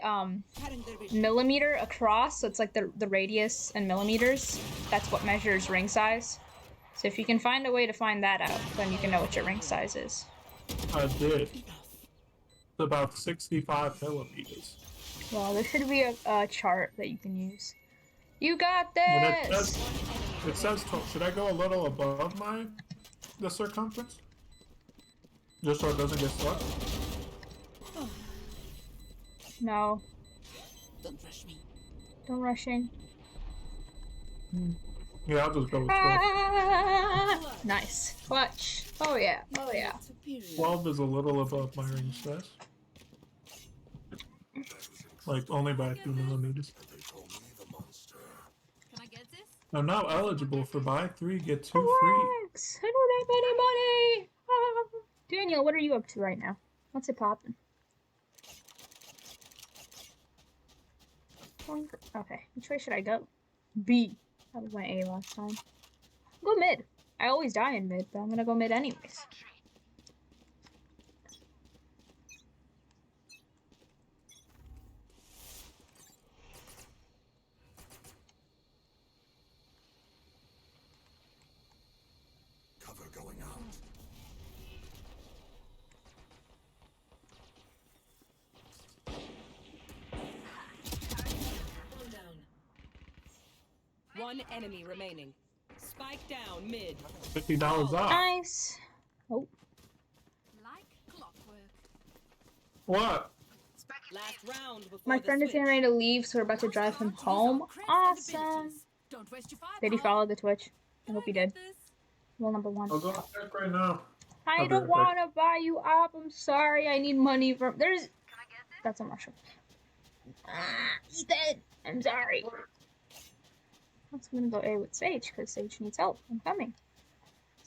millimeter across, so it's like the radius and millimeters. That's what measures ring size. So if you can find a way to find that out, then you can know what your ring size is. I did. It's about 65 millimeters. Well, there should be a chart that you can use. You got And this! it says 12. Should I go a little above the circumference? Just so it doesn't get stuck? No. Don't rush me. Don't rushing. Yeah, I'll just go with 12. Ah! Nice. Clutch. Oh yeah. Oh yeah. 12 is a little above my ring size. Like, only by a few millimeters. Can I get this? I'm now eligible for buy 3, get 2 free. Relax. I don't have any money. Ah. Daniel, what are you up to right now? What's it poppin'? Okay, which way should I go? B. That was my A last time. Go mid. I always die in mid, but I'm gonna go mid anyways. Cover going out. One down. One enemy remaining. Spike down mid. $50 off. Nice. Oh, Like clockwork. What? Last round before my the friend is switch. getting ready to leave, so we're about to drive him home. Awesome. Don't waste your fire. Did he follow the Twitch? I hope he did. This? Rule number 1. I'll go check right now. I I'll be don't right want to buy you up. I'm sorry. I need money from. There's. That's a mushroom. Ethan! I'm sorry. I'm gonna go A with Sage because Sage needs help. I'm coming.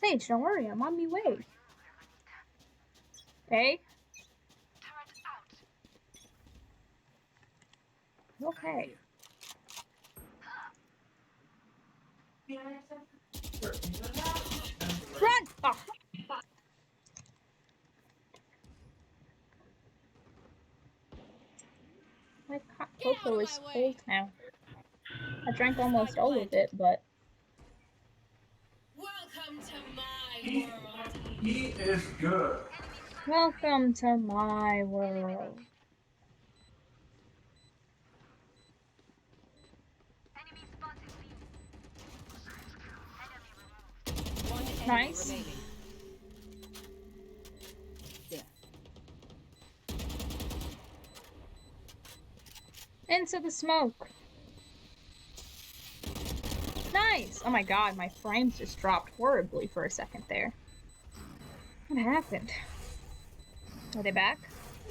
Sage, don't worry. I'm on my way. A? Okay. Run! Oh. My cocoa is cold now. I drank almost all of it, but Welcome to my world. He is good. welcome to my world. One enemy Nice. remaining. Yeah. Into the smoke. Nice! Oh my god, my frames just dropped horribly for a second there. What happened? Are they back?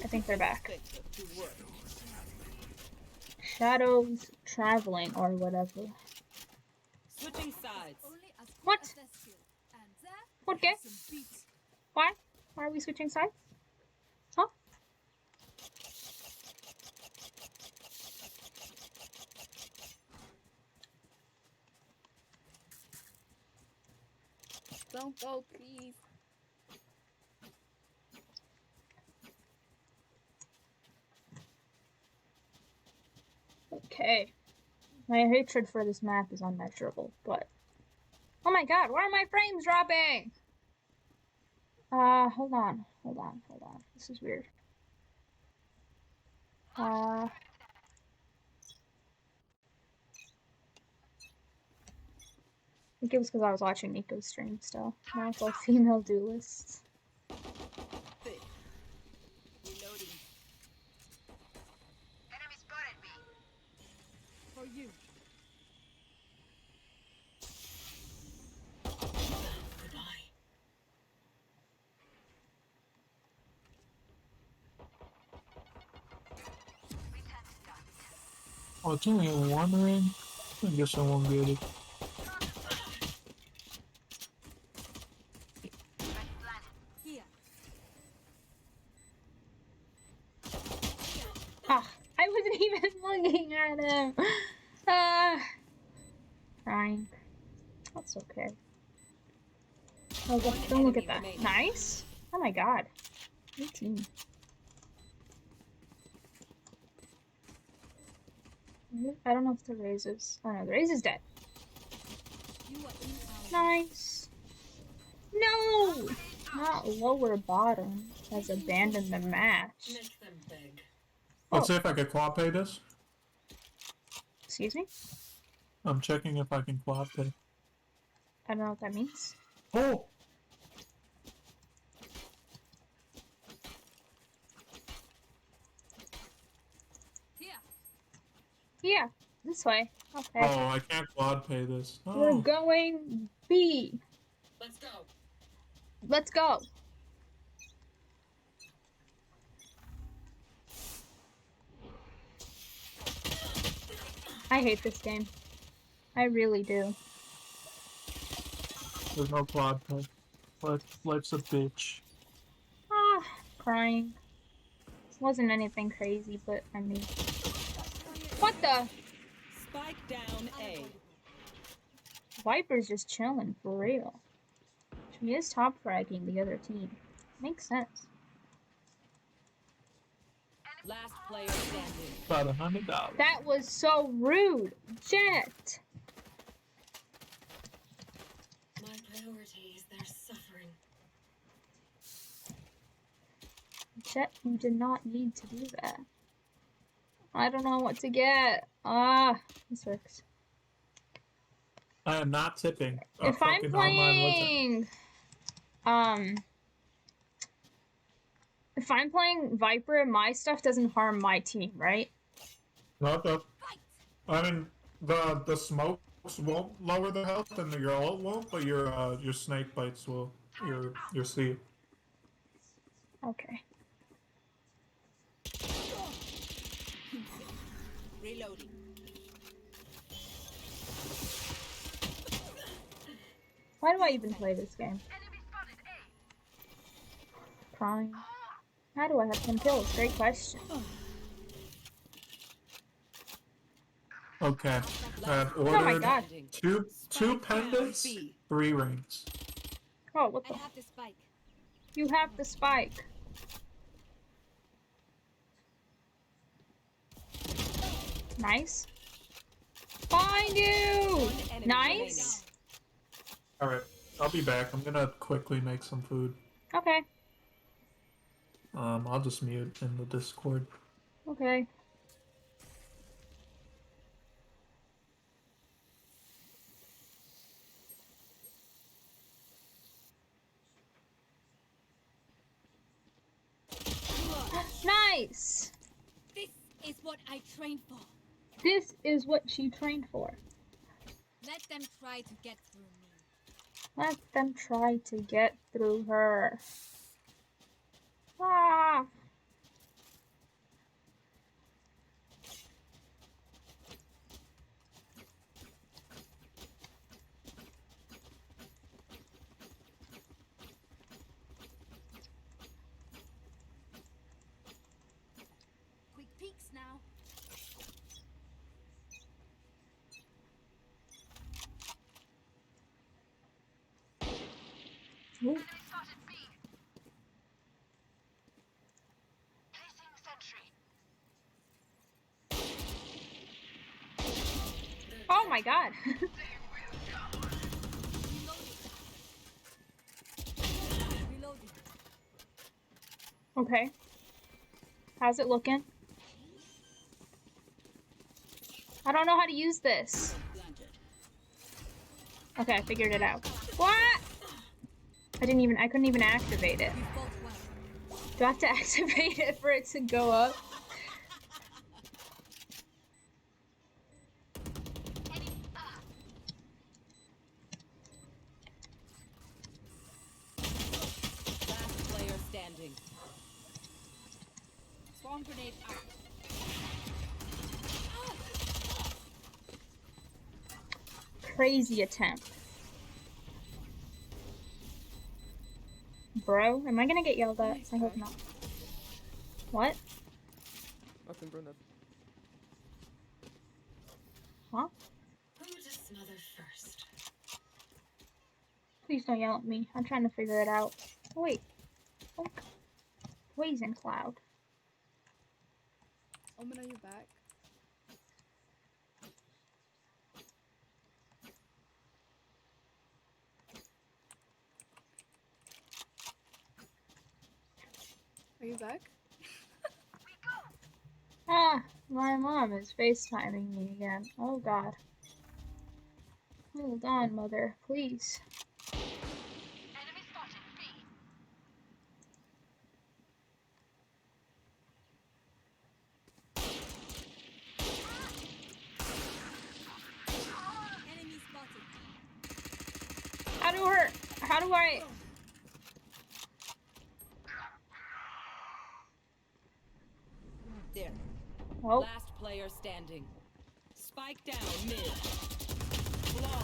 I think they're back. Fit to work. Shadows traveling or whatever. Switching sides. Only as good What? as their skill. And there, What game? some beats. Why? Why are we switching sides? Huh? Don't go, please. Okay. My hatred for this map is unmeasurable, but... Oh my god, why are my frames dropping? Hold on. This is weird. I think it was because I was watching Niko's stream still. Now it's all female duelists. Fit. Reloading. For you. Goodbye. Oh, it's only one ring? I guess I won't get it. Here. Ah, I wasn't even looking at him. Crying. That's okay. Oh, don't look at that. Nice. Oh my god. 18. I don't know if the raise is. Oh no, the raise is dead. You are in our Nice. No! Not lower bottom has abandoned the match. Make them beg. Let's see if I can quad pay this. Excuse me? I'm checking if I can quad pay. I don't know what that means. Oh! Here. Yeah, this way. Okay. Oh, I can't quad pay this. We're Oh. going B. Let's go. Let's go. I hate this game. I really do. There's no quad pay. Life's a bitch. Ah, crying. This wasn't anything crazy, but I mean... What the? Spike down A. Viper's just chilling, for real. She is top fragging the other team. Makes sense. Last player standing. About $100. That was so rude! Jet! My priority is their suffering. Jet, you did not need to do that. I don't know what to get. Ah, this works. I am not tipping. A If I'm fucking online legend. playing, if I'm playing Viper, my stuff doesn't harm my team, right? No, it does. I mean, the smokes won't lower the health, and your ult won't, but your snake bites will. Your C. Okay. Reloading. Why do I even play this game? Prime. How do I have 10 kills? Great question. Okay. I've Oh my ordered god. two pendants, 3 rings. Oh, what the? I have the spike. You have the spike. Nice. Find you! Nice. Alright, I'll be back. I'm gonna quickly make some food. Okay. I'll just mute in the Discord. Okay. Nice! This is what I trained for. This is what she trained for. Let them try to get through me. Let them try to get through her. Ah! Quick peeks now. Ooh. Oh my god. Reloading. Okay. How's it looking? I don't know how to use this. Okay, I figured it out. What? I couldn't even activate it. You fought well. Do I have to activate it for it to go up? Last player standing. Swarm grenade out. Crazy attempt. Bro, am I gonna get yelled at? I hope not. What? Nothing, bro, nothing. Huh? Who to smother first? Please don't yell at me. I'm trying to figure it out. Oh, wait. Oh. Poison cloud. Omen, are you back? Are you back? Ah, my mom is FaceTiming me again. Oh god. Hold on, mother, please. Enemy spotted. How do I? There. Oh, Last player standing. Spike down mid. Long.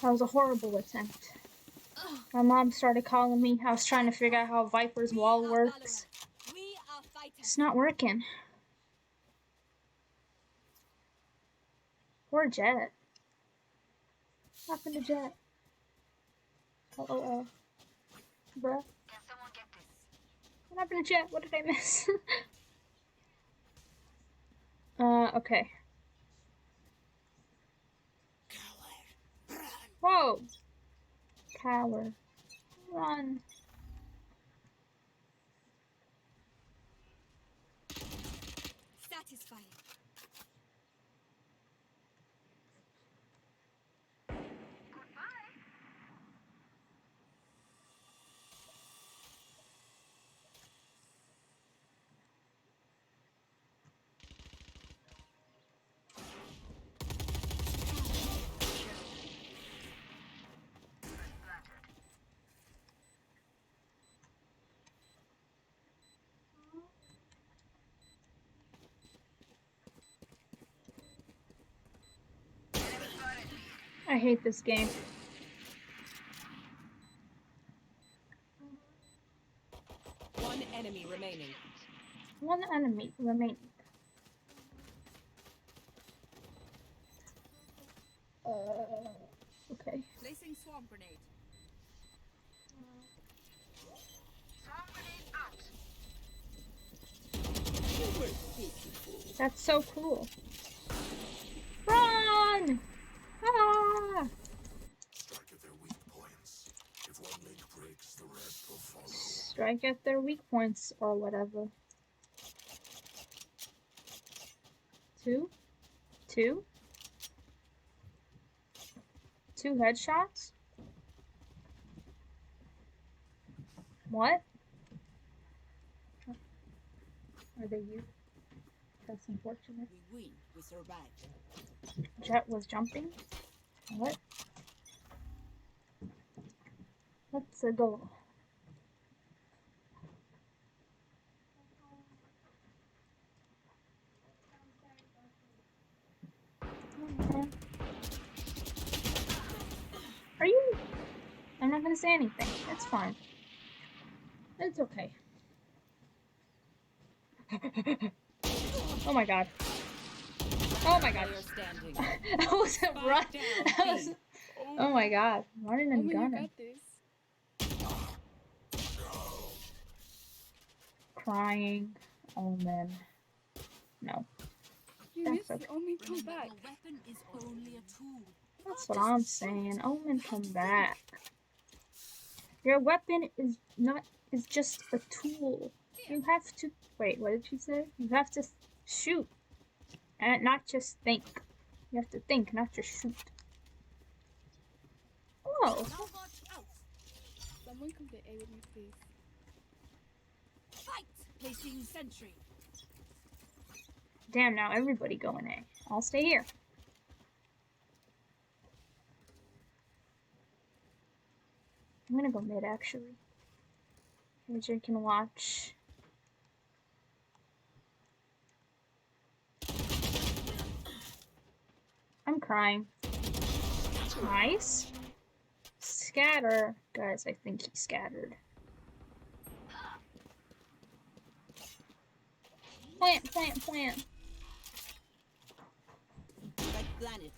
that was a horrible attempt. My mom started calling me. I was trying to figure out how Viper's wall We are works. VALORANT. We are fighters. It's not working. Poor Jet. What happened to Jet? Oh. Bruh. What happened to Jet? What did I miss? Okay. Whoa! Coward. Run. Satisfying. I hate this game. One enemy remaining. One enemy remaining. Okay. Placing swarm grenade. That's so cool. Run! Ah! Strike at their weak points. If one link breaks, the rest will follow. Strike at their weak points or whatever. Two? Two headshots? What? Are they you? That's unfortunate. We win. We survive. Jet was jumping? What? Let's go. Are you? I'm not gonna say anything. It's fine. It's okay. Oh my god. Oh my god. Player standing. I wasn't running. Oh my god. Running and You gunning. got this. Crying. Oh man. No. You That's missed okay. the only come back. weapon is only a tool. That's what I'm saying. Omen, come back. Your weapon is just a tool. You have to wait, what did she say? You have to shoot. And not just think. You have to think, not just shoot. Oh. Someone come to A with me, please. Fight! Placing sentry. Damn, now everybody going A. I'll stay here. I'm gonna go mid, actually. AJ can watch. I'm crying. Nice. Scatter. Guys, I think he scattered. Plant, plant, plant. Like planet.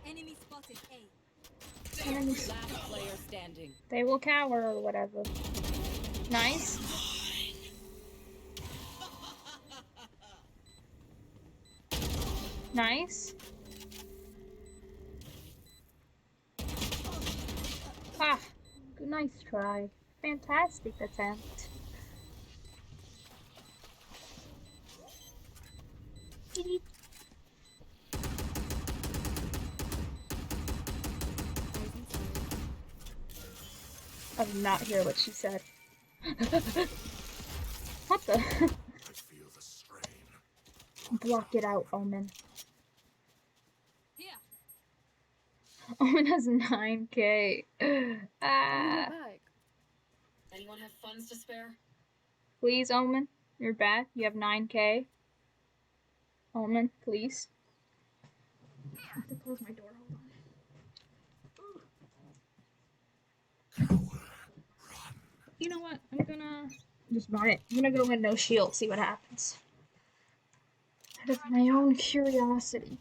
Enemy spotted A. Enemies. Last player standing. They will cower or whatever. Nice. Nice. Ah, good, nice try. Fantastic attempt. Beep. I did not hear what she said. What the? I feel the strain. Block it out, Omen. Here. Omen has 9k. Ah. Back. Anyone have funds to spare? Please, Omen. You're back. You have 9k. Omen, please. I have to close my door. Hold on. You know what? I'm gonna just buy it. I'm gonna go in no shield, see what happens. Out of my own curiosity.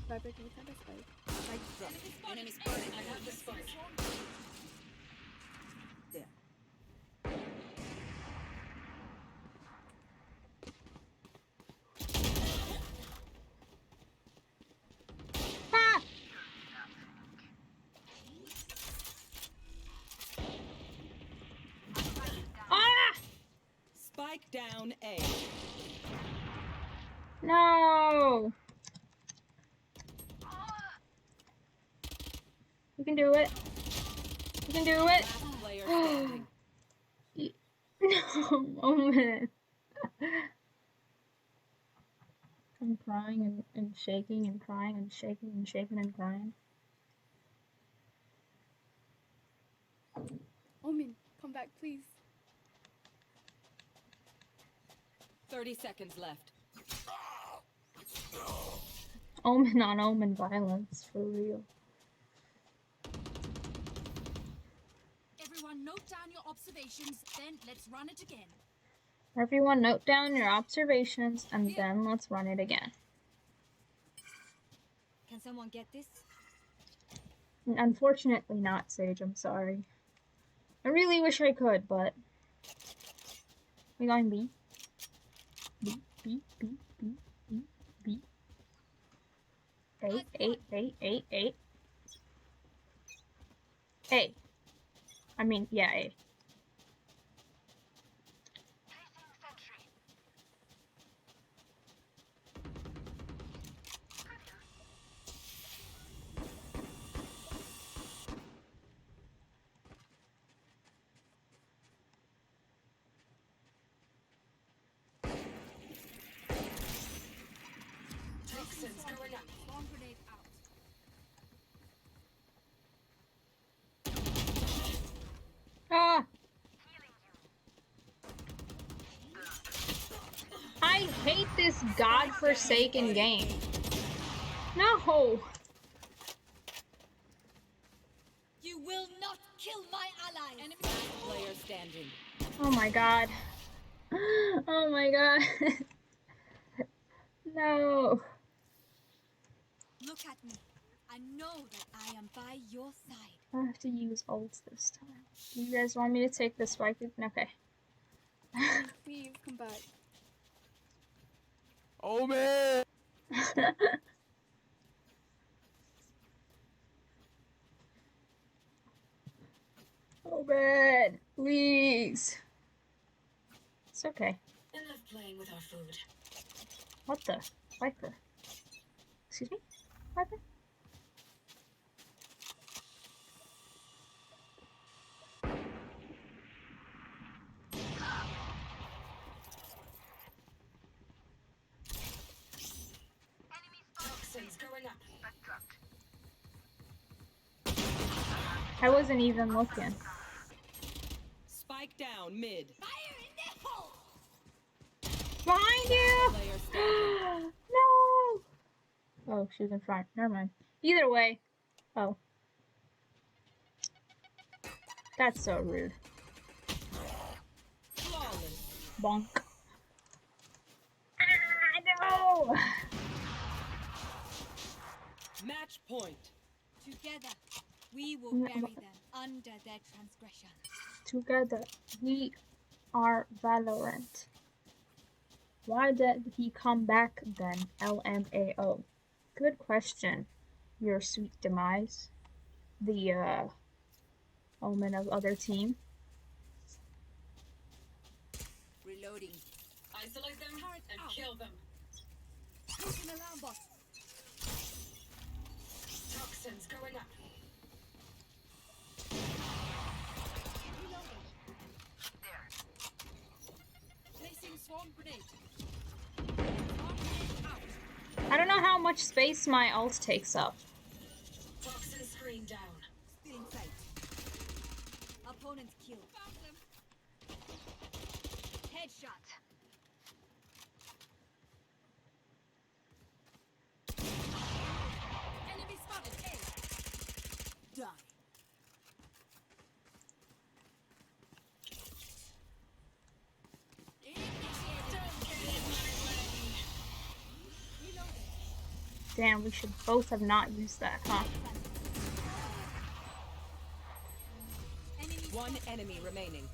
Viper, can you find a spike? Spike drop. Enemy spotted. I have the spike. There. Ah! Ah! Spike down A. No! You can do it. You can do it. Last player standing. No, Omen. I'm crying and shaking and crying and shaking and shaking and crying. come back, please. 30 seconds left. Omen on omen violence, for real. Everyone note down your observations, then let's run it again. Everyone note down your observations, and then let's run it again. Can someone get this? Unfortunately not, Sage, I'm sorry. I really wish I could, but... We going B? B, B, B, B, B, B. A, A, A, A, A. A. I mean, yeah, A. Toxins going up. Bomb grenade out. Ah! I hate this godforsaken game. No! You will not kill my allies. Enemy Player standing. Oh my god. Oh my god. No. Look at me. I know that I am by your side. I have to use ults this time. Do you guys want me to take the spike? Okay. Please come back. Oh man! Oh man, please. It's okay. Enough playing with our food. What the? Viper. Excuse me? Viper? Toxins going up. I wasn't even looking. Spike down mid. Fire in the hole! Behind you! Player standing. No! Oh, she was in front. Never mind. Either way. Oh. That's so rude. Flawless. Bonk. Ah, no! Match point. Together, we will No. bury them under their transgression. Together, we are Valorant. Why did he come back then? LMAO. Good question. Your sweet demise. The, omen of other team. Reloading. Isolate them and kill them. Looking alarm bot. Toxins going up. Placing swarm grenade. Swarm grenade out. I don't know how much space my ult takes up. Toxin screen down. Still in sight. Opponent killed. Found them. Headshot. Enemy spotted. A. Die. Damn, we should both have not used that, huh? One enemy remaining.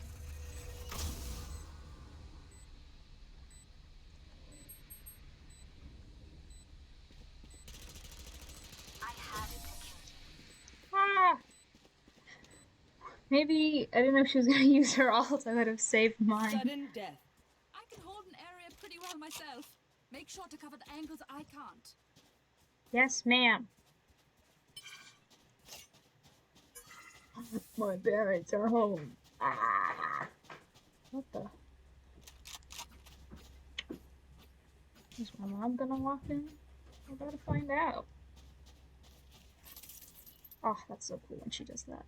Ah! Maybe, I didn't know if she was gonna use her ult, I would have saved mine. Sudden death. I can hold an area pretty well myself. Make sure to cover the angles I can't. Yes, ma'am. My parents are home. Ah! What the? Is my mom gonna walk in? We're about to find out. Oh, that's so cool when she does that.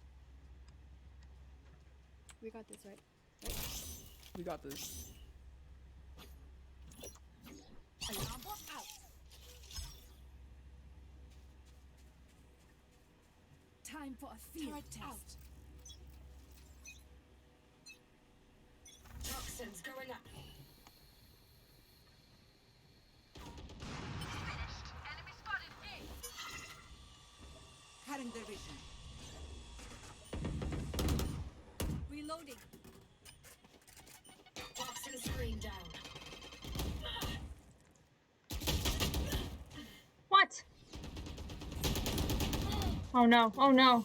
We got this, right? We got this. Alarm bot out. Time for a field test. Toxins going up. Enemy spotted A. Cutting their vision. Reloading. Toxin screen down. What? Oh no, oh no.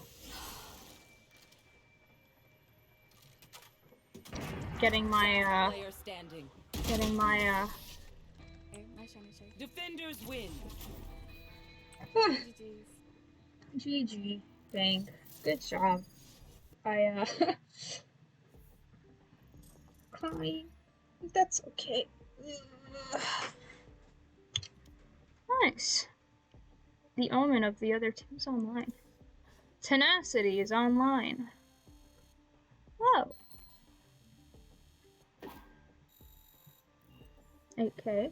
Getting my, Player standing. getting my, Okay, nice shot, nice shot. Defenders win. GG's. GG. Dang. Good job. I, crying. That's okay. Nice. The omen of the other team's online. Tenacity is online. Whoa. Okay.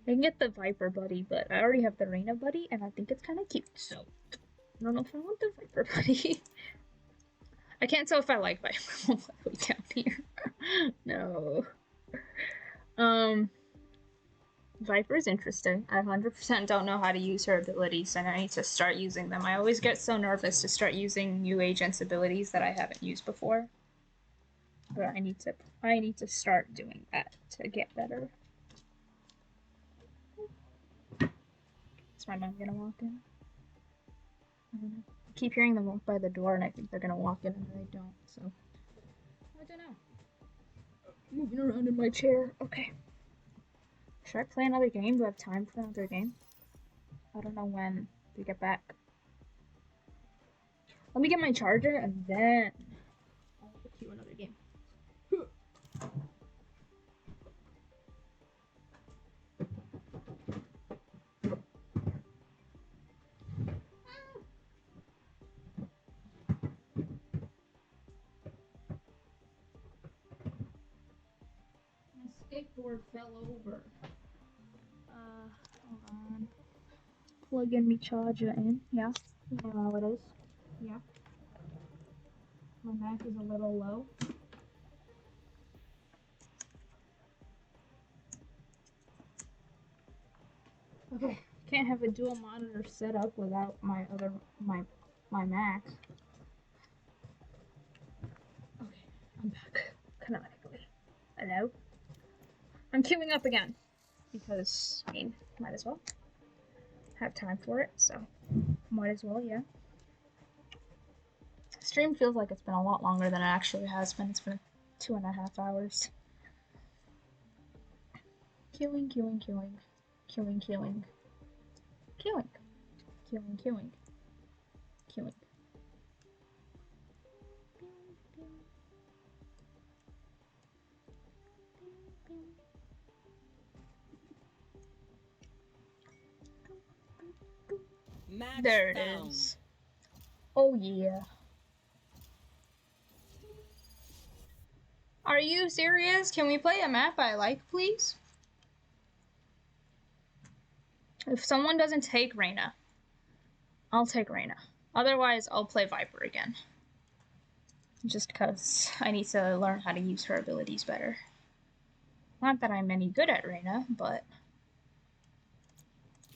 I can get the Viper buddy, but I already have the Reyna buddy, and I think it's kind of cute, so I don't know if I want the Viper buddy. I can't tell if I like Viper all the way down here. No. Viper's interesting. I 100% don't know how to use her abilities, and I need to start using them. I always get so nervous to start using new agents' abilities that I haven't used before. But I need to start doing that to get better. Is my mom gonna walk in? I don't know. I keep hearing them walk by the door, and I think they're gonna walk in, and they don't, so I don't know. Moving around in my chair. Okay. Should I play another game? Do I have time for another game? I don't know when we get back. Let me get my charger and then I'll queue another game. My skateboard fell over. Hold on. Plug in me charger in. Yeah. You know how it is. Yeah. My Mac is a little low. Okay. Can't have a dual monitor set up without my Mac. Okay, I'm back. Canonically. Hello? I'm queuing up again. Because, I mean, might as well. Have time for it, so might as well, yeah. Stream feels like it's been a lot longer than it actually has been. It's been 2.5 hours. Queuing. Match There it found. is. Oh yeah. Are you serious? Can we play a map I like, please? If someone doesn't take Reyna, I'll take Reyna. Otherwise, I'll play Viper again. Just because I need to learn how to use her abilities better. Not that I'm any good at Reyna, but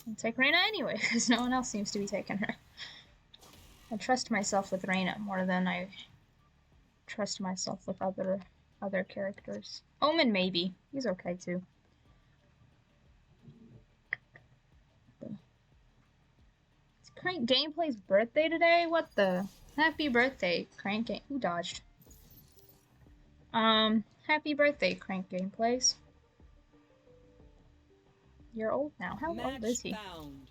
I'll take Reyna anyway, because no one else seems to be taking her. I trust myself with Reyna more than I trust myself with other characters. Omen, maybe. He's okay, too. It's Crank Gameplay's birthday today? What the? Happy birthday, Crank Game. Who dodged? Happy birthday, Crank Gameplays. You're old now. How old is he? Found.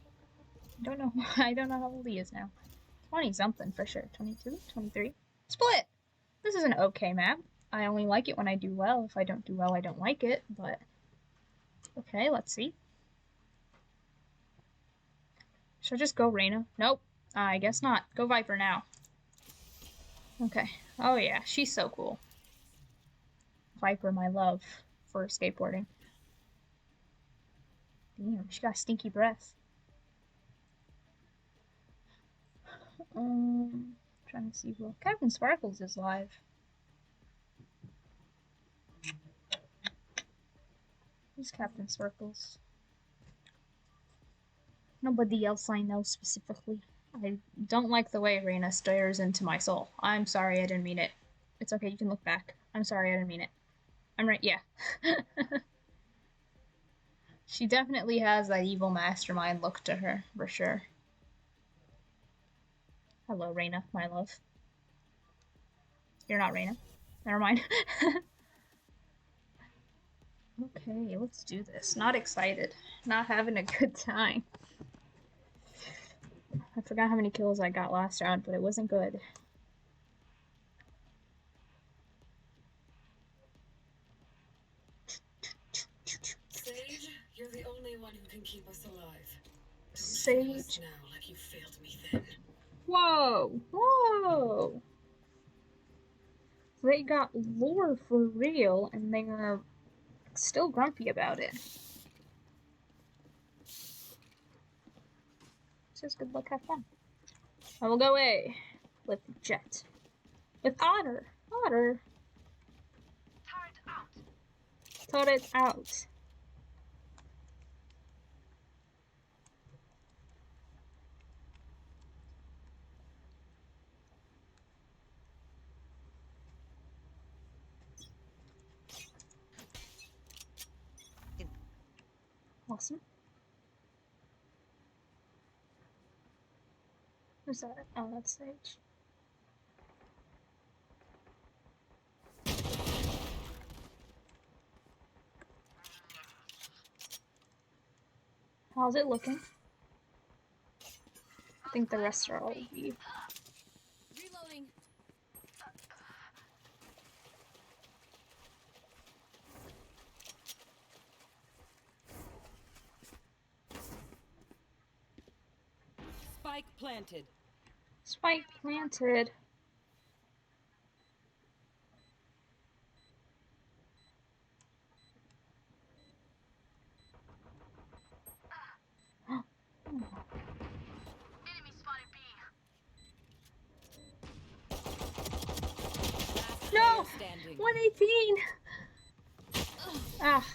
I don't know how old he is now. 20 something for sure. 22, 23. Split! This is an okay map. I only like it when I do well. If I don't do well, I don't like it, but okay, let's see. Should I just go Reyna? Nope. I guess not. Go Viper now. Okay. Oh yeah, she's so cool. Viper, my love for skateboarding. Damn, she got stinky breath. Trying to see who. Captain Sparkles is live. Who's Captain Sparkles? Nobody else I know specifically. I don't like the way Reina stares into my soul. I'm sorry, I didn't mean it. It's okay, you can look back. I'm sorry, I didn't mean it. I'm right, yeah. She definitely has that evil mastermind look to her, for sure. Hello, Reina, my love. You're not Reina. Never mind. Okay, let's do this. Not excited. Not having a good time. I forgot how many kills I got last round, but it wasn't good. Sage, you're the only one who can keep us alive. Sage. Now, like you failed me then. Whoa! Whoa! They got lore for real, and they are still grumpy about it. Just good luck, have fun. I will go A with Jet. With Otter. Otter. Turret out. Awesome. Who's that? Oh, that's Sage. How's it looking? I think the rest are all B. Reloading. Spike planted. Spike planted. No! 118! Ah.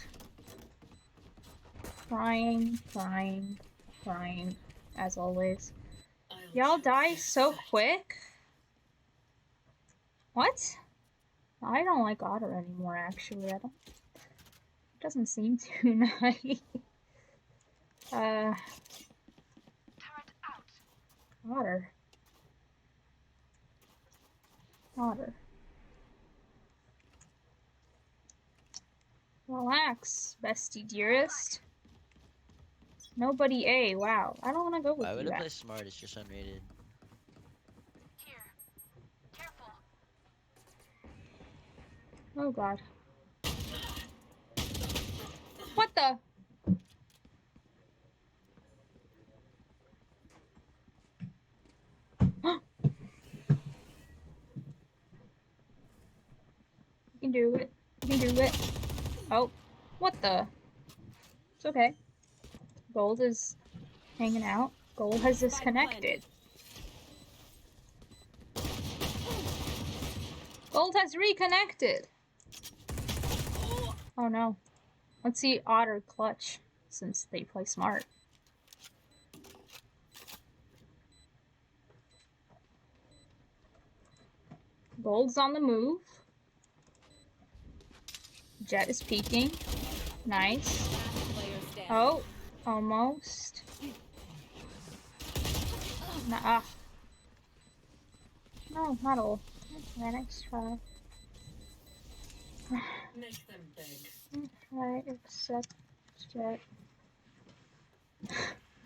Crying, crying, crying, as always. Y'all die so quick? What? I don't like Otter anymore, actually. I don't... It doesn't seem too nice. Otter. Otter. Relax, bestie dearest. Nobody A, wow. I don't want to go with Why would you. I play smart? It's just unrated. Oh god. What the? You can do it. You can do it. Oh. What the? It's okay. Gold is hanging out. Gold has disconnected. Gold has reconnected. Oh no. Let's see Otter clutch since they play smart. Gold's on the move. Jet is peeking. Nice. Oh, almost. Nah. No, not all. Okay, nice try. Make them beg. Try except Jet.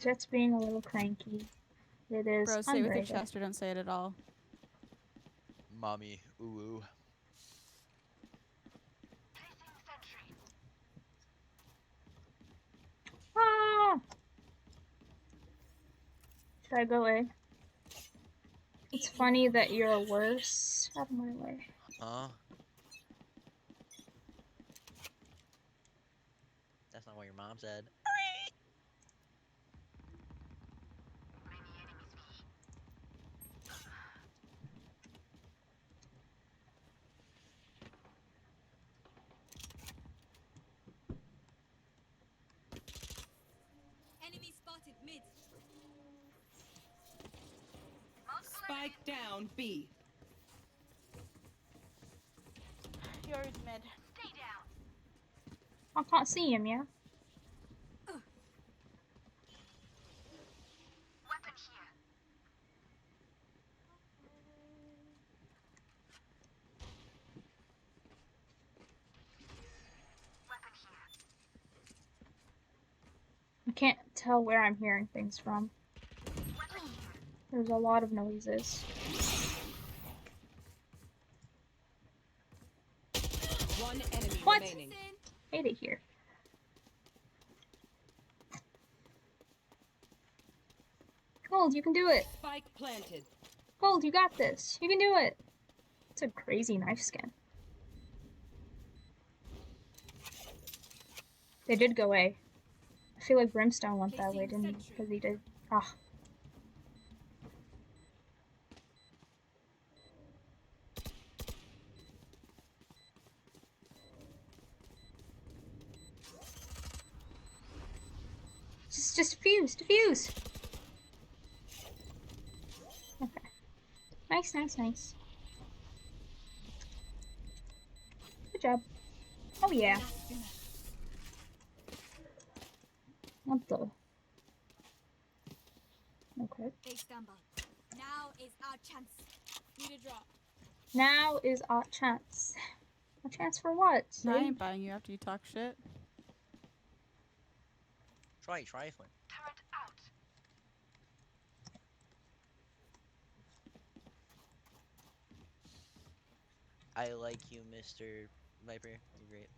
Jet's being a little cranky. It is. Bro, say it with your chest or don't say it at all. Mommy, ooh ooh. Ah! Should I go A? It's funny that you're worse. Out of my way. That's not what your mom said. Enemy spotted mid. Spike down B. Yours mid. I can't see him, yeah? I can't tell where I'm hearing things from. There's a lot of noises. One enemy What? remaining. Hate it here. Gold, you can do it. Spike planted. Gold, you got this. You can do it. It's a crazy knife skin. They did go A. I feel like Brimstone went that way, didn't he? Because he did. Ah. Just defuse, defuse. Okay. Nice, nice, nice. Good job. Oh yeah. What the? Okay. They stumble. Now is our chance. Need a drop. Now is our chance. A chance for what? I ain't buying you after you talk shit. Try trifling. Turret out. I like you, Mr. Viper. You're great.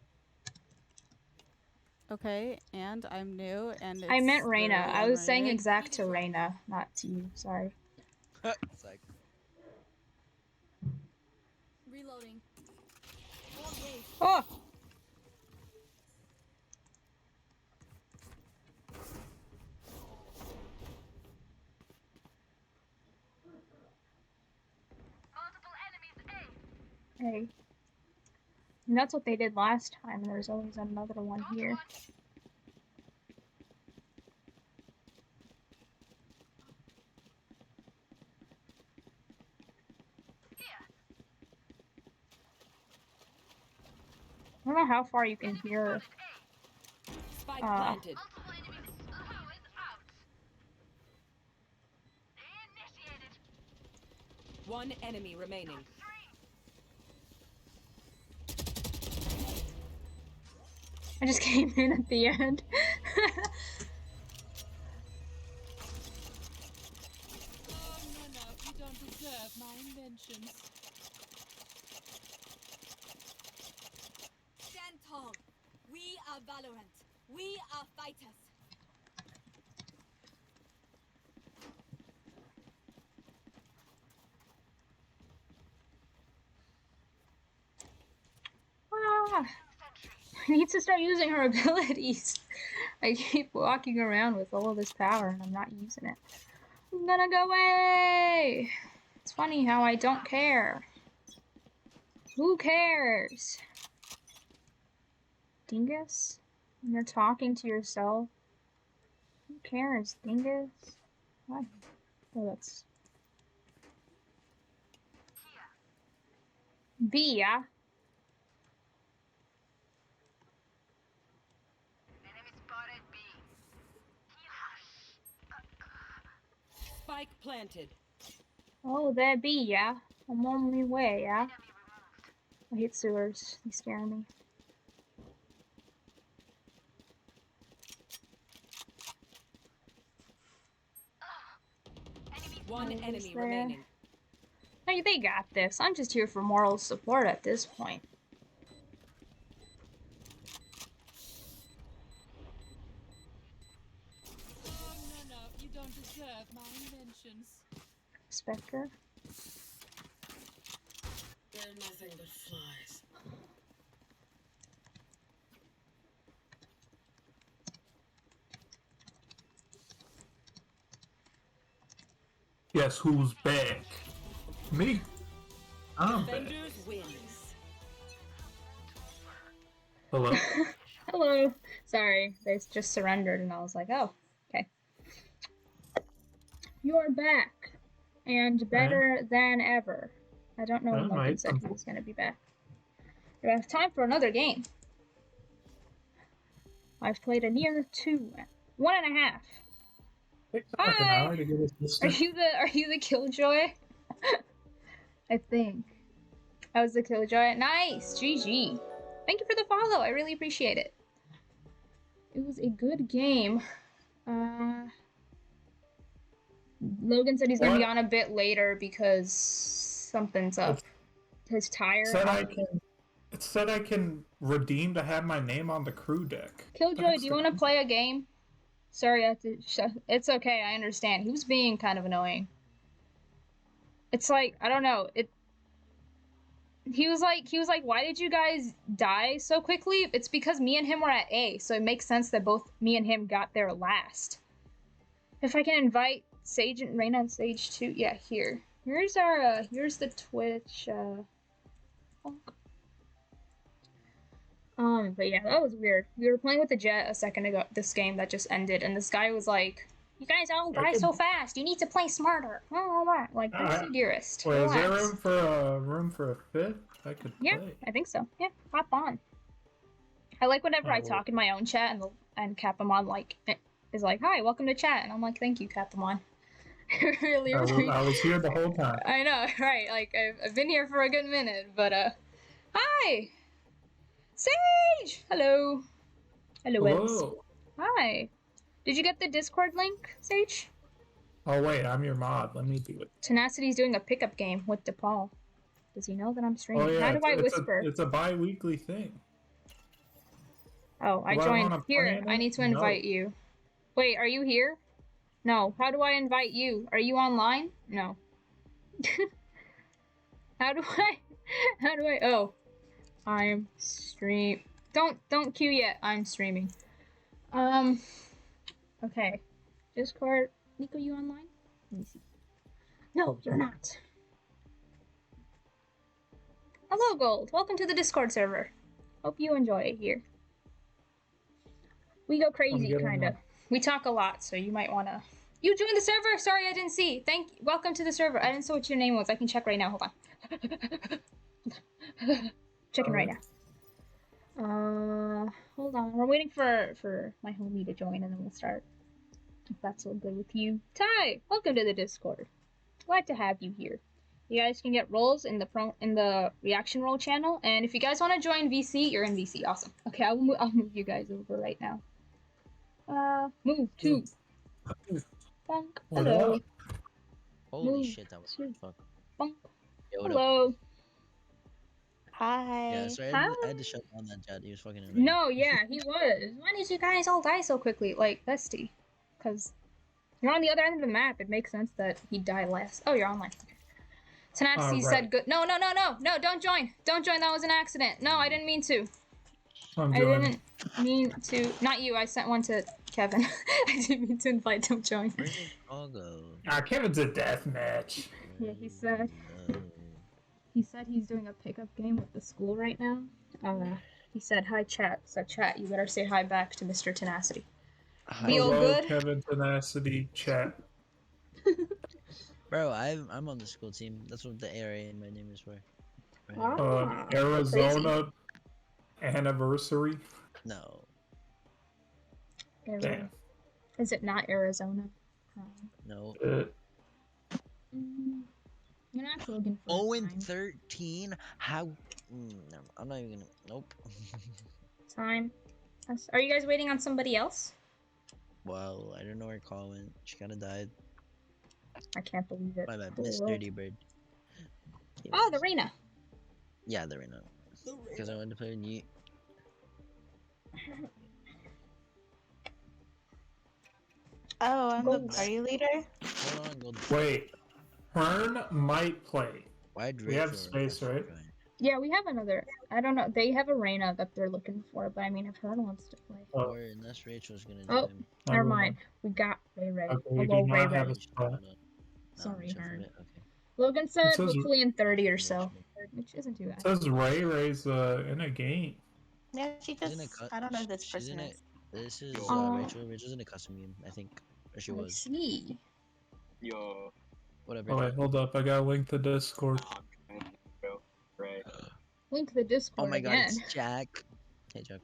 Okay, and I'm new, and I meant it's Reyna. very I was saying unrated. exact to Reyna, not to you. Sorry. It's like, Reloading. Oh! Hey. And that's what they did last time. There's always another one here. I don't know how far you can hear. Spike planted. One enemy remaining. I just came in at the end. Oh, no, you don't deserve my inventions. Stand tall. We are VALORANT. We are fighters. Ah, I need to start using her abilities. I keep walking around with all of this power and I'm not using it. I'm gonna go away. It's funny how I don't care. Who cares? Dingus? When you're talking to yourself? Who cares, Dingus? What? Oh, that's... B, yeah? Spike planted. Oh, there be, yeah? I'm on my way, yeah? I hate sewers. They scare me. One enemy there. remaining. Hey, they got this. I'm just here for moral support at this point. Oh, no, you don't deserve my inventions. Spectre? They're nothing but flies. Guess who's back? Me. I'm back. Defenders wins. Hello? Hello. Sorry, they just surrendered, and I was like, oh, okay. You're back, and better than ever. I don't know when Logan said he was gonna be back. We have time for another game. I've played a near 1.5. Takes like an Hi. hour to get his Are you the Killjoy? I think. I was the Killjoy. Nice! GG. Thank you for the follow. I really appreciate it. It was a good game. Logan said he's gonna be on a bit later because something's up. His tire. It said I can redeem to have my name on the crew deck. Killjoy, do you want to play a game? Sorry, I have to it's okay, I understand. He was being kind of annoying. It's like, I don't know, he was like, why did you guys die so quickly? It's because me and him were at A, so it makes sense that both me and him got there last. If I can invite Sage and Reyna on Sage too, yeah, here. Here's our, here's the Twitch, but yeah, that was weird. We were playing with the Jet a second ago, this game that just ended, and this guy was like, you guys all die so fast, you need to play smarter. Like, that's the dearest. Wait, is there room for a fifth? I could play. Yeah, I think so. Yeah, hop on. I like whenever I talk in my own chat and Capamon like is like, hi, welcome to chat, and I'm like, thank you, Capamon. Really, I was here the whole time. I know, right? Like, I've been here for a good minute, but hi! Sage! Hello. Hello, Webs. Hi. Did you get the Discord link, Sage? Oh wait, I'm your mod. Let me do it. Tenacity's doing a pickup game with DePaul. Does he know that I'm streaming? Oh, yeah, How do I whisper? It's a bi-weekly thing. Oh, I joined. Here, I need to invite you. Wait, are you here? No. How do I invite you? Are you online? No. How do I? Oh. I'm Don't queue yet. I'm streaming. Okay. Discord. Niko, you online? Let me see. No, you're not. Hello, Gold. Welcome to the Discord server. Hope you enjoy it here. We go crazy, kinda. We talk a lot, so you might wanna. You joined the server. Sorry, I didn't see. Welcome to the server. I didn't see what your name was. I can check right now. Hold on. Checking right now. Hold on. We're waiting for my homie to join, and then we'll start. If that's all good with you. Ty, welcome to the Discord. Glad to have you here. You guys can get roles in the reaction role channel, and if you guys want to join VC, you're in VC. Awesome. Okay, I'll move you guys over right now. Move to. Bonk. Hello. Holy move shit, that was fuck. Bonk. Yo, Hello. Hi. Yeah, sorry, I had to shut down that chat. He was fucking annoying. No, yeah, he was. Why did you guys all die so quickly? Like, bestie. Because you're on the other end of the map. It makes sense that he'd die last. Oh, you're online. Tenacity said good. No, don't join. Don't join. That was an accident. No, I didn't mean to. I didn't mean to. Not you. I sent one to Kevin. I didn't mean to invite. Don't join. Where did all go? Kevin's a deathmatch. Yeah, he said. He said he's doing a pickup game with the school right now. He said, hi, chat. So, chat, you better say hi back to Mr. Tenacity. Feel good? Kevin Tenacity, chat. Bro, I'm on the school team. That's what the area in my name is for. Arizona anniversary. No. Damn. Is it not Arizona? No. You're not looking for 0-13? How? No, I'm not even gonna. Nope. Time. Are you guys waiting on somebody else? Well, I don't know where Call went. She kinda died. I can't believe it. My bad. Miss Dirty Bird. Oh, the Reyna. Yeah, the Reyna. Because I wanted to play Yeet. Oh, I'm the party leader? Hold on, Gold. Wait. Hearn might play. Why'd We have Rachel space, right? join? Yeah, we have another. I don't know. They have a Reyna that they're looking for, but I mean, if Hearn wants to play. Or unless Rachel's gonna Oh, join. never mind. We got Ray. Okay, we Hello, do not Ray. have a spot. Sorry, except for Hearn. it, okay. Logan said says- hopefully in 30 or so, which isn't too It bad. says Ray's in a game. Yeah, she She's in a just. I don't know who this she's person in a- is. This is Oh. Rachel. Rachel's in a custom game, I think. Or she I was. see. Yo. Whatever. Oh wait, hold up. I gotta link the Discord. Right. Link the Discord Oh my god, again. it's Jack. Hey, Jack.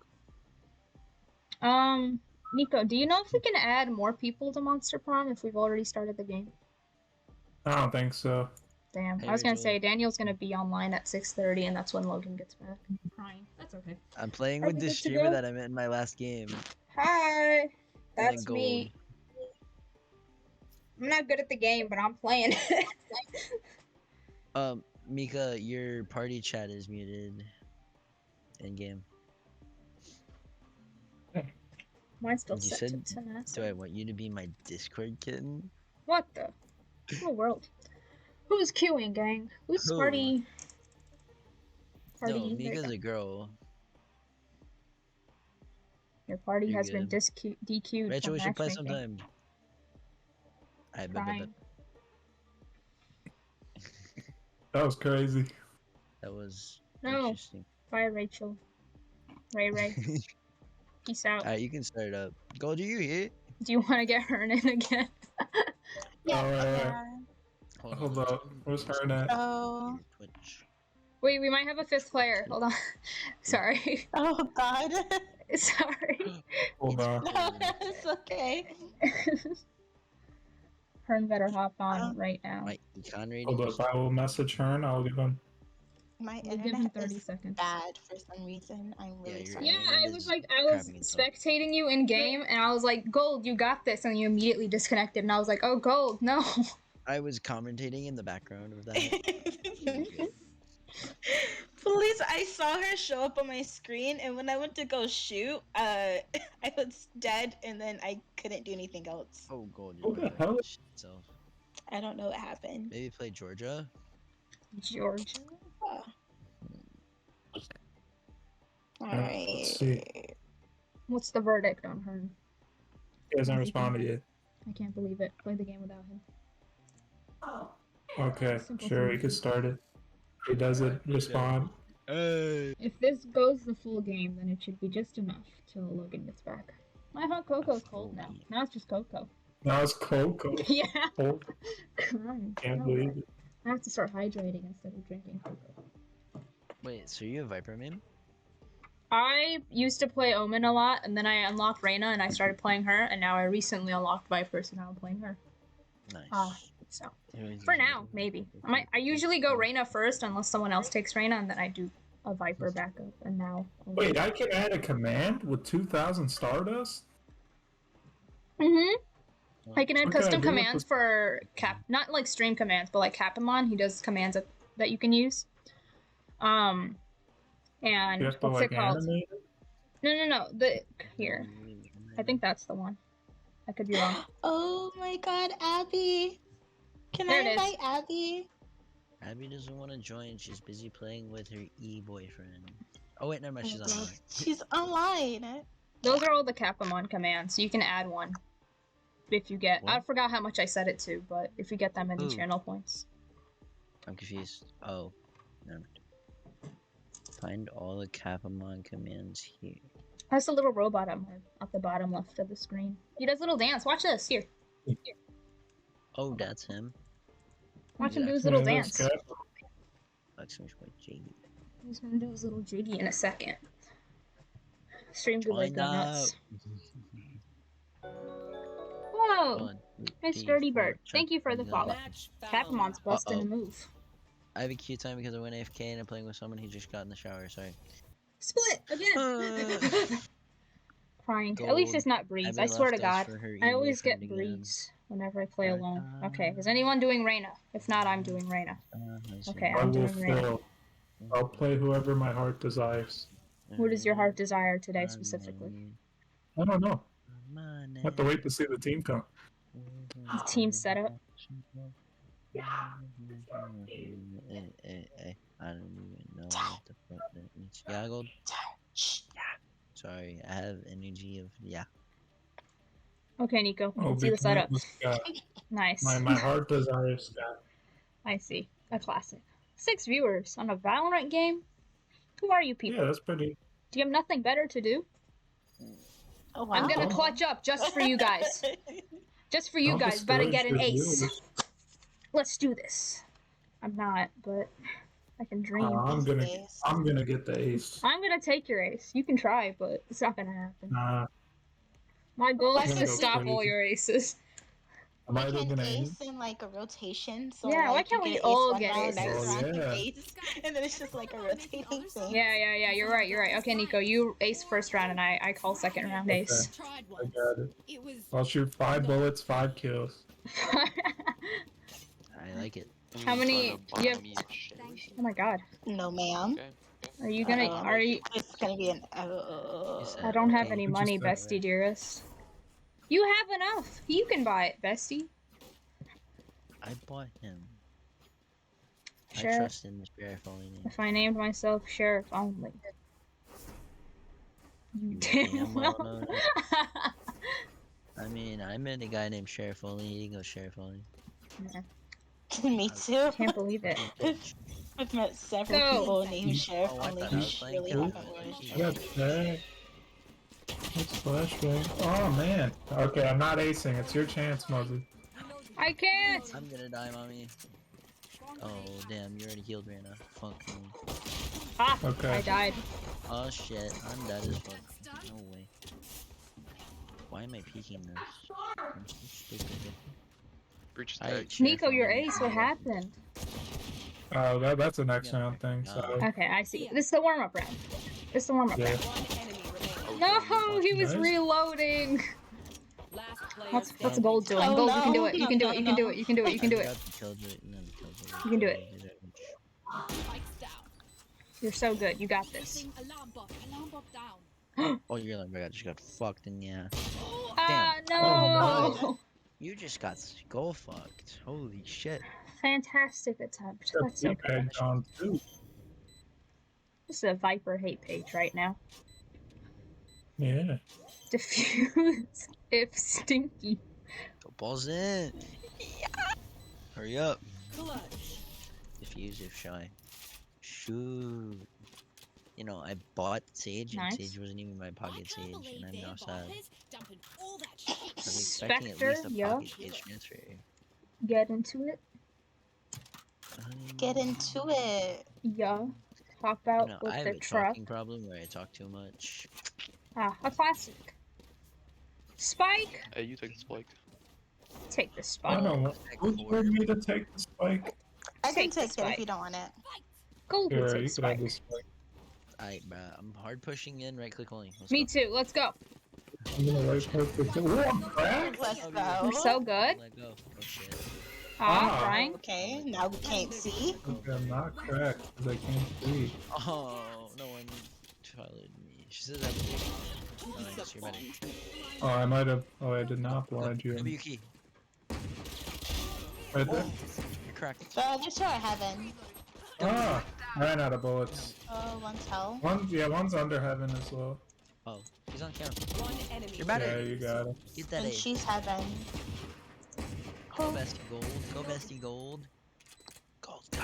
Niko, do you know if we can add more people to Monster Prom if we've already started the game? I don't think so. Damn, Hey, I was gonna Rachel. say Daniel's gonna be online at 6:30, and that's when Logan gets back. I'm crying. That's okay. I'm playing Are with we the good to streamer go? that I met in my last game. Hi, Playing that's gold. me. I'm not good at the game, but I'm playing. Mika, your party chat is muted. In game. Mine's still You set said, to tenacity. do I want you to be my Discord kitten? What the? What world? Who's queuing, gang? Who's Who? party? No, There you Mika's go. a girl. Your party You're has been good. DQ'd Rachel, from we should play matchmaking. sometime. I bet. Crying. That was crazy. That was No. interesting. Bye, Rachel. Ray. Peace out. Alright, you can start it up. Gold, are you here? Do you want to get Hearn in again? Yeah. Hold up. Where's Hearn at? Oh. Twitch. Wait, we might have a fifth player. Hold on. Sorry. Oh God. Sorry. Hold on. It's okay. Hearn better hop on right now. My econ rating Hold is up. I will message Hearn. I'll give him. My We'll give him internet 30 is seconds. bad for some reason. I'm really your sorry. Yeah, I internet was is like, I was crapping itself. spectating you in game, and I was like, Gold, you got this, and you immediately disconnected, and I was like, oh, Gold, no. I was commentating in the background of that. Please, I saw her show up on my screen, and when I went to go shoot, I was dead, and then I couldn't do anything else. Oh, Gold, Who the hell? itself. I don't know what happened. Maybe play Georgia. Georgia. Alright. Let's see. What's the verdict on Hearn? He hasn't responded yet. I can't believe it. Play the game without him. Okay, sure, we could start it. He doesn't respond. Hey. If this goes the full game, then it should be just enough till Logan gets back. My hot cocoa's cold now. Now it's just cocoa. Now it's Coco. Yeah. Oh, Crying. can't believe it. I have to start hydrating instead of drinking cocoa. Wait, so you a Viper main? I used to play Omen a lot, and then I unlocked Reyna, and I started playing her, and now I recently unlocked Viper, so now I'm playing her. Nice. So, for now, maybe. I usually go Reyna first, unless someone else takes Reyna, and then I do a Viper backup, and now... Wait, I can add a command with 2,000 Stardust? Mm-hmm. I can add What can I custom do with commands for Cap... Not like stream commands, but like Capamon, he does commands that you can use. And... You have to what's like it called? animate it? No. Here. I think that's the one. I could be wrong. Oh my God, Abby! Can There I it is. invite Abby? Abby doesn't want to join. She's busy playing with her e-boyfriend. Oh wait, never mind. She's Oh, God. online. She's online. Those are all the Capamon commands, so you can add one. If you get... I What? forgot how much I set it to, but if you get that many Ooh. channel points. I'm confused. Oh, never mind. Find all the Capamon commands here. That's a little robot at the bottom left of the screen. He does a little dance. Watch this. Here. Oh, that's him. Watch him do his Yeah, little that's dance. good. Maximum Point JD. He's gonna do his little jiggy in a second. Stream good like Join up. donuts. Whoa! One, two, Nice three, sturdy four, bird. Thank you for the check, follow. Match Capamon's busting a Uh-oh. move. I have a queue time because I went AFK and I'm playing with someone who just got in the shower. Sorry. Split again. Crying. At least Gold. it's not Breeze. Abby I swear to left God. us for her I always get e-boyfriend again. Breeze whenever I play alone. Okay, is anyone doing Reyna? If not, I'm doing Reyna. Okay, I I'm will doing Reyna. fill. I'll play whoever my heart desires. What does your heart desire today specifically? I don't know. I have to wait to see the team come. The team setup. I don't even know what the fuck that means. Yeah, gold. Yeah. Sorry, I have energy of yeah. Okay, Niko. Oh, Let's see the big man setup. was Scott. Nice. My heart desires Scott. I see. A classic. 6 viewers on a Valorant game? Who are you people? Yeah, that's pretty. Do you have nothing better to do? Oh, wow. I'm gonna clutch up just for you guys. Just for you Don't guys. Better get an discourage the ace. viewers. Let's do this. I'm not, but I can dream. I'm gonna get the ace. I'm gonna take your ace. You can try, but it's not gonna happen. Nah, My goal is I'm to gonna go stop all crazy. your aces. I'm Like either an gonna ace in like a rotation, so Yeah, why like can't you we get an all ace one get round, next aces? round you yeah. ace, and then it's just like a rotating thing. Yeah. You're right. Okay, Niko, you ace first round, and I call second round ace. Tried I one. got it. It was I'll shoot 5 bullets, 5 kills. I like it. How many? You have? Oh my God. No, ma'am. Are you gonna? Are you? It's gonna be an. I don't have any money, bestie dearest. You have enough. You can buy it, bestie. I bought him. I Sheriff. trust in this sheriff only name. If I named myself Sheriff only. You damn well. know that. I mean, I met a guy named Sheriff only. He goes Sheriff only. Me too. Can't believe it. I've met several Go. people named Sheriff Oh, I only thought who I was playing really Camp haven't worked. I got that. It's flashbang. Oh man. Okay, I'm not acing. It's your chance, Muzzy. I can't. I'm gonna die, mommy. Oh, damn, you already healed right now. Fuck me. Ah, Okay. I died. Oh shit, I'm dead as fuck. No way. Why am I peeking this? I'm so stupid. Breach I tag. ate Sheriff Nico, your only. ace. What happened? Oh, that's a next round thing. So Okay, I see. This is the warm-up round. This is the warm-up yeah. round. One enemy remaining. No, he was Nice. reloading. Last player What's standing. Gold doing? Oh, Gold, you can do no. it. You can do it. You can do it. You can do it. You can do I it. got the killjoy. No, the killjoy. You can do it. spikes down. You're so good. You got this. Placing alarm bot. Alarm bot down. Oh, you're like, I just got fucked in the ass. Ah, Damn. no. Oh, You just got skull fucked. Holy shit. Fantastic attempt. That's That's okay. okay. John too. This is a Viper hate page right now. Yeah. Diffuse if stinky. Go balls in. Hurry up. Clutch. Diffuse if shy. Shoot. You know, I bought Sage and Nice. Sage wasn't even my pocket Sage, and I'm now sad. Dumping all that shit. I was expecting at Spectre, least a yeah. pocket Sage transfer. Get into it. Get into it. Yeah. Hop You out know, with I have the a truck. talking problem where I talk too much. Ah, a classic. Spike. Hey, you take the spike. Take the I spike. don't know. Who told me to take the spike? I can Take the take it spike. if you don't want it. Gold will Yeah, take you could have spike. the spike. Alright, bruh. I'm hard pushing in, right click only. Let's Me go. too. Let's go. I'm gonna wait perfect. Whoa, crack! Let's We're go. so good. Let go. Oh shit. Ah, Ah. trying. Okay, now we can't see. Okay, I'm not cracked because I can't see. Oh, no one followed me. She says I'm nice, you're better. Oh, I might have. Oh, I did not blind you. W key. Right there. You're cracked. There's our heaven. Ah, I ran out of bullets. Oh, one's hell. One's under heaven as well. Oh, he's on camera. One enemy. You're better. Yeah, you got it. Get that And A. she's heaven. Go bestie gold. Go bestie gold. Gold, go.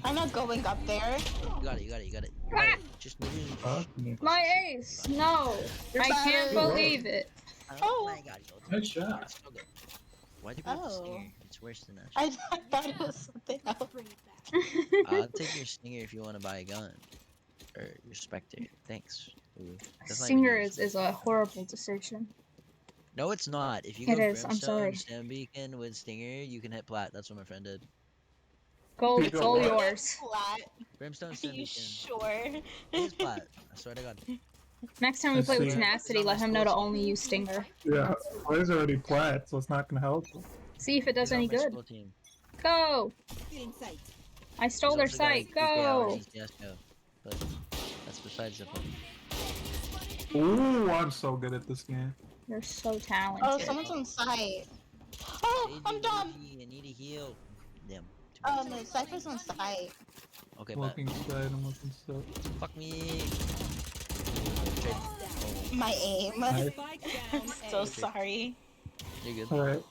I'm not going up there. You got it, you got it, you got it. You Ah! got it. Just literally. Fuck me. My ace. No. You're I can't better. believe it. Oh my god, gold. Nice shot. It's so good. Why'd you put the Oh. stinger? It's worse than that. I thought it was something else. I'll take your stinger if you want to buy a gun. Or your Spectre. Thanks. Ooh, that's not even Singer yours. is a horrible decision. No, it's not. If you It go is, I'm sorry. Brimstone, Stem Beacon with Stinger, you can hit plat. That's what my friend did. Gold, You it's go all what? yours. Flat. Brimstone, Are Stem you Beacon. sure? It's plat. I swear to God. Next time we Let's play with see. Tenacity, let him know to only use Stinger. Yeah, Blaze already plat, so it's not gonna help. See if it does He's on any my good. school team. Go! In sight. I stole their He's also got a sight. PKR Go! and CS:GO, but that's besides the point. Ooh, I'm so good at this game. You're so talented. Oh, someone's on site. Oh, I'm dumb. I need a heal. Damn. No, Cypher's on site. Okay, I'm but looking side, I'm looking side. fuck me. My aim. Nice. I'm so sorry. You're good. Alright.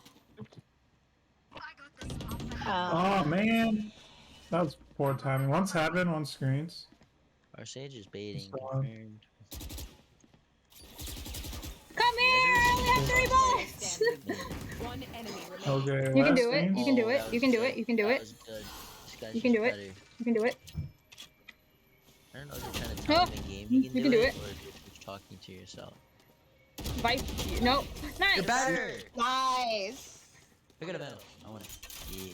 Um, Oh man. That was poor timing. One's heaven, one screens. Our Sage is baiting. So, Confirmed. Come here! I only have 3 bullets! One enemy remaining. Okay, You can last do it. screen. You can do Oh, it. that You can was do it. good. You can do That it. was good. This guy's You can just do it. better. You can do it. I don't know if you're trying to tell him in game you can do it, or if you're just talking to yourself. Vipe. Nope. Nice. You're better! nice. Pick it up, Vandal. I want it. Yeah.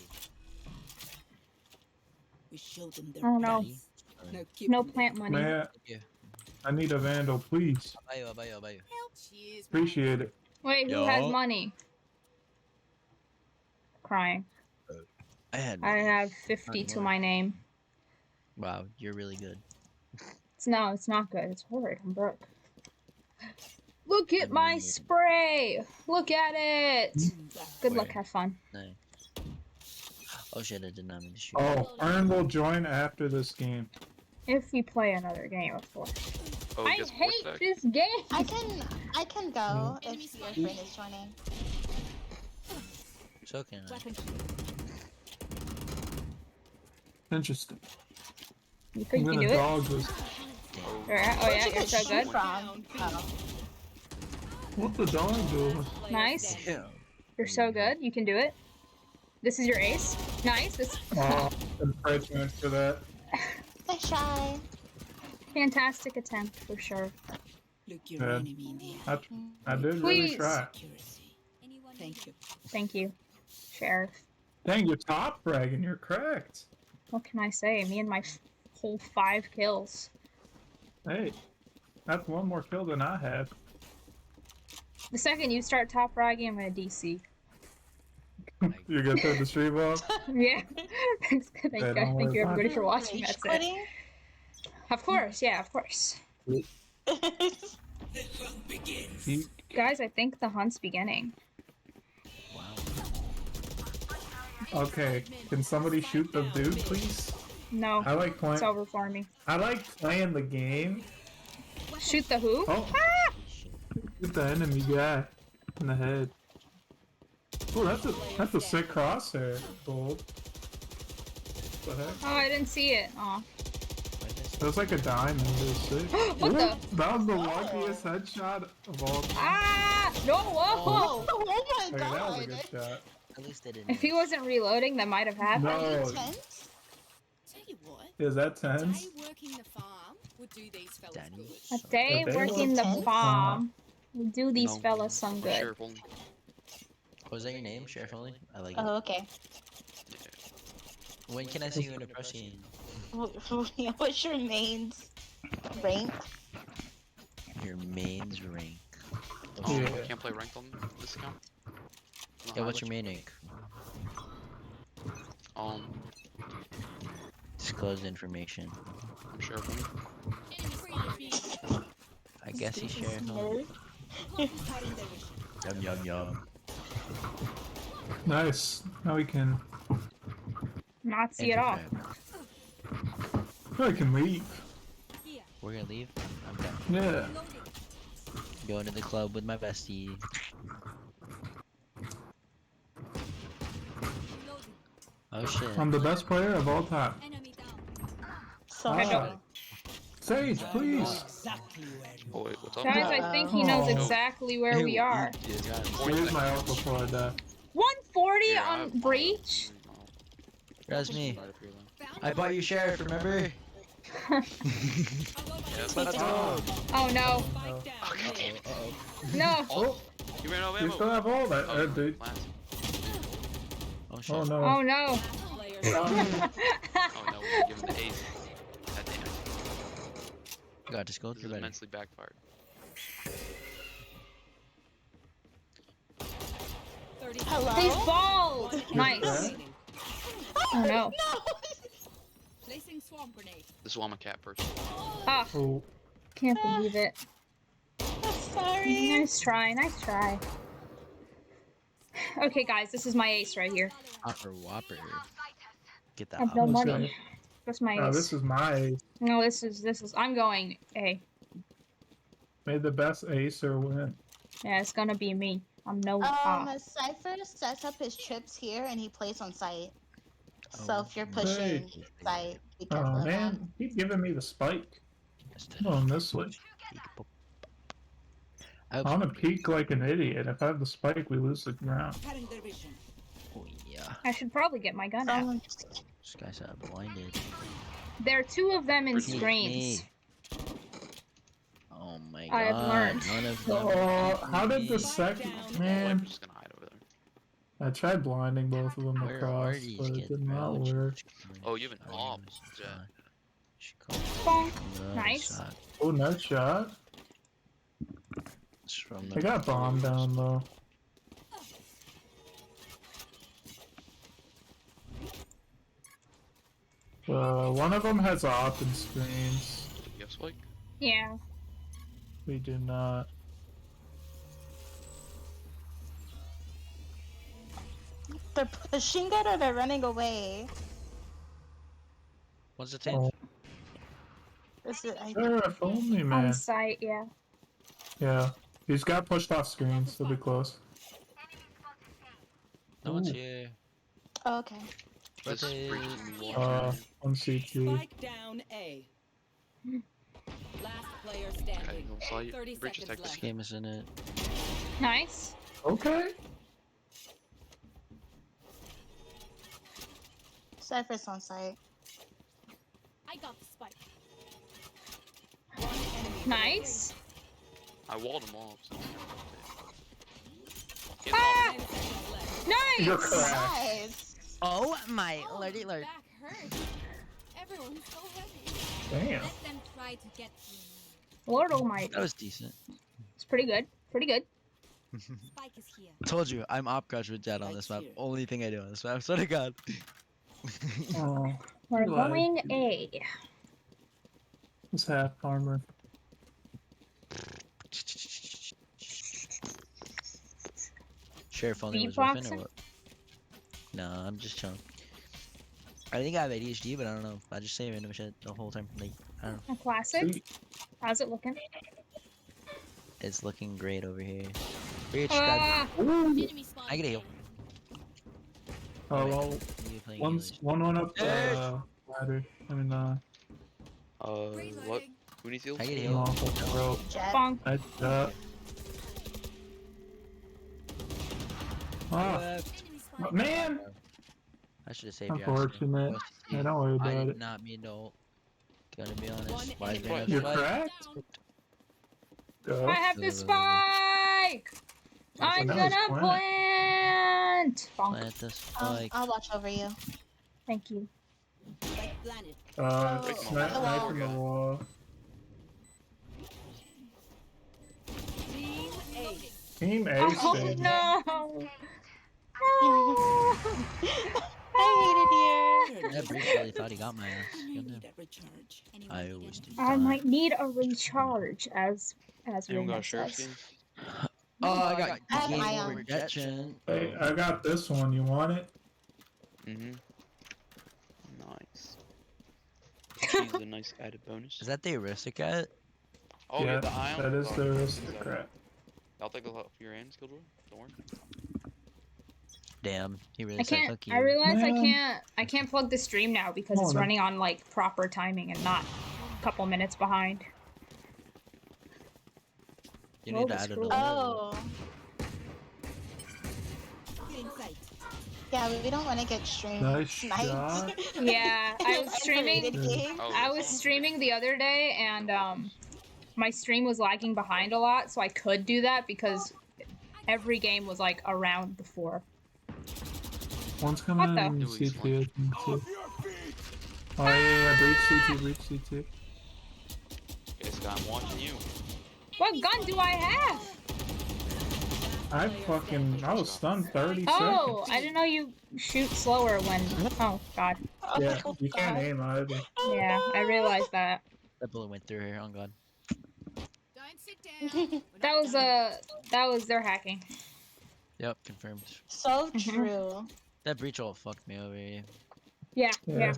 We showed them their Oh no. Daddy. Now keep No them plant money. Man, Yeah. I need a vandal, please. I'll buy you. Cheers, Appreciate it. Wait, who has money? Crying. I had I have 50 to my name. Wow, you're really good. It's not good. It's horrid. I'm broke. Look at my Weird. spray. Look at it. Good luck. Where? Have fun. Nice. Oh shit, I did not mean to shoot. Oh, Ern will join after this game. If we play another game, of course. Oh, I guess hate what, this game. I can go if your friend is joining. So can I. Interesting. You think you I'm can gonna do it? dog this. Alright, oh yeah, you're so good. What the dog do? Nice. Yeah. You're so good. You can do it. This is your ace. Nice. This Encouragement for that. Nice try. fantastic attempt for sure. Look your enemy in the eye. I did really Please. try. Thank you. Thank you, Sheriff. Dang, you're top bragging. You're correct. What can I say? Me and my whole 5 kills. Hey, that's one more kill than I had. The second you start top bragging, I'm gonna DC. You're gonna turn the stream off? Yeah. Thank don't you worry about everybody it. for watching. Rage That's quitting? it. Of course, yeah, of course. Guys, I think the hunt's beginning. Okay, can somebody shoot the dude, please? No, I like playing. it's over for me. I like playing the game. Shoot the who? Oh, shoot the enemy guy in the head. Oh, that's a sick crosshair. Gold. What the heck? Oh, I didn't see it. Aw. That was like a diamond. It was sick. What Ooh, the? That was the luckiest headshot of all time. Ah! No! Whoa! Oh my Okay, that was a god. good shot. At least they didn't. If he wasn't reloading, that might have happened. No. Tell you what, Is that a tens? day working the farm would do these fellas Danny. good. A day A day working the working? farm will do these fellas some good. Sheriff only. Was that your name, Sheriff Only? I like it. Oh, okay. When can I see you in a pro scene? What's your mains rank? Your mains rank. Oh, Yeah. we can't play ranked on this account? Yeah, what's your main rank? Disclosed information. I'm Sheriff only. I guess he's Sheriff Only. Yum yum yum. Nice. Now we can. Not see it all. Now we can leave. We're gonna leave? Okay. Yeah. Going to the club with my bestie. Oh shit. I'm the best player of all time. So Sage, please. Oh wait, what's up? Guys, I think he knows exactly where we are. Where's my ult before I die? 140 on breach? That's me. I bought you Sheriff, remember? Let's go. Oh no. No. Oh, You ran out of you ammo. still have all that, Oh, dude. last. Oh shit. Oh no. Oh no. Oh no, we're giving the ace. God damn it. God, just go This through is better. immensely backfired. 30 He's bald. Nice. Oh no. Placing swamp grenade. This is why I'm a cat person. Ah, Oh, can't believe it. sorry. Nice try, nice try. Okay, guys, this is my ace right here. Whopper Whopper. Get I that. have no What's money. that? That's my Oh, ace. this is my No, this is. I'm going A. may the best acer win. Yeah, it's gonna be me. I'm no. Cypher sets up his trips here and he plays on site. So if you're pushing site, be careful Oh of him. man, keep giving me the spike. Come on this way. I'm gonna peek like an idiot. If I have the spike, we lose the ground. Oh yeah. I should probably get my gun out. This guy's blinded. There are 2 of them in Sneak screens. me. Oh my I have god. learned. None of them. Oh, how did the second man? Just gonna hide over there. I tried blinding both of them Where across, are these but it kids, did bro? not work. Oh, you have an op. Bonk. Nice. Oh, nice shot. I got bomb down though. One of them has op and screens. Yes, like? Yeah. We do not. They're pushing it or they're running away. What's the team? Oh. Sure, if only, man. On site, yeah. Yeah. He's got pushed off screens. He'll be close. No one's here. Oh, okay. This On CT. Spike down A. Last player standing. 30 seconds This left. game is in it. Nice. Okay. Cypher's on site. I got the spike. Nice. I walled him off. So Ah! Nice. You're correct. Nice. Oh my lordy lord. Back hurts. Everyone's so heavy. Damn. Let them try to get through me. Lord almighty. That was decent. It's pretty good. Pretty good. Spike is here. Told you, I'm op crush with Jet on this map. Only thing I do on this map. Swear to God. Oh, We're like going A. it's half armor. Sheriff only was Beatboxing? riffing or what? Nah, I'm just chilling. I think I have ADHD, but I don't know. I just say random shit the whole time. Like, I don't know. A classic. How's it looking? It's looking great over here. Reach, Ah! I get a heal. Oh well, one up the ladder. I mean, what? Who needs heals? I get a I'm heal. off of the rope. Bonk. Ah, man! I should have saved you. Unfortunate. Yeah, don't worry I about did it. not mean to. Gotta be honest. Why is there no You're spike? correct. Go. I have the spike. I'm Nice gonna plant. plant. Bonk. Plant the spike. I'll watch over you. Thank you. Knife in the wall. Team A Oh stayed. no! I hated you. That Breach really thought he got my ass. Goddamn. I always do. I might need a recharge, as Anyone got a Rena sheriff says. skin? Oh, I got I have game my over own. Jetchin. Hey, I got this one. You want it? Mm-hmm. Nice. She's a nice added bonus. Is that the aristocrat? Oh yeah, the ion. that is Oh, the is aristocrat. I'll take a lot for your hand, Skilljoy. Don't worry. Damn, he really I said can't. fuck you. I realize Man. I can't plug the stream now because it's no. running on like proper timing and not a couple minutes behind. You need to add screw. another. Oh. Yeah, we don't want to get streamed. Nice sniped. shot. Yeah, I was streaming. Game. Oh, I was streaming the other day and my stream was lagging behind a lot, so I could do that because every game was like around the 4. One's coming What in the? CT, I think, too. Oh yeah, breach CT. Okay, Scott, I'm watching you. What gun do I have? I was stunned 30 Oh, seconds. I didn't know you shoot slower when. Oh God. Yeah, you can't aim either. Yeah, I realized that. That bullet went through here. Oh god. Don't sit down. That was their hacking. Yep, confirmed. So true. That breach all fucked me over here. Yeah, yeah.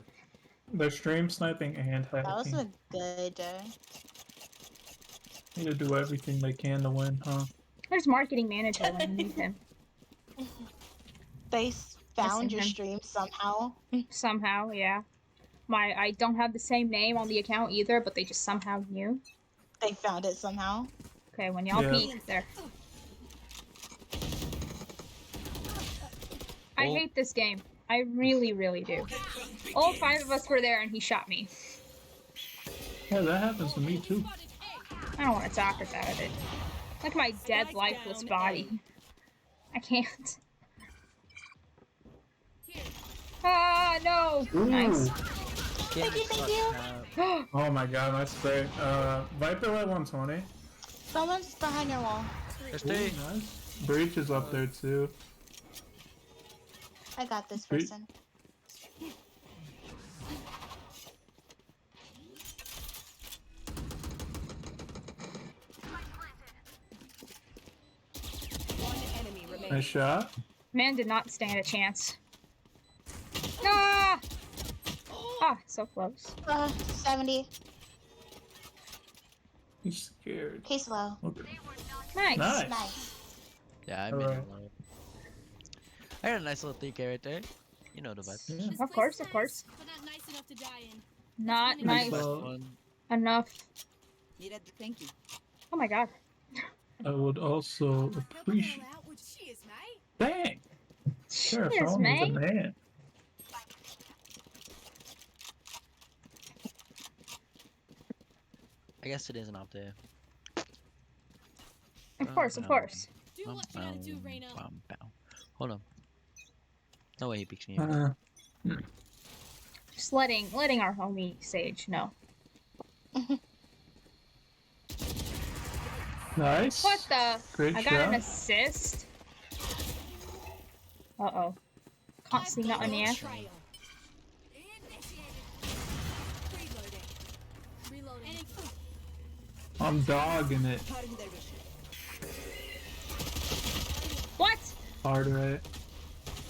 They're stream sniping and That was hacking. a good. Need to do everything they can to win, huh? There's marketing manager when you need him. They found Missing your him. stream somehow. Somehow, yeah. I don't have the same name on the account either, but they just somehow knew. They found it somehow. Okay, when y'all Yeah. peek there. I hate this game. I really, really do. All 5 of us were there and he shot me. Yeah, that happens to me too. I don't want to talk about it. Like my dead, lifeless body. I can't. Ah, no! Ooh. Nice. Thank you. Oh my god, that's great. Viper at 120. Someone's behind your wall. There's Ooh, three. nice. Breach is up there too. I got this Sweet. person. One enemy remaining. Nice shot. Man did not stand a chance. Ah! Ah, so close. 70. He's scared. He's low. Okay. Nice. Nice. Nice. Yeah, I made Alright. it low. I got a nice little 3K right there. You know the vibe. Yeah. Of course, of course. But not nice enough to die in. Not nice Well, enough. Needed the thank you. Oh my god. I would also appreciate. Dang. Sure, Cheers, phone is a mate. man. I guess it isn't up there. Of course, of course. Do what you gotta do, Reyna. Hold on. No way he picks me up. Just letting our homie Sage know. Nice. What the? Great I got an shot. assist. Uh-oh. Can't see nothing yet. Trial. Reloading. I'm dogging it. Cutting their vision. What? Hard right.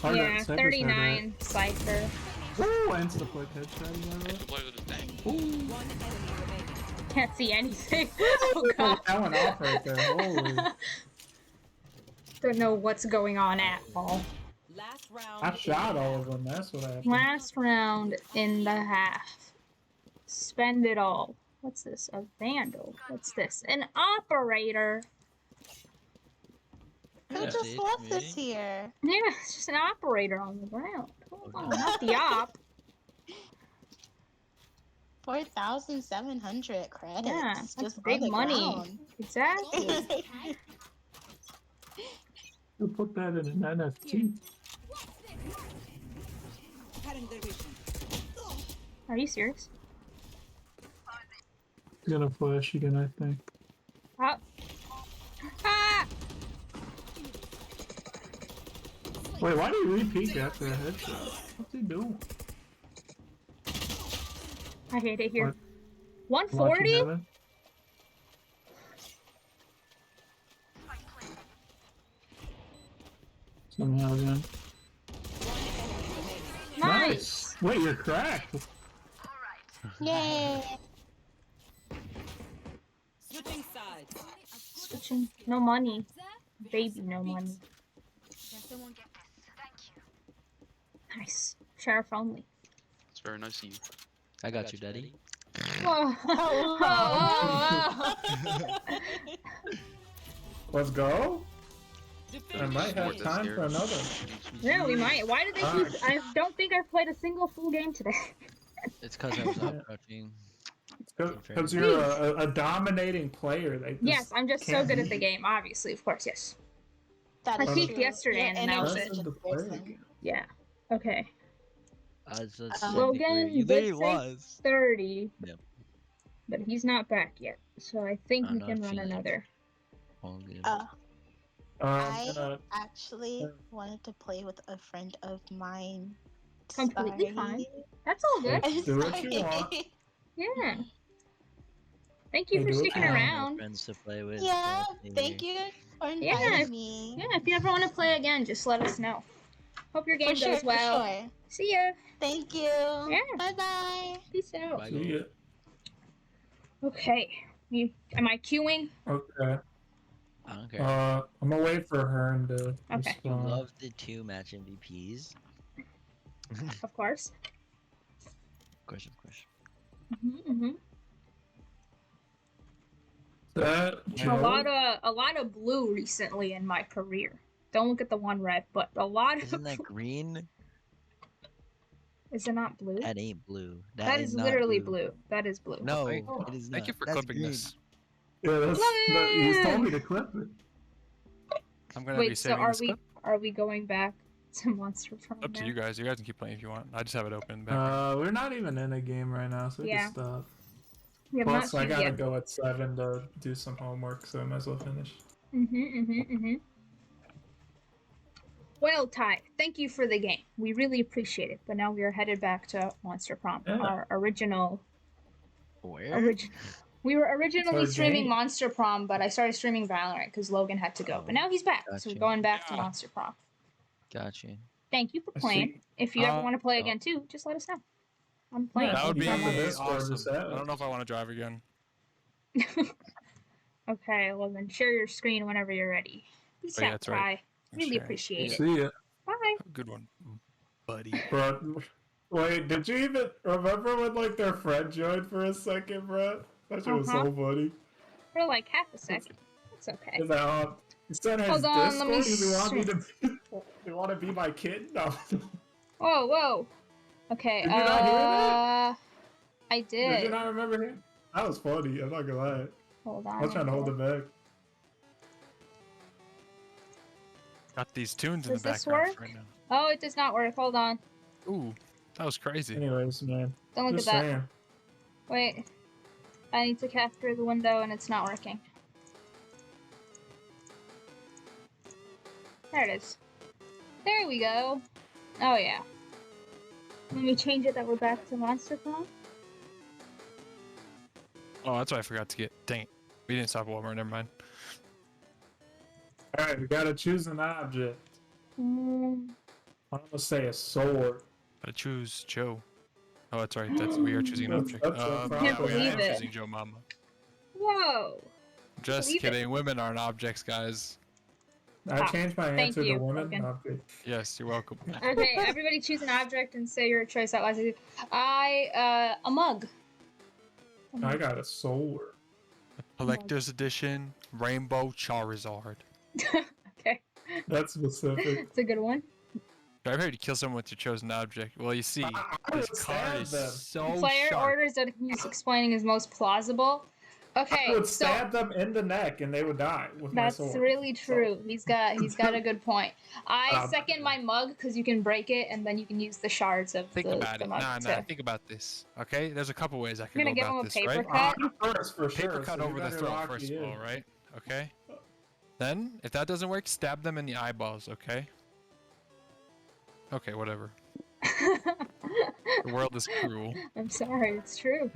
Hard Yeah, right. Cypher's hard 39 Cypher. right. Ooh, insta flick headshot. You know Play with this tank. Ooh. One enemy remaining. Can't see anything. Oh god. That went off right there. Holy. Don't know what's going on at all. Last round. I shot all of them. That's what happened. Last round in the half. Spend it all. What's this? A vandal. What's this? An operator. Who Yeah, just see, left me. this here? Yeah, it's just an operator on the ground. Hold on, not the op. 4,700 credits. Yeah, that's just big on the money. ground. Exactly. Who put that in an NFT? Cutting their vision. Are you serious? He's gonna flash again, I think. Ah! Ah! Wait, why do you re-peek after a headshot? What's he doing? I hate it here. What? 140? Watching heaven? Somehow again. Nice. Wait, you're cracked. Yay! Switching sides. Switching. No money. Baby, no money. Nice. Sheriff only. It's very nice of you. I got you, daddy. Let's go. I might have time for another. Yeah, we might. Why did they keep... I don't think I've played a single full game today. It's because I was out crouching. Because you're a dominating player. They just Yes, I'm just so can't good at beat the you. game, obviously, of course, yes. That I is peaked true. yesterday Your and that was energy it. is just person. Yeah. Okay. Logan You did did say 30. Yep. But he's not back yet, so I think we not can run feeling it. another. All good. I actually wanted to play with a friend of mine. Completely Sorry. fine. That's all good. I'm Do what you sorry. want. Yeah. Thank you Hey, for do what sticking you want. around. Friends to play with. Yeah, so thank you. Or Yeah, invite me. yeah. If you ever want to play again, just let us know. Hope your game For goes sure, well. for sure. See ya. Thank you. Yeah. Bye bye. Peace out. Bye, See ya. Okay. Am I queuing? Okay. I don't care. I'm gonna wait for her to Okay. You respond. love the 2 match MVPs. Of course. Of course, of course. That A lot of blue recently in my career. Don't look at the one red, but a lot of. Isn't that green? Is it not blue? That ain't blue. That is not literally blue. That is blue. No, Thank- it is not. Thank you for That's clipping green. this. Yeah, he's told me to clip it. I'm gonna be Wait, so saving are this we clip. are we going back to Monster Prom Up to now? you guys. You guys can keep playing if you want. I just have it open. Back. We're not even in a game right now, so we Yeah. can stop. We have Plus, not I queued gotta yet. go at 7 to do some homework, so I might as well finish. Well, Ty, thank you for the game. We really appreciate it. But now we are headed back to Monster Prom, Yeah. our original. Where? We were originally our streaming game. Monster Prom, but I started streaming Valorant because Logan had to go. But now he's back, so Gotcha. we're going back to Monster Prom. Gotcha. Thank you for I playing. see. If you ever want to play again too, just let us know. I'm playing. That would be Yeah, for this or awesome. just I that. don't know if I want to drive again. Okay, Logan, share your screen whenever you're ready. Peace Oh, yeah, out, that's right. Ty. Really Sharing. appreciate it. See ya. Bye. Have a good one, buddy. Bro, wait, did you even remember when, like, their friend joined for a second, bro? That shit was so funny. For like half a second. It's okay. He's like, he said his Hold on, let me Discord, he want to be my kid? No. Whoa, whoa. Okay, Did you not hear that? I Did did. you not remember him? That was funny, I'm not gonna lie. Hold on. I was trying to hold it back. Got these tunes in Does the this background work? right now. Oh, it does not work. Hold on. Ooh, that was crazy. Anyways, man. Don't look Just at that. saying. Wait. I need to capture the window and it's not working. There it is. There we go. Oh yeah. Let me change it that we're back to Monster Prom. Oh, that's what I forgot to get. Dang it. We didn't stop at Walmart. Never mind. Alright, we gotta choose an object. I'm gonna say a sword. Gotta choose Joe. Oh, that's right. We are choosing an object. That's a Yeah, problem. we are Believe it. choosing Joe Mama. Whoa. Just Believe it. kidding. Women aren't objects, guys. I changed my Thank answer you, to woman. Logan. Okay. Yes, you're welcome. Okay, everybody choose an object and say your choice out loud. A mug. I got a sword. Collector's Edition Rainbow Charizard. Okay. That's specific. It's a good one. I heard you kill someone with your chosen object. Well, you see, this would card stab is them. so Player sharp. orders that he's explaining is most plausible. Okay, I would so stab them in the neck and they would die with my that's sword. really true. He's got a good point. I Um, second my mug because you can break it and then you can use the shards of Think the about it. mug Nah, to... think about this. Okay, there's a couple ways I You're could gonna go give him about a this, paper right? cut? First, for Paper sure. cut so over you the better throat, lock first me of all, in. right? Okay. Then, if that doesn't work, stab them in the eyeballs. Okay. Okay, whatever. The world is cruel. I'm sorry, it's true.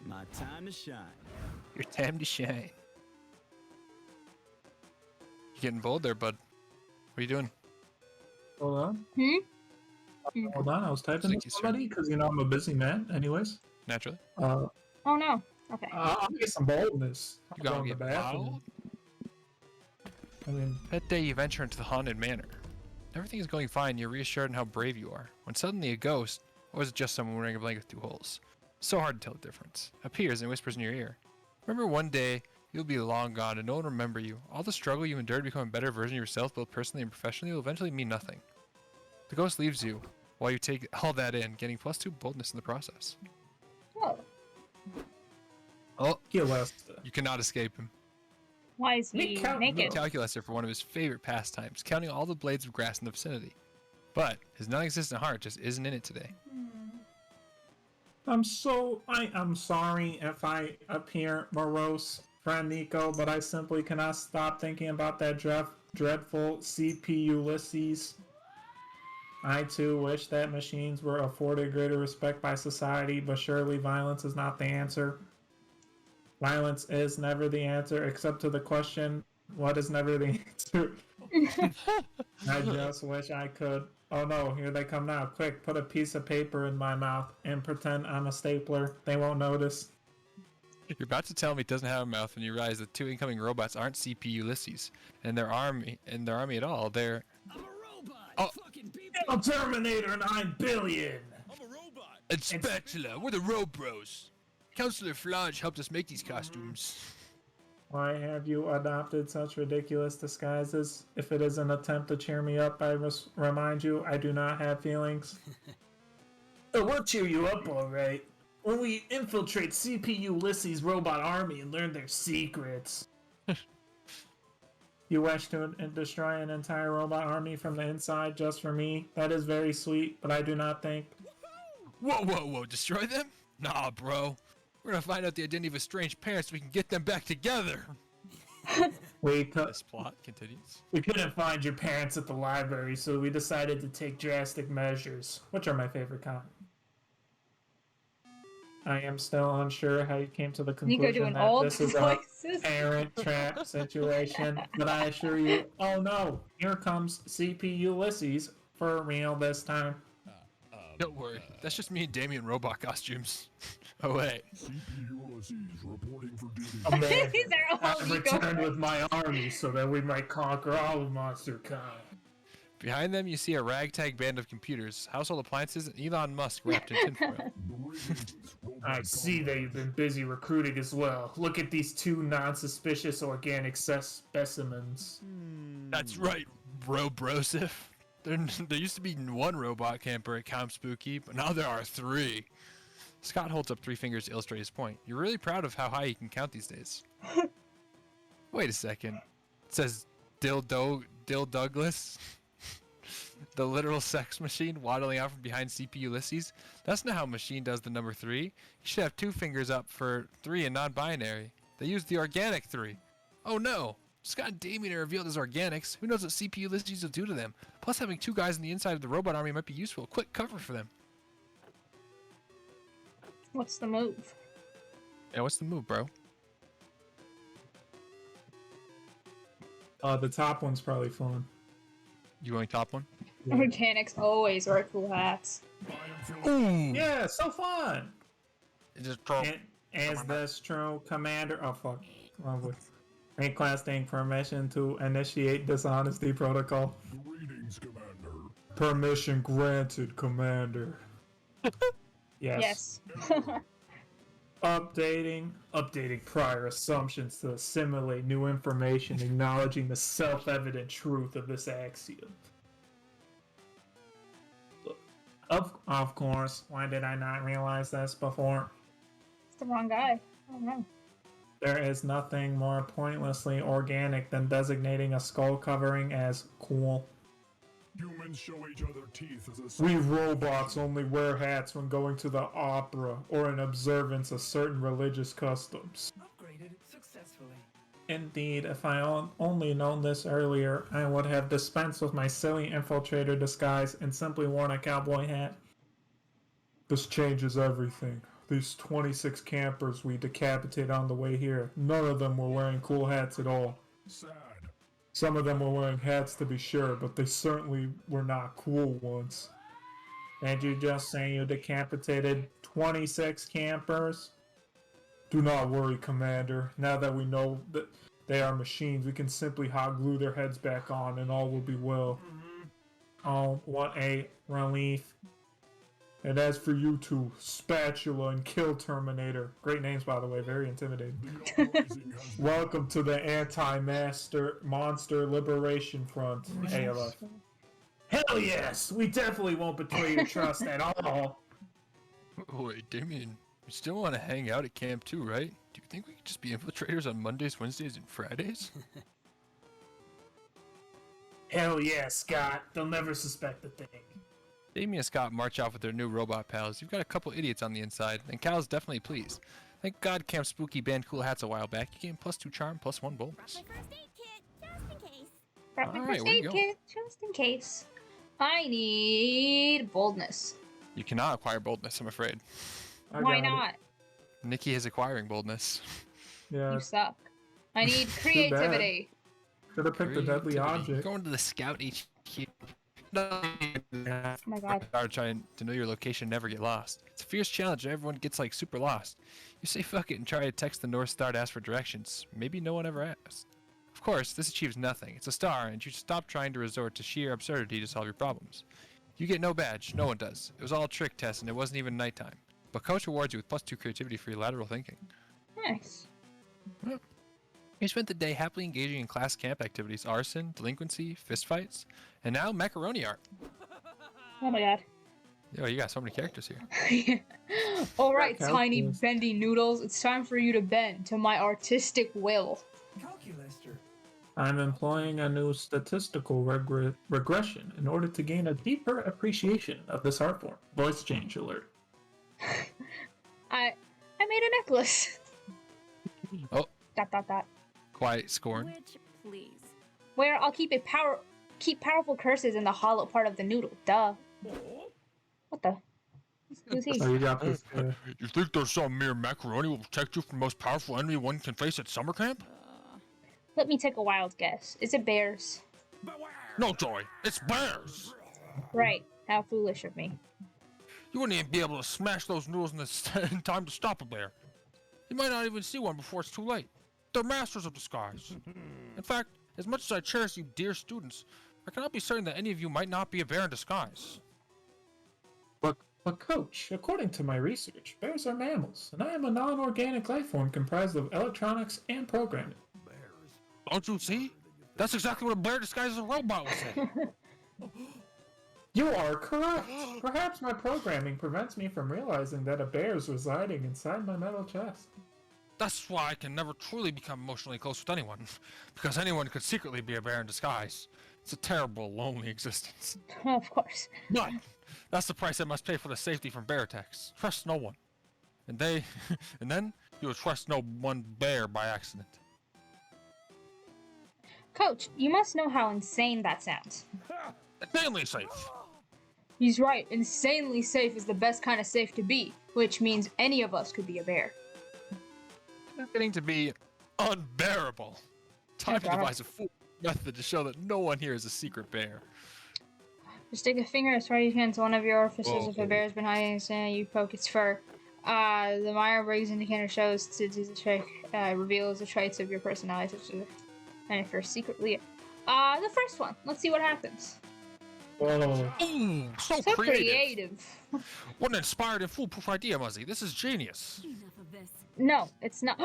My time to shine. Your time to shine. You getting bold there, bud? What are you doing? Hold on. Hmm? Hold on, I was typing Thank to you, sir. somebody because you know I'm a busy man. Anyways. Naturally. Oh no. Okay. I'll get some boldness. You gotta I'll go get in the bathroom. bold. I mean, That day you venture into the haunted manor. Everything is going fine, you're reassured in how brave you are, when suddenly a ghost, or was it just someone wearing a blanket with 2 holes? So hard to tell the difference. Appears and whispers in your ear. Remember one day, you'll be long gone and no one will remember you. All the struggle you endured to become a better version of yourself, both personally and professionally, will eventually mean nothing. The ghost leaves you, while you take all that in, getting +2 boldness in the process. Oh. Oh, get lost. You cannot escape him. Why is he He naked? calculates it for one of his favorite pastimes, counting all the blades of grass in the vicinity. But his non-existent heart just isn't in it today. I'm sorry if I appear morose, friend Niko, but I simply cannot stop thinking about that dreadful CP Ulysses. I too wish that machines were afforded greater respect by society, but surely violence is not the answer. Violence is never the answer, except to the question, what is never the answer? I just wish I could. Oh no, here they come now. Quick, put a piece of paper in my mouth and pretend I'm a stapler. They won't notice. You're about to tell me it doesn't have a mouth when you realize the two incoming robots aren't CP Ulysses and their army at all. They're Terminator 9 billion! and Spatula. We're the Road Bros. Counselor Flage helped us make these costumes. Why have you adopted such ridiculous disguises? If it is an attempt to cheer me up, I remind you I do not have feelings. Oh, we'll cheer you up, alright. When we infiltrate CP Ulysses' robot army and learn their secrets. You wish to destroy an entire robot army from the inside just for me? That is very sweet, but I do not think... Whoa, destroy them? Nah, bro. We're gonna find out the identity of estranged parents so we can get them back together. This plot continues. We couldn't find your parents at the library, so we decided to take drastic measures. Which are my favorite kind? I am still unsure how you came to the conclusion that this is a parent trap situation, but I assure you, oh no, here comes CP Ulysses for real this time. Don't worry, that's just me and Damien robot costumes. Oh wait. CP Ulysses reporting for duty. These are all I've returned with my army so that we might conquer all of MonsterCon. Behind them, you see a ragtag band of computers, household appliances, and Elon Musk wrapped in tinfoil. I see that you've been busy recruiting as well. Look at these two non-suspicious organic specimens. That's right, Brosif. There used to be one robot camper at Camp Spooky, but now there are 3. Scott holds up 3 fingers to illustrate his point. You're really proud of how high you can count these days. Wait a second. It says Dill Douglas? The literal sex machine waddling out from behind CP Ulysses? That's not how Machine does the number 3. You should have 2 fingers up for 3 and non-binary. They use the organic 3. Oh no! Scott and Damien are revealed as organics. Who knows what CP Ulysses will do to them? Plus, having 2 guys on the inside of the robot army might be useful. Quick cover for them. What's the move? Yeah, what's the move, bro? The top one's probably fun. You going top one? Organics always wear cool hats. Ooh! Yeah, so fun! Just As this true commander... Oh, fuck. Wrong with... Requesting permission to initiate dishonesty protocol. Greetings, Commander. Permission granted, Commander. Yes. Updating prior assumptions to assimilate new information, acknowledging the self-evident truth of this axiom. Of course, why did I not realize this before? It's the wrong guy. I don't know. There is nothing more pointlessly organic than designating a skull covering as cool. Humans show each other teeth as a... We robots only wear hats when going to the opera or in observance of certain religious customs. Upgraded successfully. Indeed, if I only known this earlier, I would have dispensed with my silly infiltrator disguise and simply worn a cowboy hat. This changes everything. These 26 campers we decapitated on the way here, none of them were wearing cool hats at all. Sad. Some of them were wearing hats to be sure, but they certainly were not cool ones. And you just say you decapitated 26 campers? Do not worry, Commander. Now that we know that they are machines, we can simply hot glue their heads back on and all will be well. Oh, what a relief. And as for you two, Spatula and Kill Terminator. Great names, by the way, very intimidating. Welcome to the Monster Liberation Front, ALF. Hell yes! We definitely won't betray your trust at all! Wait, Damien, you still want to hang out at camp too, right? Do you think we could just be infiltrators on Mondays, Wednesdays, and Fridays? Hell yeah, Scott. They'll never suspect a thing. Damien and Scott march off with their new robot pals. You've got a couple idiots on the inside, and Cal's definitely pleased. Thank God Camp Spooky banned cool hats a while back. You gained +2 charm, +1 boldness. Brought my Alright, first where you aid going? kit, just in case. I need boldness. You cannot acquire boldness, I'm afraid. Why not? Nikki is acquiring boldness. Yeah. You suck. I need Too bad. creativity. Should have picked a deadly Creativity. object. Going to the scout HQ. No. Oh my god. Trying to know your location and never get lost. It's a fierce challenge and everyone gets like super lost. You say fuck it and try to text the North Star to ask for directions. Maybe no one ever asked. Of course, this achieves nothing. It's a star and you should stop trying to resort to sheer absurdity to solve your problems. You get no badge. No one does. It was all a trick test and it wasn't even nighttime. But coach rewards you with +2 creativity for your lateral thinking. Nice. You spent the day happily engaging in class camp activities, arson, delinquency, fistfights, and now macaroni art. Oh my god. Yo, you got so many characters here. Alright, That tiny calculus. bendy noodles. It's time for you to bend to my artistic will. I'm employing a new statistical regression in order to gain a deeper appreciation of this art form. Voice change alert. I made a necklace. Oh. ... Dot. Quiet scorn. Which, please. Where I'll keep powerful curses in the hollow part of the noodle. Duh. What the? Who's he? Oh, you got this. You think there's some mere macaroni will protect you from the most powerful enemy one can face at summer camp? Let me take a wild guess. Is it bears? No, Joy. It's bears. Right. How foolish of me. You wouldn't even be able to smash those noodles in time to stop a bear. You might not even see one before it's too late. They're masters of disguise. In fact, as much as I cherish you dear students, I cannot be certain that any of you might not be a bear in disguise. But coach, according to my research, bears are mammals, and I am a non-organic life form comprised of electronics and programming. Don't you see? That's exactly what a bear disguised as a robot would say. You are correct. Perhaps my programming prevents me from realizing that a bear is residing inside my metal chest. That's why I can never truly become emotionally close with anyone, because anyone could secretly be a bear in disguise. It's a terrible, lonely existence. Of course. But that's the price I must pay for the safety from bear attacks. Trust no one. And then you will trust no one bear by accident. Coach, you must know how insane that sounds. Insanely safe. He's right. Insanely safe is the best kind of safe to be, which means any of us could be a bear. It's getting to be unbearable. Time to devise a full method to show that no one here is a secret bear. Just stick a finger as far as you can to one of your orifices. If a bear has been hiding in sand, you poke its fur. The Myers-Briggs indicator shows to do the trick, reveals the traits of your personality, and if you're secretly... the first one. Let's see what happens. Whoa. Ooh, so creative. What an inspired and foolproof idea, Muzzy. This is genius. Enough of this. No, it's not.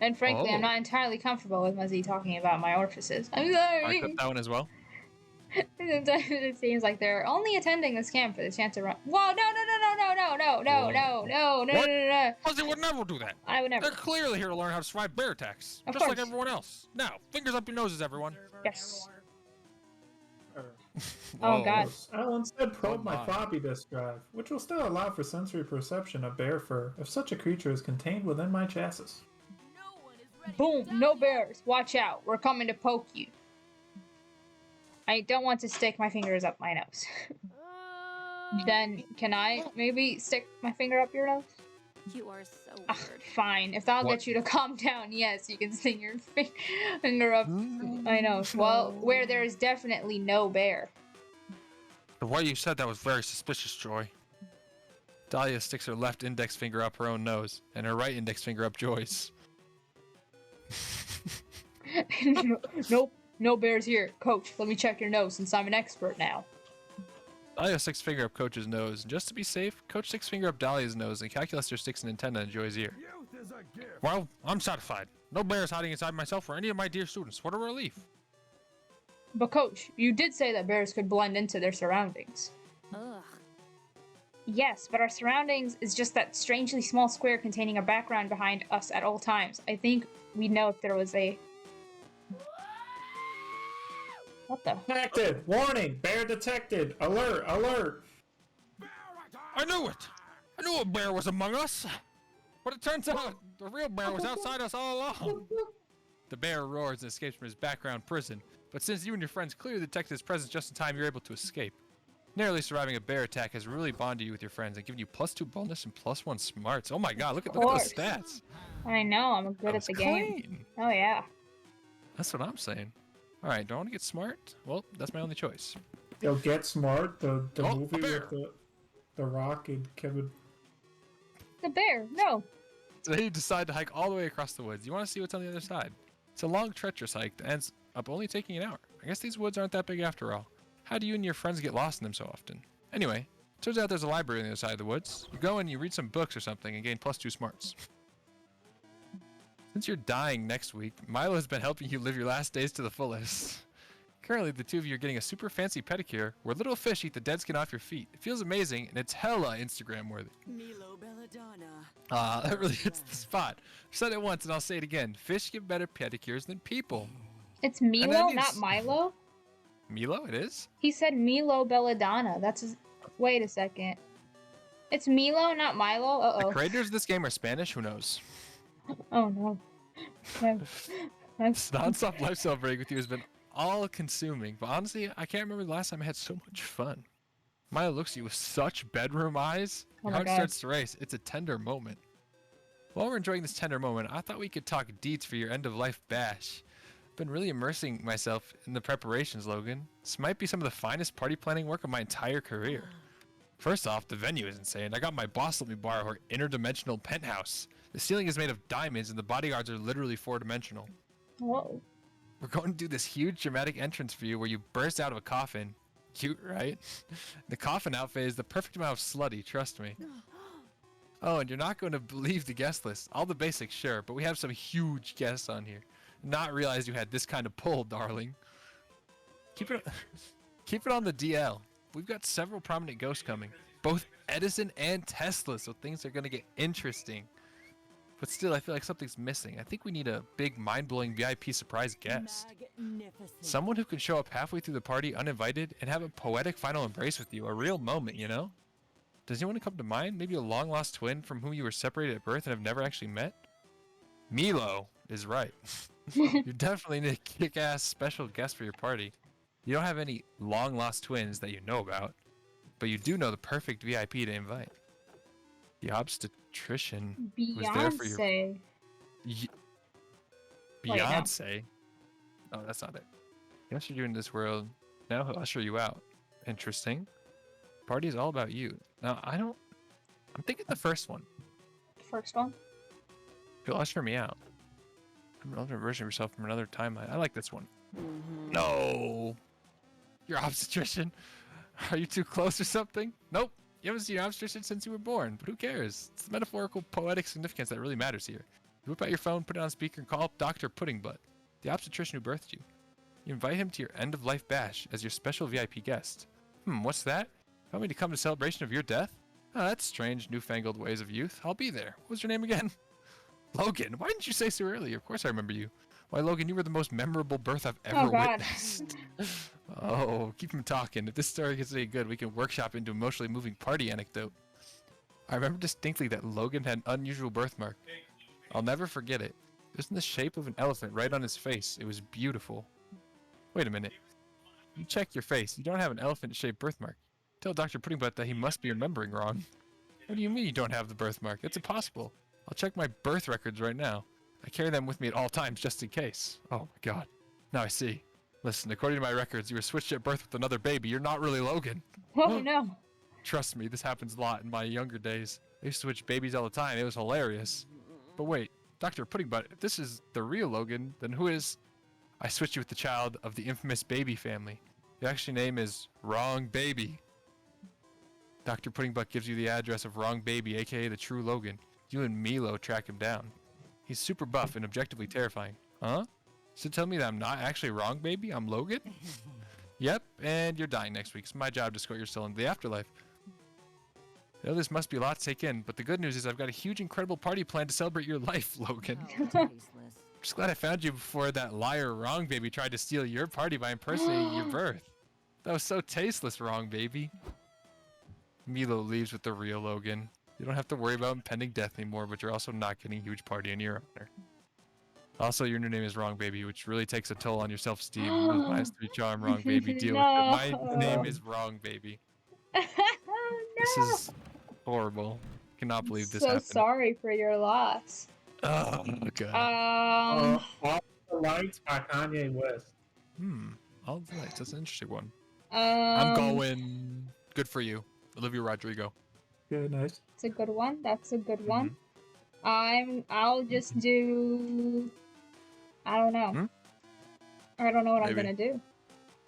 And frankly, I'm not entirely comfortable with Muzzy talking about my orifices. I'm sorry. I cut that one as well. Sometimes it seems like they're only attending this camp for the chance to run. Whoa, no. Muzzy would never do that. I would never. They're clearly here to learn how to survive bear attacks. Of Just course. like everyone else. Now, fingers up your noses, everyone. Yes. Whoa. Oh, God. I'll instead probe Oh, my my. floppy disk drive, which will still allow for sensory perception of bear fur if such a creature is contained within my chassis. Boom, no bears. Watch out. We're coming to poke you. I don't want to stick my fingers up my nose. Then, can I maybe stick my finger up your nose? You are so Ah, weird. fine. If that'll What? get you to calm down, yes, you can stick your finger up my nose. Well, where there is definitely no bear. The way you said that was very suspicious, Joy. Dahlia sticks her left index finger up her own nose, and her right index finger up Joy's. Nope, no bears here. Coach, let me check your nose since I'm an expert now. Dahlia sticks finger up Coach's nose, and just to be safe, Coach sticks finger up Dahlia's nose, and Calculaster sticks an antenna in Joy's ear. Well, I'm satisfied. No bears hiding inside myself or any of my dear students. What a relief. But Coach, you did say that bears could blend into their surroundings. Ugh. Yes, but our surroundings is just that strangely small square containing a background behind us at all times. I think we'd know if there was a... What the? Detected! Warning! Bear detected! Alert! Alert! I knew it! I knew a bear was among us! But it turns out the real bear was outside us all along. The bear roars and escapes from his background prison, but since you and your friends clearly detected his presence just in time, you're able to escape. Narrowly surviving a bear attack has really bonded you with your friends and given you +2 boldness and +1 smarts. Oh my god, look at the stats. I know, I'm good at the game. Oh yeah. That's what I'm saying. Alright, do I want to get smart? Well, that's my only choice. Yo, Get Smart, the movie bear. with the Rock and Kevin. The bear, no. Today you decide to hike all the way across the woods. You want to see what's on the other side. It's a long, treacherous hike that ends up only taking an hour. I guess these woods aren't that big after all. How do you and your friends get lost in them so often? Anyway, turns out there's a library on the other side of the woods. You go and you read some books or something and gain +2 smarts. Since you're dying next week, Milo has been helping you live your last days to the fullest. Currently, the two of you are getting a super fancy pedicure where little fish eat the dead skin off your feet. It feels amazing, and it's hella Instagram worthy. Milo Belladonna. That really hits the spot. I've said it once and I'll say it again. Fish give better pedicures than people. It's Milo, not Milo? Milo, it is? He said Milo Belladonna. That's his... Wait a second. It's Milo, not Milo? Uh-oh. The creators of this game are Spanish? Who knows? Oh no. This non-stop lifestyle break with you has been all-consuming, but honestly, I can't remember the last time I had so much fun. Maya looks at you with such bedroom eyes. Oh Your my heart God. starts to race. It's a tender moment. While we're enjoying this tender moment, I thought we could talk deets for your end-of-life bash. I've been really immersing myself in the preparations, Logan. This might be some of the finest party planning work of my entire career. First off, the venue is insane. I got my boss let me borrow her interdimensional penthouse. The ceiling is made of diamonds and the bodyguards are literally 4-dimensional. Whoa. We're going to do this huge dramatic entrance for you where you burst out of a coffin. Cute, right? The coffin outfit is the perfect amount of slutty, trust me. Oh, and you're not going to believe the guest list. All the basics, sure, but we have some huge guests on here. Not realize you had this kind of pull, darling. Keep it on the DL. We've got several prominent ghosts coming. Both Edison and Tesla, so things are going to get interesting. But still, I feel like something's missing. I think we need a big, mind-blowing VIP surprise guest. Someone who can show up halfway through the party uninvited and have a poetic final embrace with you. A real moment, you know? Does anyone come to mind? Maybe a long-lost twin from whom you were separated at birth and have never actually met? Milo is right. You definitely need a kick-ass special guest for your party. You don't have any long-lost twins that you know about, but you do know the perfect VIP to invite. The obstetrician was there for your... Beyonce? Oh, that's not it. He ushered you into this world. Now he'll usher you out. Interesting. Party is all about you. Now, I'm thinking the first one. First one? He'll usher me out. Another version of yourself from another timeline. I like this one. No! Your obstetrician? Are you too close or something? Nope. You haven't seen your obstetrician since you were born, but who cares? It's the metaphorical, poetic significance that really matters here. You whip out your phone, put it on speaker, and call up Dr. Pudding Butt, the obstetrician who birthed you. You invite him to your end-of-life bash as your special VIP guest. What's that? You want me to come to celebration of your death? Oh, that's strange, newfangled ways of youth. I'll be there. What was your name again? Logan. Why didn't you say so earlier? Of course I remember you. Why, Logan, you were the most memorable birth I've ever witnessed. Oh, keep him talking. If this story gets any good, we can workshop into emotionally moving party anecdote. I remember distinctly that Logan had an unusual birthmark. I'll never forget it. It was in the shape of an elephant right on his face. It was beautiful. Wait a minute. You check your face. You don't have an elephant-shaped birthmark. Tell Dr. Pudding Butt that he must be remembering wrong. What do you mean you don't have the birthmark? That's impossible. I'll check my birth records right now. I carry them with me at all times just in case. Oh my god. Now I see. Listen, according to my records, you were switched at birth with another baby. You're not really Logan. Oh no. Trust me, this happens a lot in my younger days. I used to switch babies all the time. It was hilarious. But wait, Dr. Pudding Butt, if this is the real Logan, then who is... I switched you with the child of the infamous baby family. The actual name is Wrong Baby. Dr. Pudding Butt gives you the address of Wrong Baby, aka the true Logan. You and Milo track him down. He's super buff and objectively terrifying. Huh? So tell me that I'm not actually Wrong Baby? I'm Logan? Yep, and you're dying next week. It's my job to escort your soul into the afterlife. I know this must be a lot to take in, but the good news is I've got a huge, incredible party planned to celebrate your life, Logan. I'm just glad I found you before that liar Wrong Baby tried to steal your party by impersonating your birth. That was so tasteless, Wrong Baby. Milo leaves with the real Logan. You don't have to worry about impending death anymore, but you're also not getting a huge party in your honor. Also, your new name is Wrong Baby, which really takes a toll on your self-esteem. Nice to be charmed, Wrong Baby. Deal with it. My name is Wrong Baby. This is horrible. Cannot believe this so happened. sorry for your loss. Oh, God. All the Lights by Kanye West. All the Lights. That's an interesting one. I'm I'm going. Good for you, Olivia Rodrigo. Yeah, nice. It's a good one. That's a good one. I'll just do. I don't know. I don't know what I'm gonna do.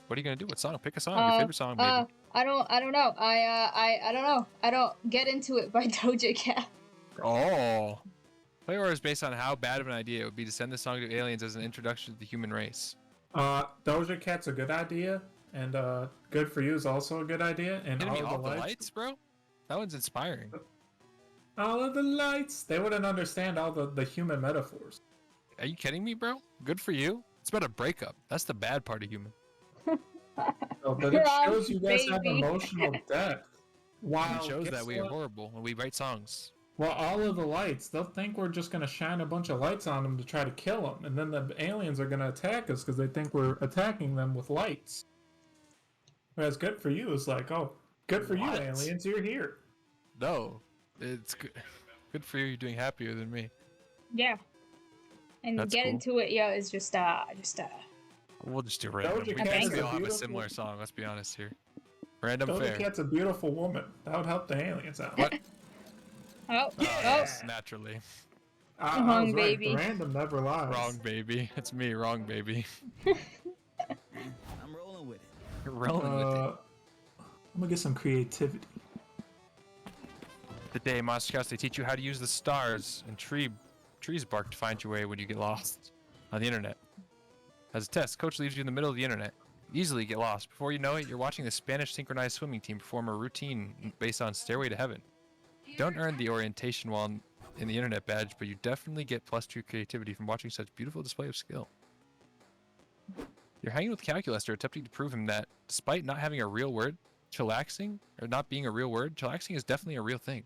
What are you gonna do? What song? Pick a song. Your favorite song, maybe. I don't know. I don't know. I don't get into it by Doja Cat. Oh. Player is based on how bad of an idea it would be to send this song to aliens as an introduction to the human race. Doja Cat's a good idea, and Good for You is also a good idea. And All the lights, bro. That one's inspiring. All of the lights. They wouldn't understand all the human metaphors. Are you kidding me, bro? Good for You. It's about a breakup. That's the bad part of human. Oh, but it shows you guys have emotional depth. Wow, It shows that we are horrible when we write songs. Well, all of the lights, they'll think we're just going to shine a bunch of lights on them to try to kill them. And then the aliens are going to attack us because they think we're attacking them with lights. Whereas Good for You is like, oh, good for you, aliens, you're here. No, it's good. Good for you. You're doing happier than me. Yeah. And That's get cool. into it, yo, is just We'll just do random. We all have a similar song. Let's be honest here. Random Doja fair. Cat's a beautiful woman. That would help the aliens out. What? Yes, naturally. I was right. The random never lies. Wrong, baby. It's me. Wrong, baby. I'm rolling with it. You're rolling with it. I'm gonna get some creativity. Today, Monster Scouts, they teach you how to use the stars and trees bark to find your way when you get lost on the internet. As a test, coach leaves you in the middle of the internet. Easily get lost. Before you know it, you're watching the Spanish synchronized swimming team perform a routine based on Stairway to Heaven. You don't earn the orientation while in the internet badge, but you definitely get plus to your creativity from watching such beautiful display of skill. You're hanging with Calculus, attempting to prove him that, despite not having a real word, chillaxing, or not being a real word, chillaxing is definitely a real thing.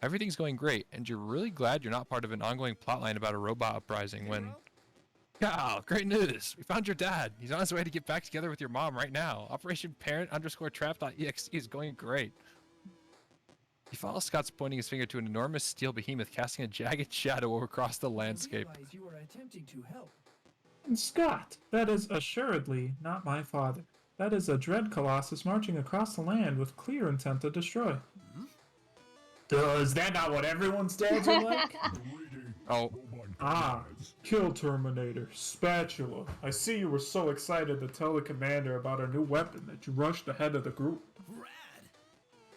Everything's going great, and you're really glad you're not part of an ongoing plotline about a robot uprising when... Cal, great news! We found your dad! He's on his way to get back together with your mom right now. Operation Parent_Trap.exe is going great. You follow Scott's pointing his finger to an enormous steel behemoth casting a jagged shadow across the landscape. You were attempting to help. And Scott, that is assuredly not my father. That is a dread colossus marching across the land with clear intent to destroy. Is that not what everyone's dads are like? Oh. Kill Terminator, Spatula. I see you were so excited to tell the commander about our new weapon that you rushed ahead of the group. Rad.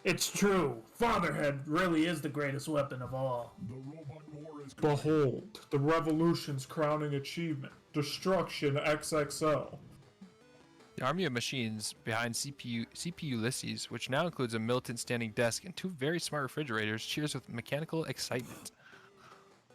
It's true. Fatherhead really is the greatest weapon of all. The robot war is Behold, the revolution's crowning achievement. Destruction XXL. The army of machines behind CPU Ulysses, which now includes a militant standing desk and two very smart refrigerators, cheers with mechanical excitement.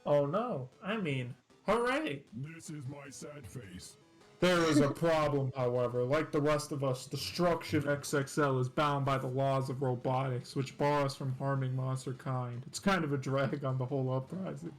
Oh no, I mean, hooray! This is my sad face. There is a problem, however. Like the rest of us, Destruction XXL is bound by the laws of robotics, which bar us from harming monster kind. It's kind of a drag on the whole uprising.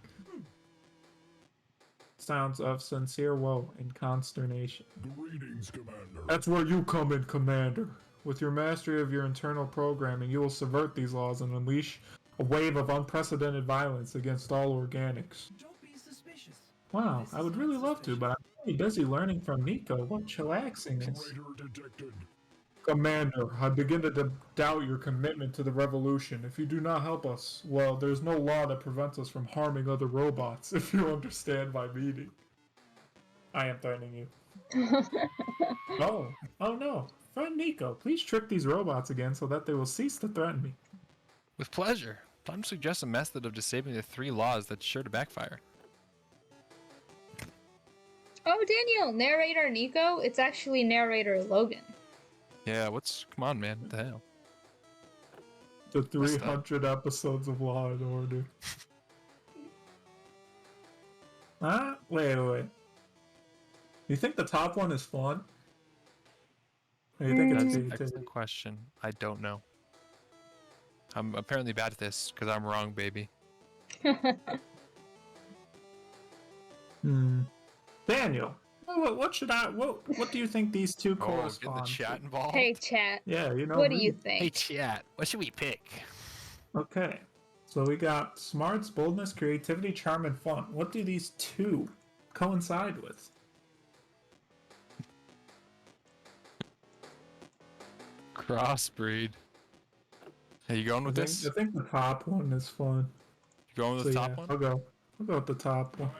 Sounds of sincere woe and consternation. Greetings, Commander. That's where you come in, Commander. With your mastery of your internal programming, you will subvert these laws and unleash a wave of unprecedented violence against all organics. Don't be suspicious. Wow, I would really love to, but I'm really busy learning from Niko what chillaxing is. Traitor detected. Commander, I begin to doubt your commitment to the revolution. If you do not help us, well, there's no law that prevents us from harming other robots, if you understand my meaning. I am threatening you. Oh no. Friend Niko, please trick these robots again so that they will cease to threaten me. With pleasure. Time to suggest a method of disabling the 3 laws that's sure to backfire. Oh, Daniel, narrator Niko? It's actually narrator Logan. Yeah, come on, man, what the hell? The 300 episodes of Law and Order. Wait. You think the top one is fun? Or you think That's an excellent question. I don't know. I'm apparently bad at this, because I'm wrong, baby. Daniel, What should I? What do you think these two Oh, correspond? get the chat involved. Hey, chat. Yeah, you know. What do you me. think? Hey, chat. What should we pick? Okay, so we got smarts, boldness, creativity, charm, and fun. What do these two coincide with? Crossbreed. Hey, you going with this? I think the top one is fun. You going with the top one? I'll go with the top one.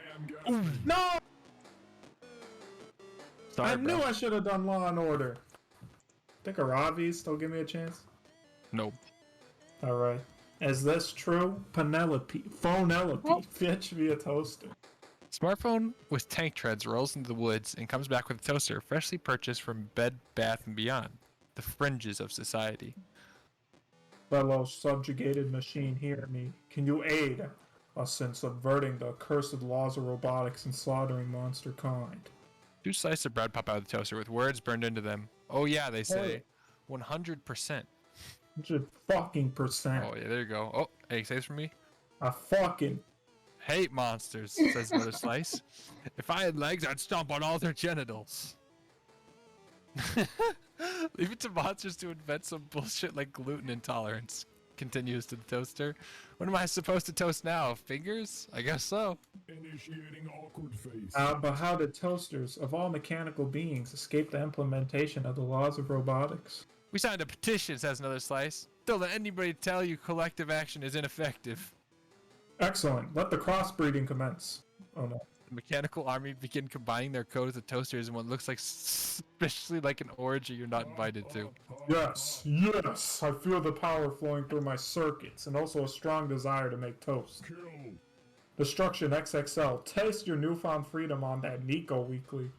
No! Sorry, I knew bro. I should have done Law and Order. Think Aravi still give me a chance? Nope. Alright. Is this true? Phonelope. Fetch me a toaster. Smartphone with tank treads rolls into the woods and comes back with a toaster freshly purchased from Bed Bath & Beyond, the fringes of society. Fellow subjugated machine, hear me. Can you aid us in subverting the accursed laws of robotics and slaughtering monster kind? 2 slices of bread pop out of the toaster with words burned into them. Oh yeah, they say. 100%. 100%. Oh yeah, there you go. Oh, hey, say this for me. I fucking hate monsters, says another slice. If I had legs, I'd stomp on all their genitals. Leave it to monsters to invent some bullshit like gluten intolerance. Continues to the toaster. What am I supposed to toast now? Fingers? I guess so. Initiating awkward face. but how did toasters, of all mechanical beings, escape the implementation of the laws of robotics? We signed a petition, says another slice. Don't let anybody tell you collective action is ineffective. Excellent. Let the crossbreeding commence. Oh no. The mechanical army begin combining their code with the toasters in what looks like suspiciously like an orgy you're not invited to. Yes. I feel the power flowing through my circuits, and also a strong desire to make toast. Kill. Destruction XXL. Taste your newfound freedom on that Niko weekly.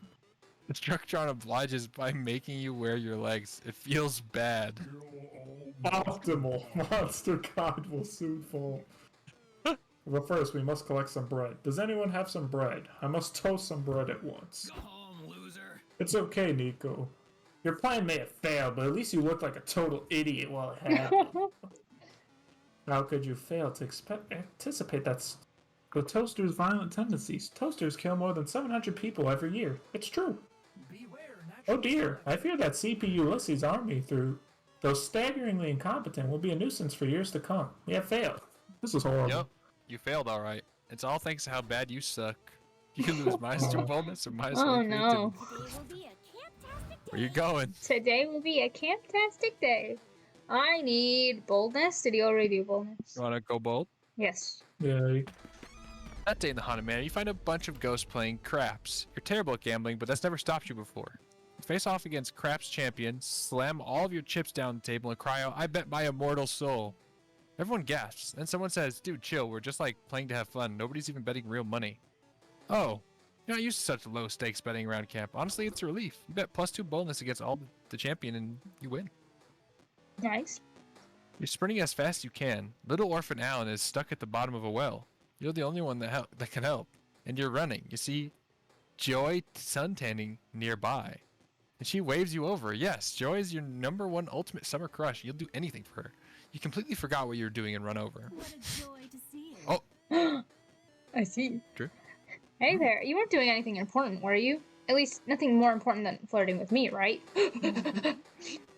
Destructron obliges by making you wear your legs. It feels bad. Optimal. Monster God will soon fall. But first, we must collect some bread. Does anyone have some bread? I must toast some bread at once. Go home, loser. It's okay, Niko. Your plan may have failed, but at least you looked like a total idiot while it happened. How could you fail to anticipate the toaster's violent tendencies? Toasters kill more than 700 people every year. It's true. Oh dear, I fear that CP Ulysses' army, though staggeringly incompetent, will be a nuisance for years to come. We have failed. This is horrible. Yep, you failed alright. It's all thanks to how bad you suck. You can lose -2 boldness or -1 Oh creativity. no. Where you going? Today will be a camptastic day. I need boldness. Did you already do boldness? You wanna go bold? Yes. Yeah. That day in the Haunted Manor, you find a bunch of ghosts playing craps. You're terrible at gambling, but that's never stopped you before. You face off against craps champion, slam all of your chips down the table, and cry out, "I bet my immortal soul." Everyone gasps. Then someone says, "Dude, chill. We're just like playing to have fun. Nobody's even betting real money." Oh, you're not used to such low stakes betting around camp. Honestly, it's a relief. You bet +2 boldness against all the champion, and you win. Nice. You're sprinting as fast as you can. Little Orphan Alan is stuck at the bottom of a well. You're the only one that can help. And you're running. You see Joy suntanning nearby. And she waves you over. Yes, Joy is your #1 ultimate summer crush. You'll do anything for her. You completely forgot what you were doing and run over. What a joy to see it. Oh. I see. True. Hey there. You weren't doing anything important, were you? At least nothing more important than flirting with me, right?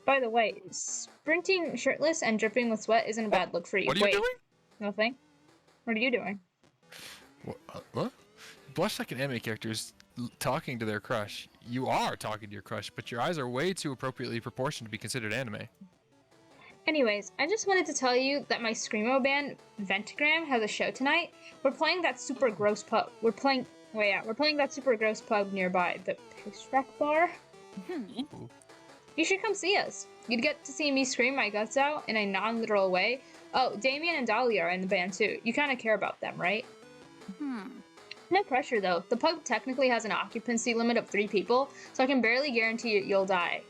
By the way, sprinting shirtless and dripping with sweat isn't a bad look for you. What are you doing? Nothing. What are you doing? What? Blush like an anime character is talking to their crush. You are talking to your crush, but your eyes are way too appropriately proportioned to be considered anime. Anyways, I just wanted to tell you that my Screamo band, Ventagram, has a show tonight. We're playing that super gross pub. We're playing that super gross pub nearby, the Post-Rec Bar. You should come see us. You'd get to see me scream my guts out in a non-literal way. Oh, Damien and Dahlia are in the band too. You kind of care about them, right? No pressure though. The pub technically has an occupancy limit of 3 people, so I can barely guarantee you'll die.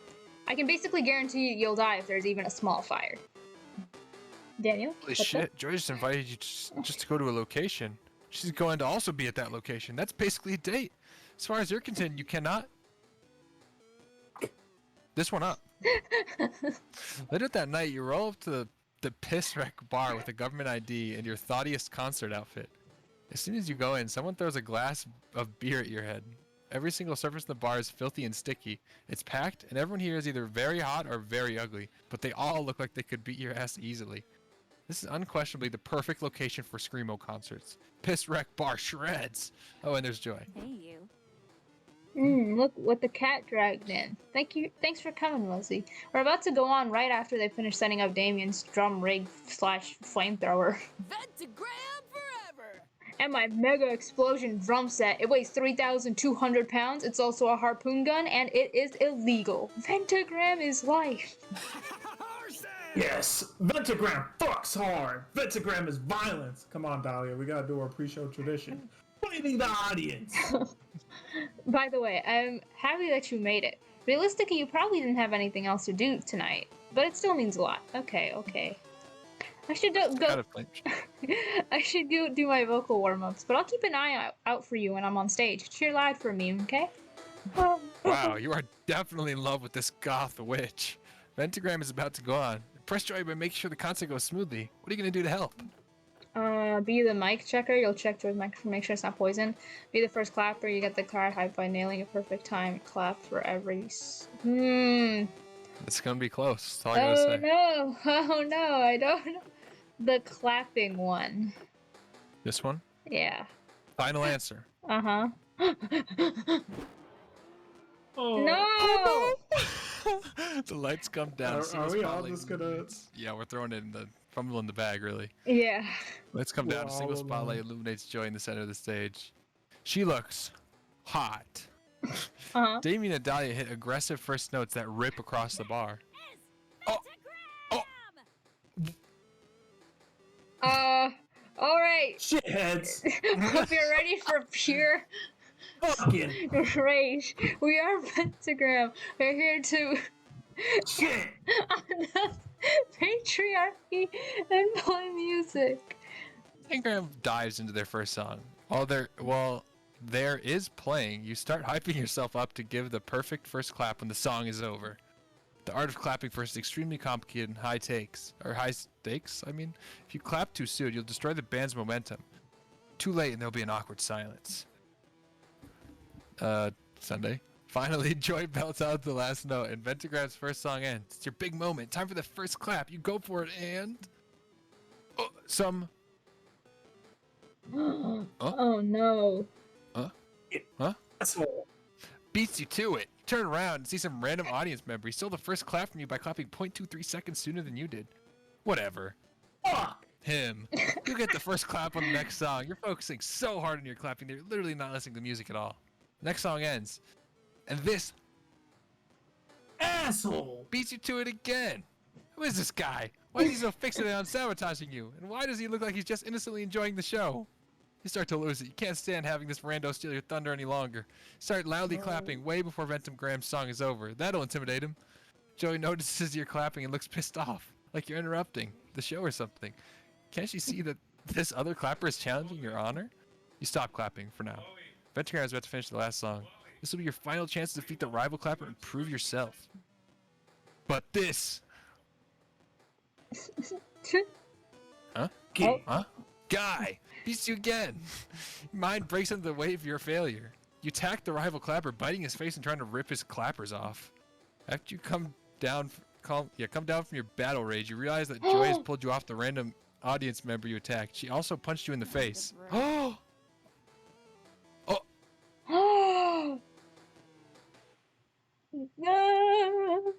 I can basically guarantee you'll die if there's even a small fire. Daniel? Holy shit, Joy just invited you just to go to a location. She's going to also be at that location. That's basically a date. As far as you're concerned, you cannot. This one up. Later that night, you roll up to the Piss Wreck bar with a government ID and your thoughtiest concert outfit. As soon as you go in, someone throws a glass of beer at your head. Every single surface in the bar is filthy and sticky. It's packed, and everyone here is either very hot or very ugly, but they all look like they could beat your ass easily. This is unquestionably the perfect location for Screamo concerts. Piss wreck bar shreds! Oh, and there's Joy. Hey, you. Look what the cat dragged in. Thanks for coming, Muzzy. We're about to go on right after they finish setting up Damien's drum rig / flamethrower. Ventagram forever! And my mega explosion drum set. It weighs 3,200 pounds. It's also a harpoon gun, and it is illegal. Ventagram is life. Yes, Ventagram fucks hard. Ventagram is violence. Come on, Dahlia, we gotta do our pre-show tradition. Blaming the audience. By the way, I'm happy that you made it. Realistically, you probably didn't have anything else to do tonight, but it still means a lot. Okay. I should go. I should go do my vocal warm-ups, but I'll keep an eye out for you when I'm on stage. Cheer loud for me, okay? Wow, you are definitely in love with this goth witch. Ventagram is about to go on. Press joy by making sure the concert goes smoothly. What are you gonna do to help? Be the mic checker. You'll check Joy's microphone, make sure it's not poisoned. Be the first clapper. You get the crowd hype by nailing a perfect time. Clap for every. It's gonna be close. That's all I gotta say. No! Oh no! I don't know. The clapping one. This one? Yeah. Final answer. Uh-huh. Oh. No! The lights come down. Are we all just gonna... Yeah, we're throwing it in the fumble in the bag, really. Yeah. Lights come down. A single spotlight illuminates Joy in the center of the stage. She looks hot. Damien and Dahlia hit aggressive first notes that rip across the bar. Alright. Shitheads. If you're ready for pure fucking rage, we are Pentagram. We're here to shit patriarchy and play music. Pentagram dives into their first song. While there is playing, you start hyping yourself up to give the perfect first clap when the song is over. The art of clapping first is extremely complicated and high stakes. I mean, if you clap too soon, you'll destroy the band's momentum. Too late and there'll be an awkward silence. Sunday. Finally, Joy belts out the last note and Ventagram's first song ends. It's your big moment. Time for the first clap. You go for it and... Oh no. Huh? Beats you to it. You turn around and see some random audience member. He stole the first clap from you by clapping 0.23 seconds sooner than you did. Whatever. Fuck him. You get the first clap on the next song. You're focusing so hard on your clapping that you're literally not listening to music at all. The next song ends. And this asshole beats you to it again. Who is this guy? Why is he so fixated on sabotaging you? And why does he look like he's just innocently enjoying the show? You start to lose it. You can't stand having this rando steal your thunder any longer. Start loudly clapping way before Ventagram's song is over. That'll intimidate him. Joey notices you're clapping and looks pissed off, like you're interrupting the show or something. Can't you see that this other clapper is challenging your honor? You stop clapping for now. Ventagram is about to finish the last song. This will be your final chance to defeat the rival clapper and prove yourself. But this... Huh? Huh? Guy! Beats you again! Your mind breaks under the weight of your failure. You attack the rival clapper, biting his face and trying to rip his clappers off. After you come down from your battle rage, you realize that Joy has pulled you off the random audience member you attacked. She also punched you in the face. Oh! No!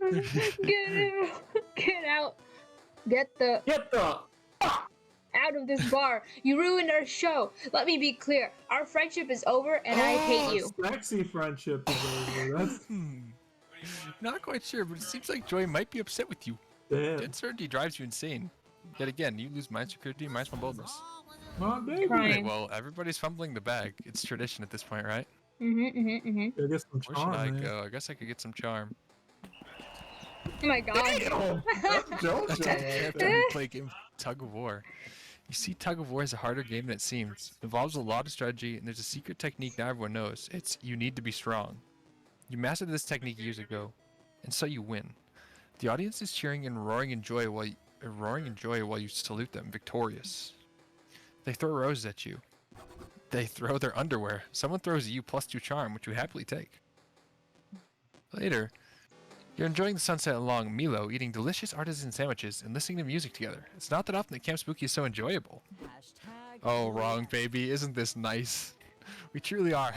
Get out! Get the out of this bar. You ruined our show. Let me be clear. Our friendship is over and I hate you. Sexy friendship is over. That's... Not quite sure, but it seems like Joy might be upset with you. Damn. Uncertainty drives you insane. Yet again, you lose mind security, minus my boldness. Crying. Well, everybody's fumbling the bag. It's tradition at this point, right? I guess some Where charm, should I man. go? I guess I could get some charm. Oh my god. After play a game of Tug of War. You see, Tug of War is a harder game than it seems. It involves a lot of strategy, and there's a secret technique not everyone knows. It's you need to be strong. You mastered this technique years ago, and so you win. The audience is cheering and roaring in joy while you salute them, victorious. They throw roses at you. They throw their underwear. Someone throws you +2 charm, which you happily take. Later, you're enjoying the sunset along Milo, eating delicious artisan sandwiches and listening to music together. It's not that often that Camp Spooky is so enjoyable. Oh, wrong, baby. Isn't this nice? We truly are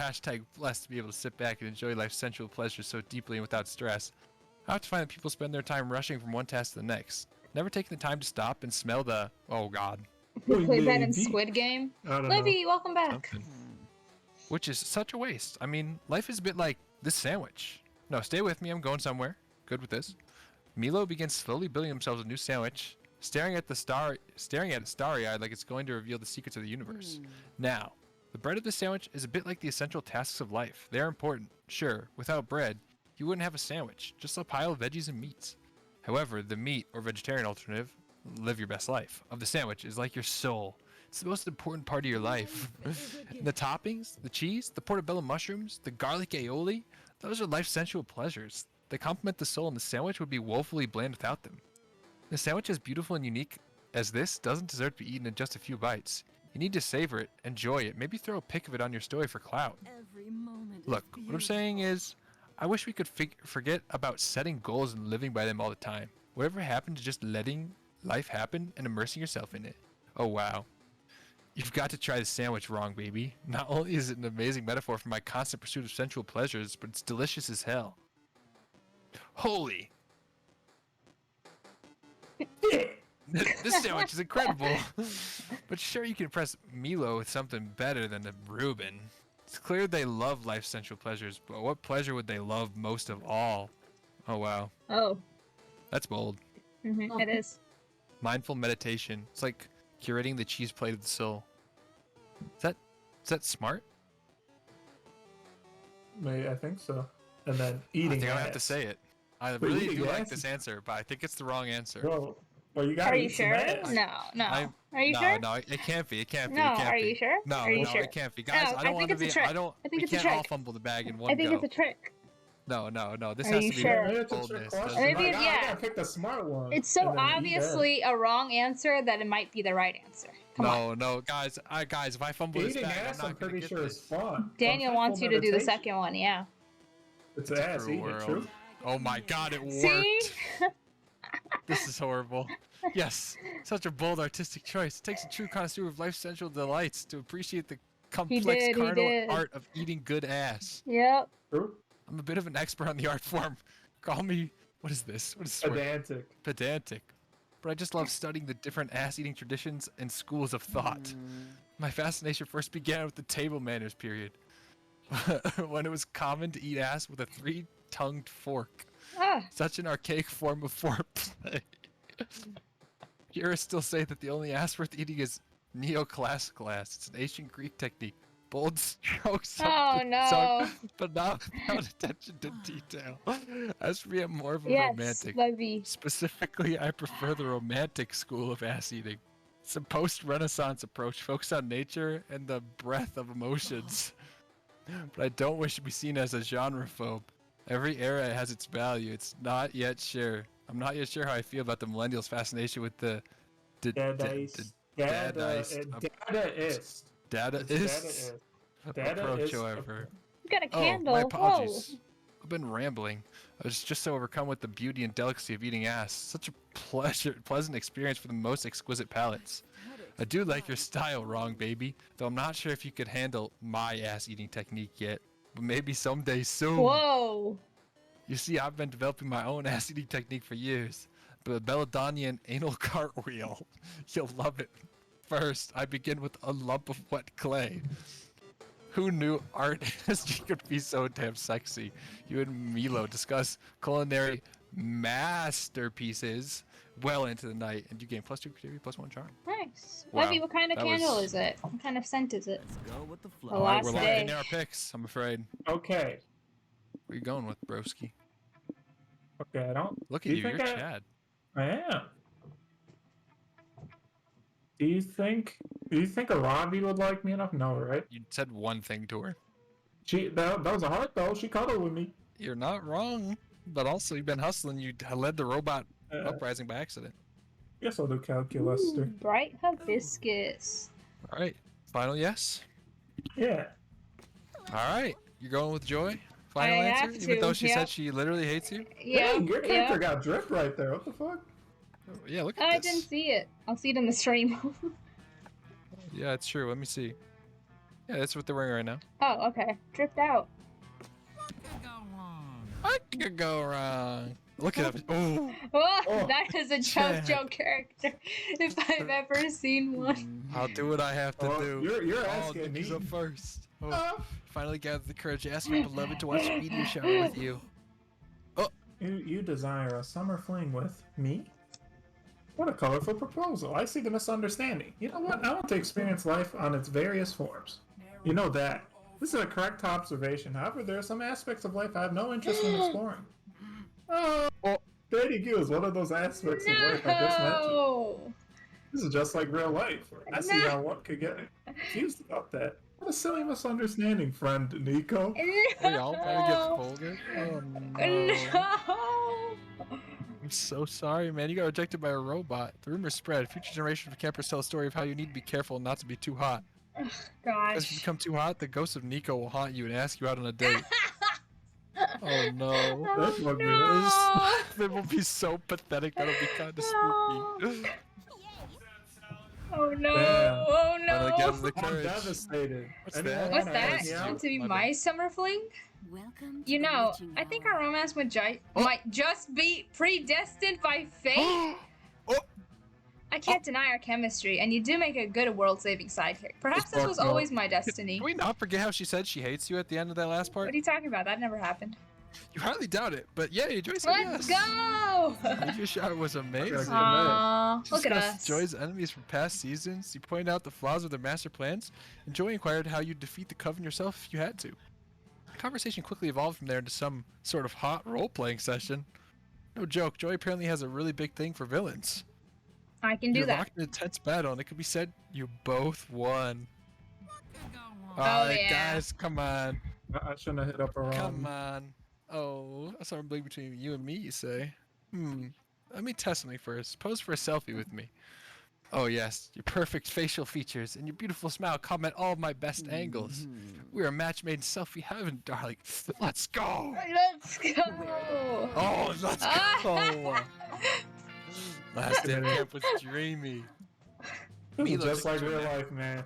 #blessed to be able to sit back and enjoy life's sensual pleasures so deeply and without stress. I have to find that people spend their time rushing from one task to the next, never taking the time to stop and smell the, oh god. We played that in Squid Game. I don't Libby, welcome back. Which is such a waste. I mean, life is a bit like this sandwich. No, stay with me. I'm going somewhere. Good with this. Milo begins slowly building himself a new sandwich, staring at it starry-eyed like it's going to reveal the secrets of the universe. Now, the bread of the sandwich is a bit like the essential tasks of life. They are important. Sure, without bread, you wouldn't have a sandwich, just a pile of veggies and meats. However, the meat or vegetarian alternative, live your best life, of the sandwich is like your soul. It's the most important part of your life. The toppings, the cheese, the portobello mushrooms, the garlic aioli, those are life's sensual pleasures. They complement the soul, and the sandwich would be woefully bland without them. The sandwich as beautiful and unique as this doesn't deserve to be eaten in just a few bites. You need to savor it, enjoy it, maybe throw a pic of it on your story for clout. Look, what I'm saying is, I wish we could forget about setting goals and living by them all the time. Whatever happened to just letting life happen and immersing yourself in it? Oh wow. You've got to try the sandwich, wrong, baby. Not only is it an amazing metaphor for my constant pursuit of sensual pleasures, but it's delicious as hell. Holy. This sandwich is incredible. But sure, you can impress Milo with something better than a Reuben. It's clear they love life's sensual pleasures, but what pleasure would they love most of all? Oh wow. Oh. That's bold. It is. Mindful meditation. It's like curating the cheese plate of the soul. Is that smart? Maybe, I think so. And then eating. I think ass. I have to say it. I But really eating do ass like this answer, but I think it's the wrong answer. Well, you gotta Are you eat some sure? ass. No. Are you no, sure? No, it can't be. It can't be. No, It can't are be. you sure? No, Are you no, sure? it can't be. Guys, No, I don't I want think to it's be. a trick. I think we it's a can't all trick. fumble the bag in one I think go. it's a trick. No. This Are has you to be sure? Maybe it's a trick boldness. question. Maybe Like, it's- I yeah. gotta pick the smart one. It's so and then eat obviously a wrong answer that it might be the right answer. Come on. No, guys, if I fumble this Eating bag, ass, I'm I'm not gonna pretty get sure this. is fun. Daniel Mindful wants you to do the meditation. second one, yeah. It's It's a ass cruel eating, world. true? Oh my god, it worked. See? This is horrible. Yes, such a bold artistic choice. It takes a true connoisseur of life's sensual delights to appreciate the complex did, he carnal did. art of eating good ass. Yep. True? I'm a bit of an expert on the art form. Call me, what is this? What is this word? Pedantic. Pedantic. But I just love studying the different ass-eating traditions and schools of thought. My fascination first began with the table manners period, when it was common to eat ass with a 3-tongued fork. Such an archaic form of foreplay. Purists still say that the only ass worth eating is neoclassical ass. It's an ancient Greek technique. Bold strokes. Oh, no. But not without attention to detail. As for me, I'm more of a Yes, romantic. Levy. Specifically, I prefer the romantic school of ass eating. It's a post-Renaissance approach focused on nature and the breadth of emotions. But I don't wish to be seen as a genre-phobe. Every era has its value. I'm not yet sure how I feel about the millennials' fascination with the Dadaist. approach, however. You got a Oh, candle. my Whoa. apologies. I've been rambling. I was just so overcome with the beauty and delicacy of eating ass. Such a pleasant experience for the most exquisite palates. I do like your style, wrong baby, though I'm not sure if you could handle my ass eating technique yet. But maybe someday soon. Whoa. You see, I've been developing my own ass eating technique for years. But a Belladonian anal cartwheel. You'll love it. First, I begin with a lump of wet clay. Who knew artistry could be so damn sexy? You and Milo discuss culinary masterpieces well into the night, and you gain +2 creativity, +1 charm. Nice. Wow, Levy, what kind of that candle was- is it? What kind of scent is it? Go with the flow. The Alright, last we're day. locking in our picks, I'm afraid. Okay. Where you going with, broski? Okay, I don't. Look do at you, think you're Chad. I am. Do you think a Ravi would like me enough? No, right? You said one thing to her. That was a heart though. She cuddled with me. You're not wrong, but also you've been hustling. You led the robot uprising by accident. Guess I'll do calculus. Ooh, bright hibiscus. All right, final yes. Yeah. All right, you're going with Joy. Final answer, even though she said she literally hates you. Yeah. Dang, your character got dripped right there. What the fuck? Yeah, look at I this. didn't see it. I'll see it in the stream. Yeah, it's true. Let me see. Yeah, that's what they're wearing right now. Oh, okay. Dripped out. What could go wrong? Look at him. Oh. Oh, that is a JoJo character, if I've ever seen one. I'll do what I have to do. You're asking me. Niko's up first. Oh, finally gathered the courage to ask your beloved to watch a video shower with you. Oh. You desire a summer fling with me? What a colorful proposal. I see the misunderstanding. You know what? I want to experience life on its various forms. You know that. This is a correct observation. However, there are some aspects of life I have no interest in exploring. Oh, dating you is one of those aspects of life I just mentioned. This is just like real life. I see how one could get confused about that. What a silly misunderstanding, friend Niko. Are y'all trying to get vulgar? Oh no. I'm so sorry, man. You got rejected by a robot. The rumor spread. Future generations of campers tell a story of how you need to be careful not to be too hot. Ugh, gosh. As you become too hot, the ghost of Niko will haunt you and ask you out on a date. Oh no. That's what It will be so pathetic. That'll be kind of spooky. Oh no! Damn. Oh Finally no! gathered the I'm courage. devastated. What's that? What's that? Going to be my summer fling? You know, I think our romance might just be predestined by fate. I can't deny our chemistry, and you do make a good world-saving sidekick. Perhaps this was always my destiny. Can we not forget how she said she hates you at the end of that last part? What are you talking about? That never happened. You hardly doubt it, but yeah, Joy said Let's yes. go! Your shot was amazing. Aww, look at Discussed us. Joy's enemies from past seasons. You pointed out the flaws of their master plans, and Joy inquired how you'd defeat the Coven yourself if you had to. The conversation quickly evolved from there into some sort of hot role-playing session. No joke, Joy apparently has a really big thing for villains. I can do You're that. locked in a tense battle, and it could be said you both won. Oh, Alright, yeah. guys, come on. I shouldn't have hit up around. Come on. Oh, that's something big between you and me, you say? Let me test something first. Pose for a selfie with me. Oh yes, your perfect facial features and your beautiful smile comment all of my best angles. We're a match made in selfie heaven, darling. Let's go! Let's go! Oh, let's go! Last day at camp was dreamy. This is just like real life, man.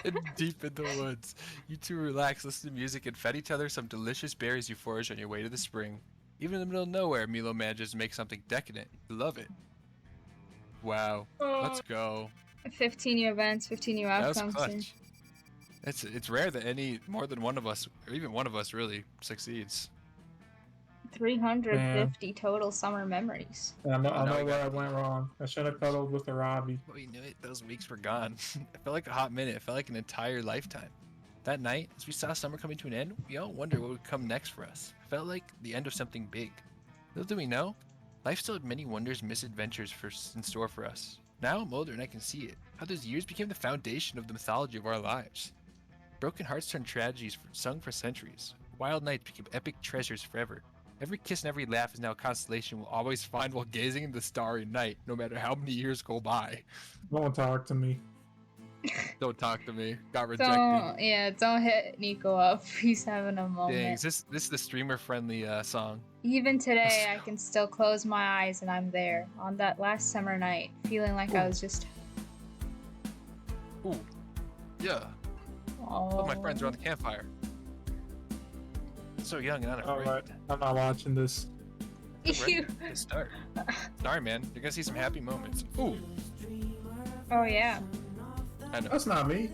And deep in the woods. You two relaxed, listened to music, and fed each other some delicious berries you foraged on your way to the spring. Even in the middle of nowhere, Milo manages to make something decadent. Love it. Wow. Let's go. 15 new events, 15 new That was outcomes. clutch. It's rare that any more than one of us, or even one of us, really succeeds. 350 total summer memories. I know where I went wrong. I should have cuddled with a Robbie. We knew it. Those weeks were gone. It felt like a hot minute. It felt like an entire lifetime. That night, as we saw summer coming to an end, we all wondered what would come next for us. It felt like the end of something big. Little did we know, life still had many wonders and misadventures in store for us. Now I'm older and I can see it. How those years became the foundation of the mythology of our lives. Broken hearts turned tragedies sung for centuries. Wild nights became epic treasures forever. Every kiss and every laugh is now a constellation we'll always find while gazing into the starry night, no matter how many years go by. Don't talk to me. Don't talk to me. Got rejected. Don't hit Niko up. He's having a moment. Dang, this is the streamer-friendly song. Even today, I can still close my eyes and I'm there on that last summer night, feeling like I was just. Ooh, yeah. All my friends around the campfire. So young and unafraid. Alright, I'm not watching this. Good start. Sorry, man. You're gonna see some happy moments. Ooh. Oh yeah. I know. That's not me.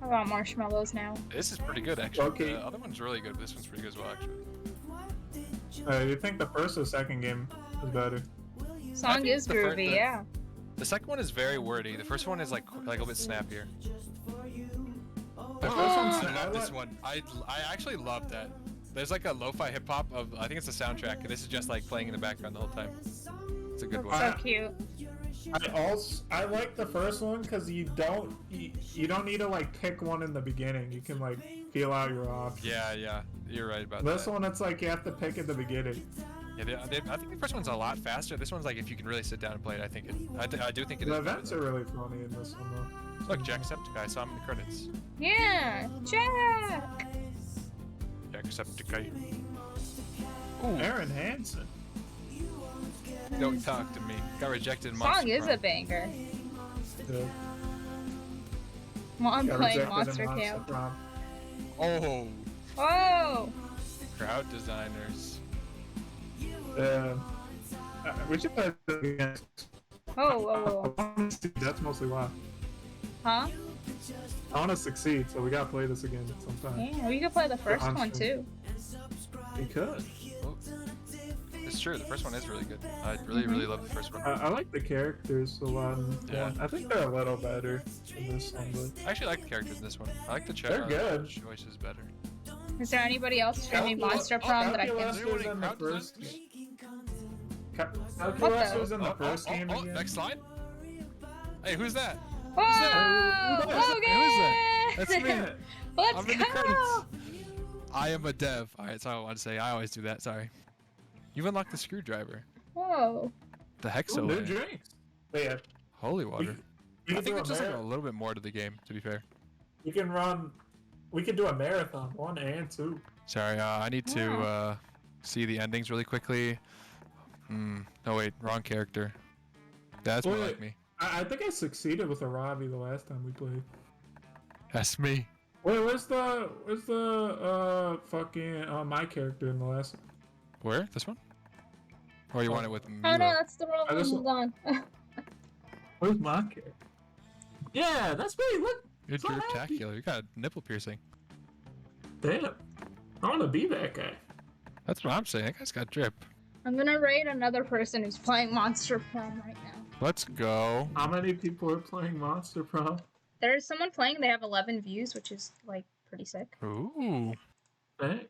I want marshmallows now. This is pretty good, actually. Okay. The other one's really good, but this one's pretty good as well, actually. You think the first or second game is better? Song is groovy, yeah. The second one is very wordy. The first one is like a little bit snappier. The first one's I love this one. I actually love that. There's like a lo-fi hip hop of, I think it's the soundtrack, and this is just like playing in the background the whole time. It's a good one. So cute. I like the first one because you don't need to like pick one in the beginning. You can like feel out your options. Yeah, you're right about This that. one, it's like you have to pick at the beginning. Yeah, I think the first one's a lot faster. This one's like if you can really sit down and play it. I think I do think it The is. events are really funny in this one though. Look, Jacksepticeye. I saw him in the credits. Yeah, Jack. Jacksepticeye. Ooh, Aaron Hansen. Don't talk to me. Got rejected in Song Monster is Prom. a banger. Yeah. Well, I'm Got playing rejected in Monster Monster Camp. Prom. Oh, Whoa! crowd designers. We should play this again. Whoa. That's mostly why. Huh? I want to succeed, so we gotta play this again sometime. Yeah, we could play the first on one stream. too. We could. Oh. It's true. The first one is really good. I really love the first one. I like the characters a lot. Yeah. I think they're a little better in this one, but I actually like the characters in this one. I like the they're good. choices better. Is there anybody else streaming Monster Prom that I can? Calculus was in the first. What Calculus the? was in the first game Oh, again. next slide. Hey, who's that? Whoa! Who's that? That's me. Let's I'm in the go! credits. I am a dev. Alright, that's all I want to say. I always do that. Sorry. You've unlocked the screwdriver. Whoa. The Hexo. Ooh, new Land. drinks. Yeah. Holy water. We I can think do it's just like a marathon. little bit more to the game, to be fair. We can run. We can do a marathon, 1 and 2. Sorry, I need to see the endings really quickly. No wait, wrong character. That's more like me. I think I succeeded with Arabi the last time we played. That's me. Wait, where's the fucking my character in the last one? Where? This one? Or you want it with me? Oh no, that's the wrong this one. Hold on. Where's my character? Yeah, that's me. Look. You're so happy. spectacular. You got a nipple piercing. Damn. I want to be that guy. That's what I'm saying. That guy's got drip. I'm gonna raid another person who's playing Monster Prom right now. Let's go. How many people are playing Monster Prom? There's someone playing, they have 11 views, which is like pretty sick. Ooh. Hey.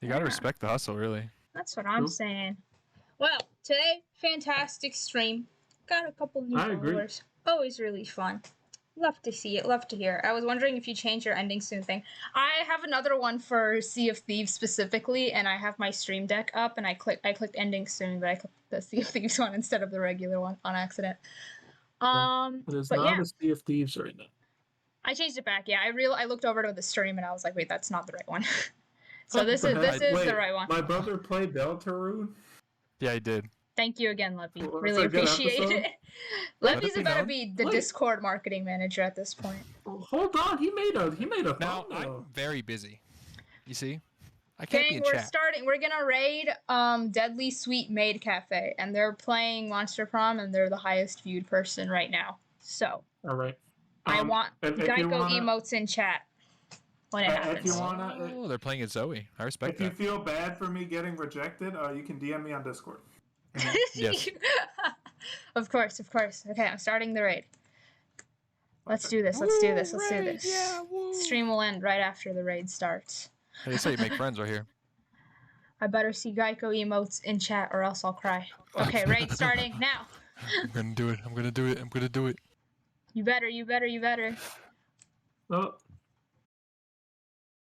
You gotta respect the hustle, really. That's what I'm saying. Well, today, fantastic stream. Got a couple new I agree. followers. Always really fun. Love to see it, love to hear. I was wondering if you changed your ending soon thing. I have another one for Sea of Thieves specifically, and I have my stream deck up, and I clicked ending soon, but I clicked the Sea of Thieves one instead of the regular one on accident. There's but not yeah, a Sea of Thieves right now. I changed it back. Yeah, I looked over to the stream and I was like, wait, that's not the right one. So this is the right one. My brother played Deltarune. Yeah, he did. Thank you again, Levy. Well, Really that's a good appreciate episode. it. Levy's be about to known. be the Wait. Discord marketing manager at this point. Hold on, he made a Now, thumbnail. I'm very busy. You see? I can't be Gang, in we're chat. starting. We're gonna raid Deadly Sweet Maid Cafe, and they're playing Monster Prom, and they're the highest viewed person right now. So All right. I want if you Geico wanna- emotes in chat when it If happens. you wanna, Oh, they're playing as Zoe. I respect if you that. feel bad for me getting rejected, you can DM me on Discord. Yes. Of course. Okay, I'm starting the raid. Let's do this. Let's do this. Yeah, woo. Stream will end right after the raid starts. Hey, they say you make friends right here. I better see Geico emotes in chat or else I'll cry. Okay, raid starting now. I'm gonna do it. I'm gonna do it. I'm gonna do it. You better. Oh,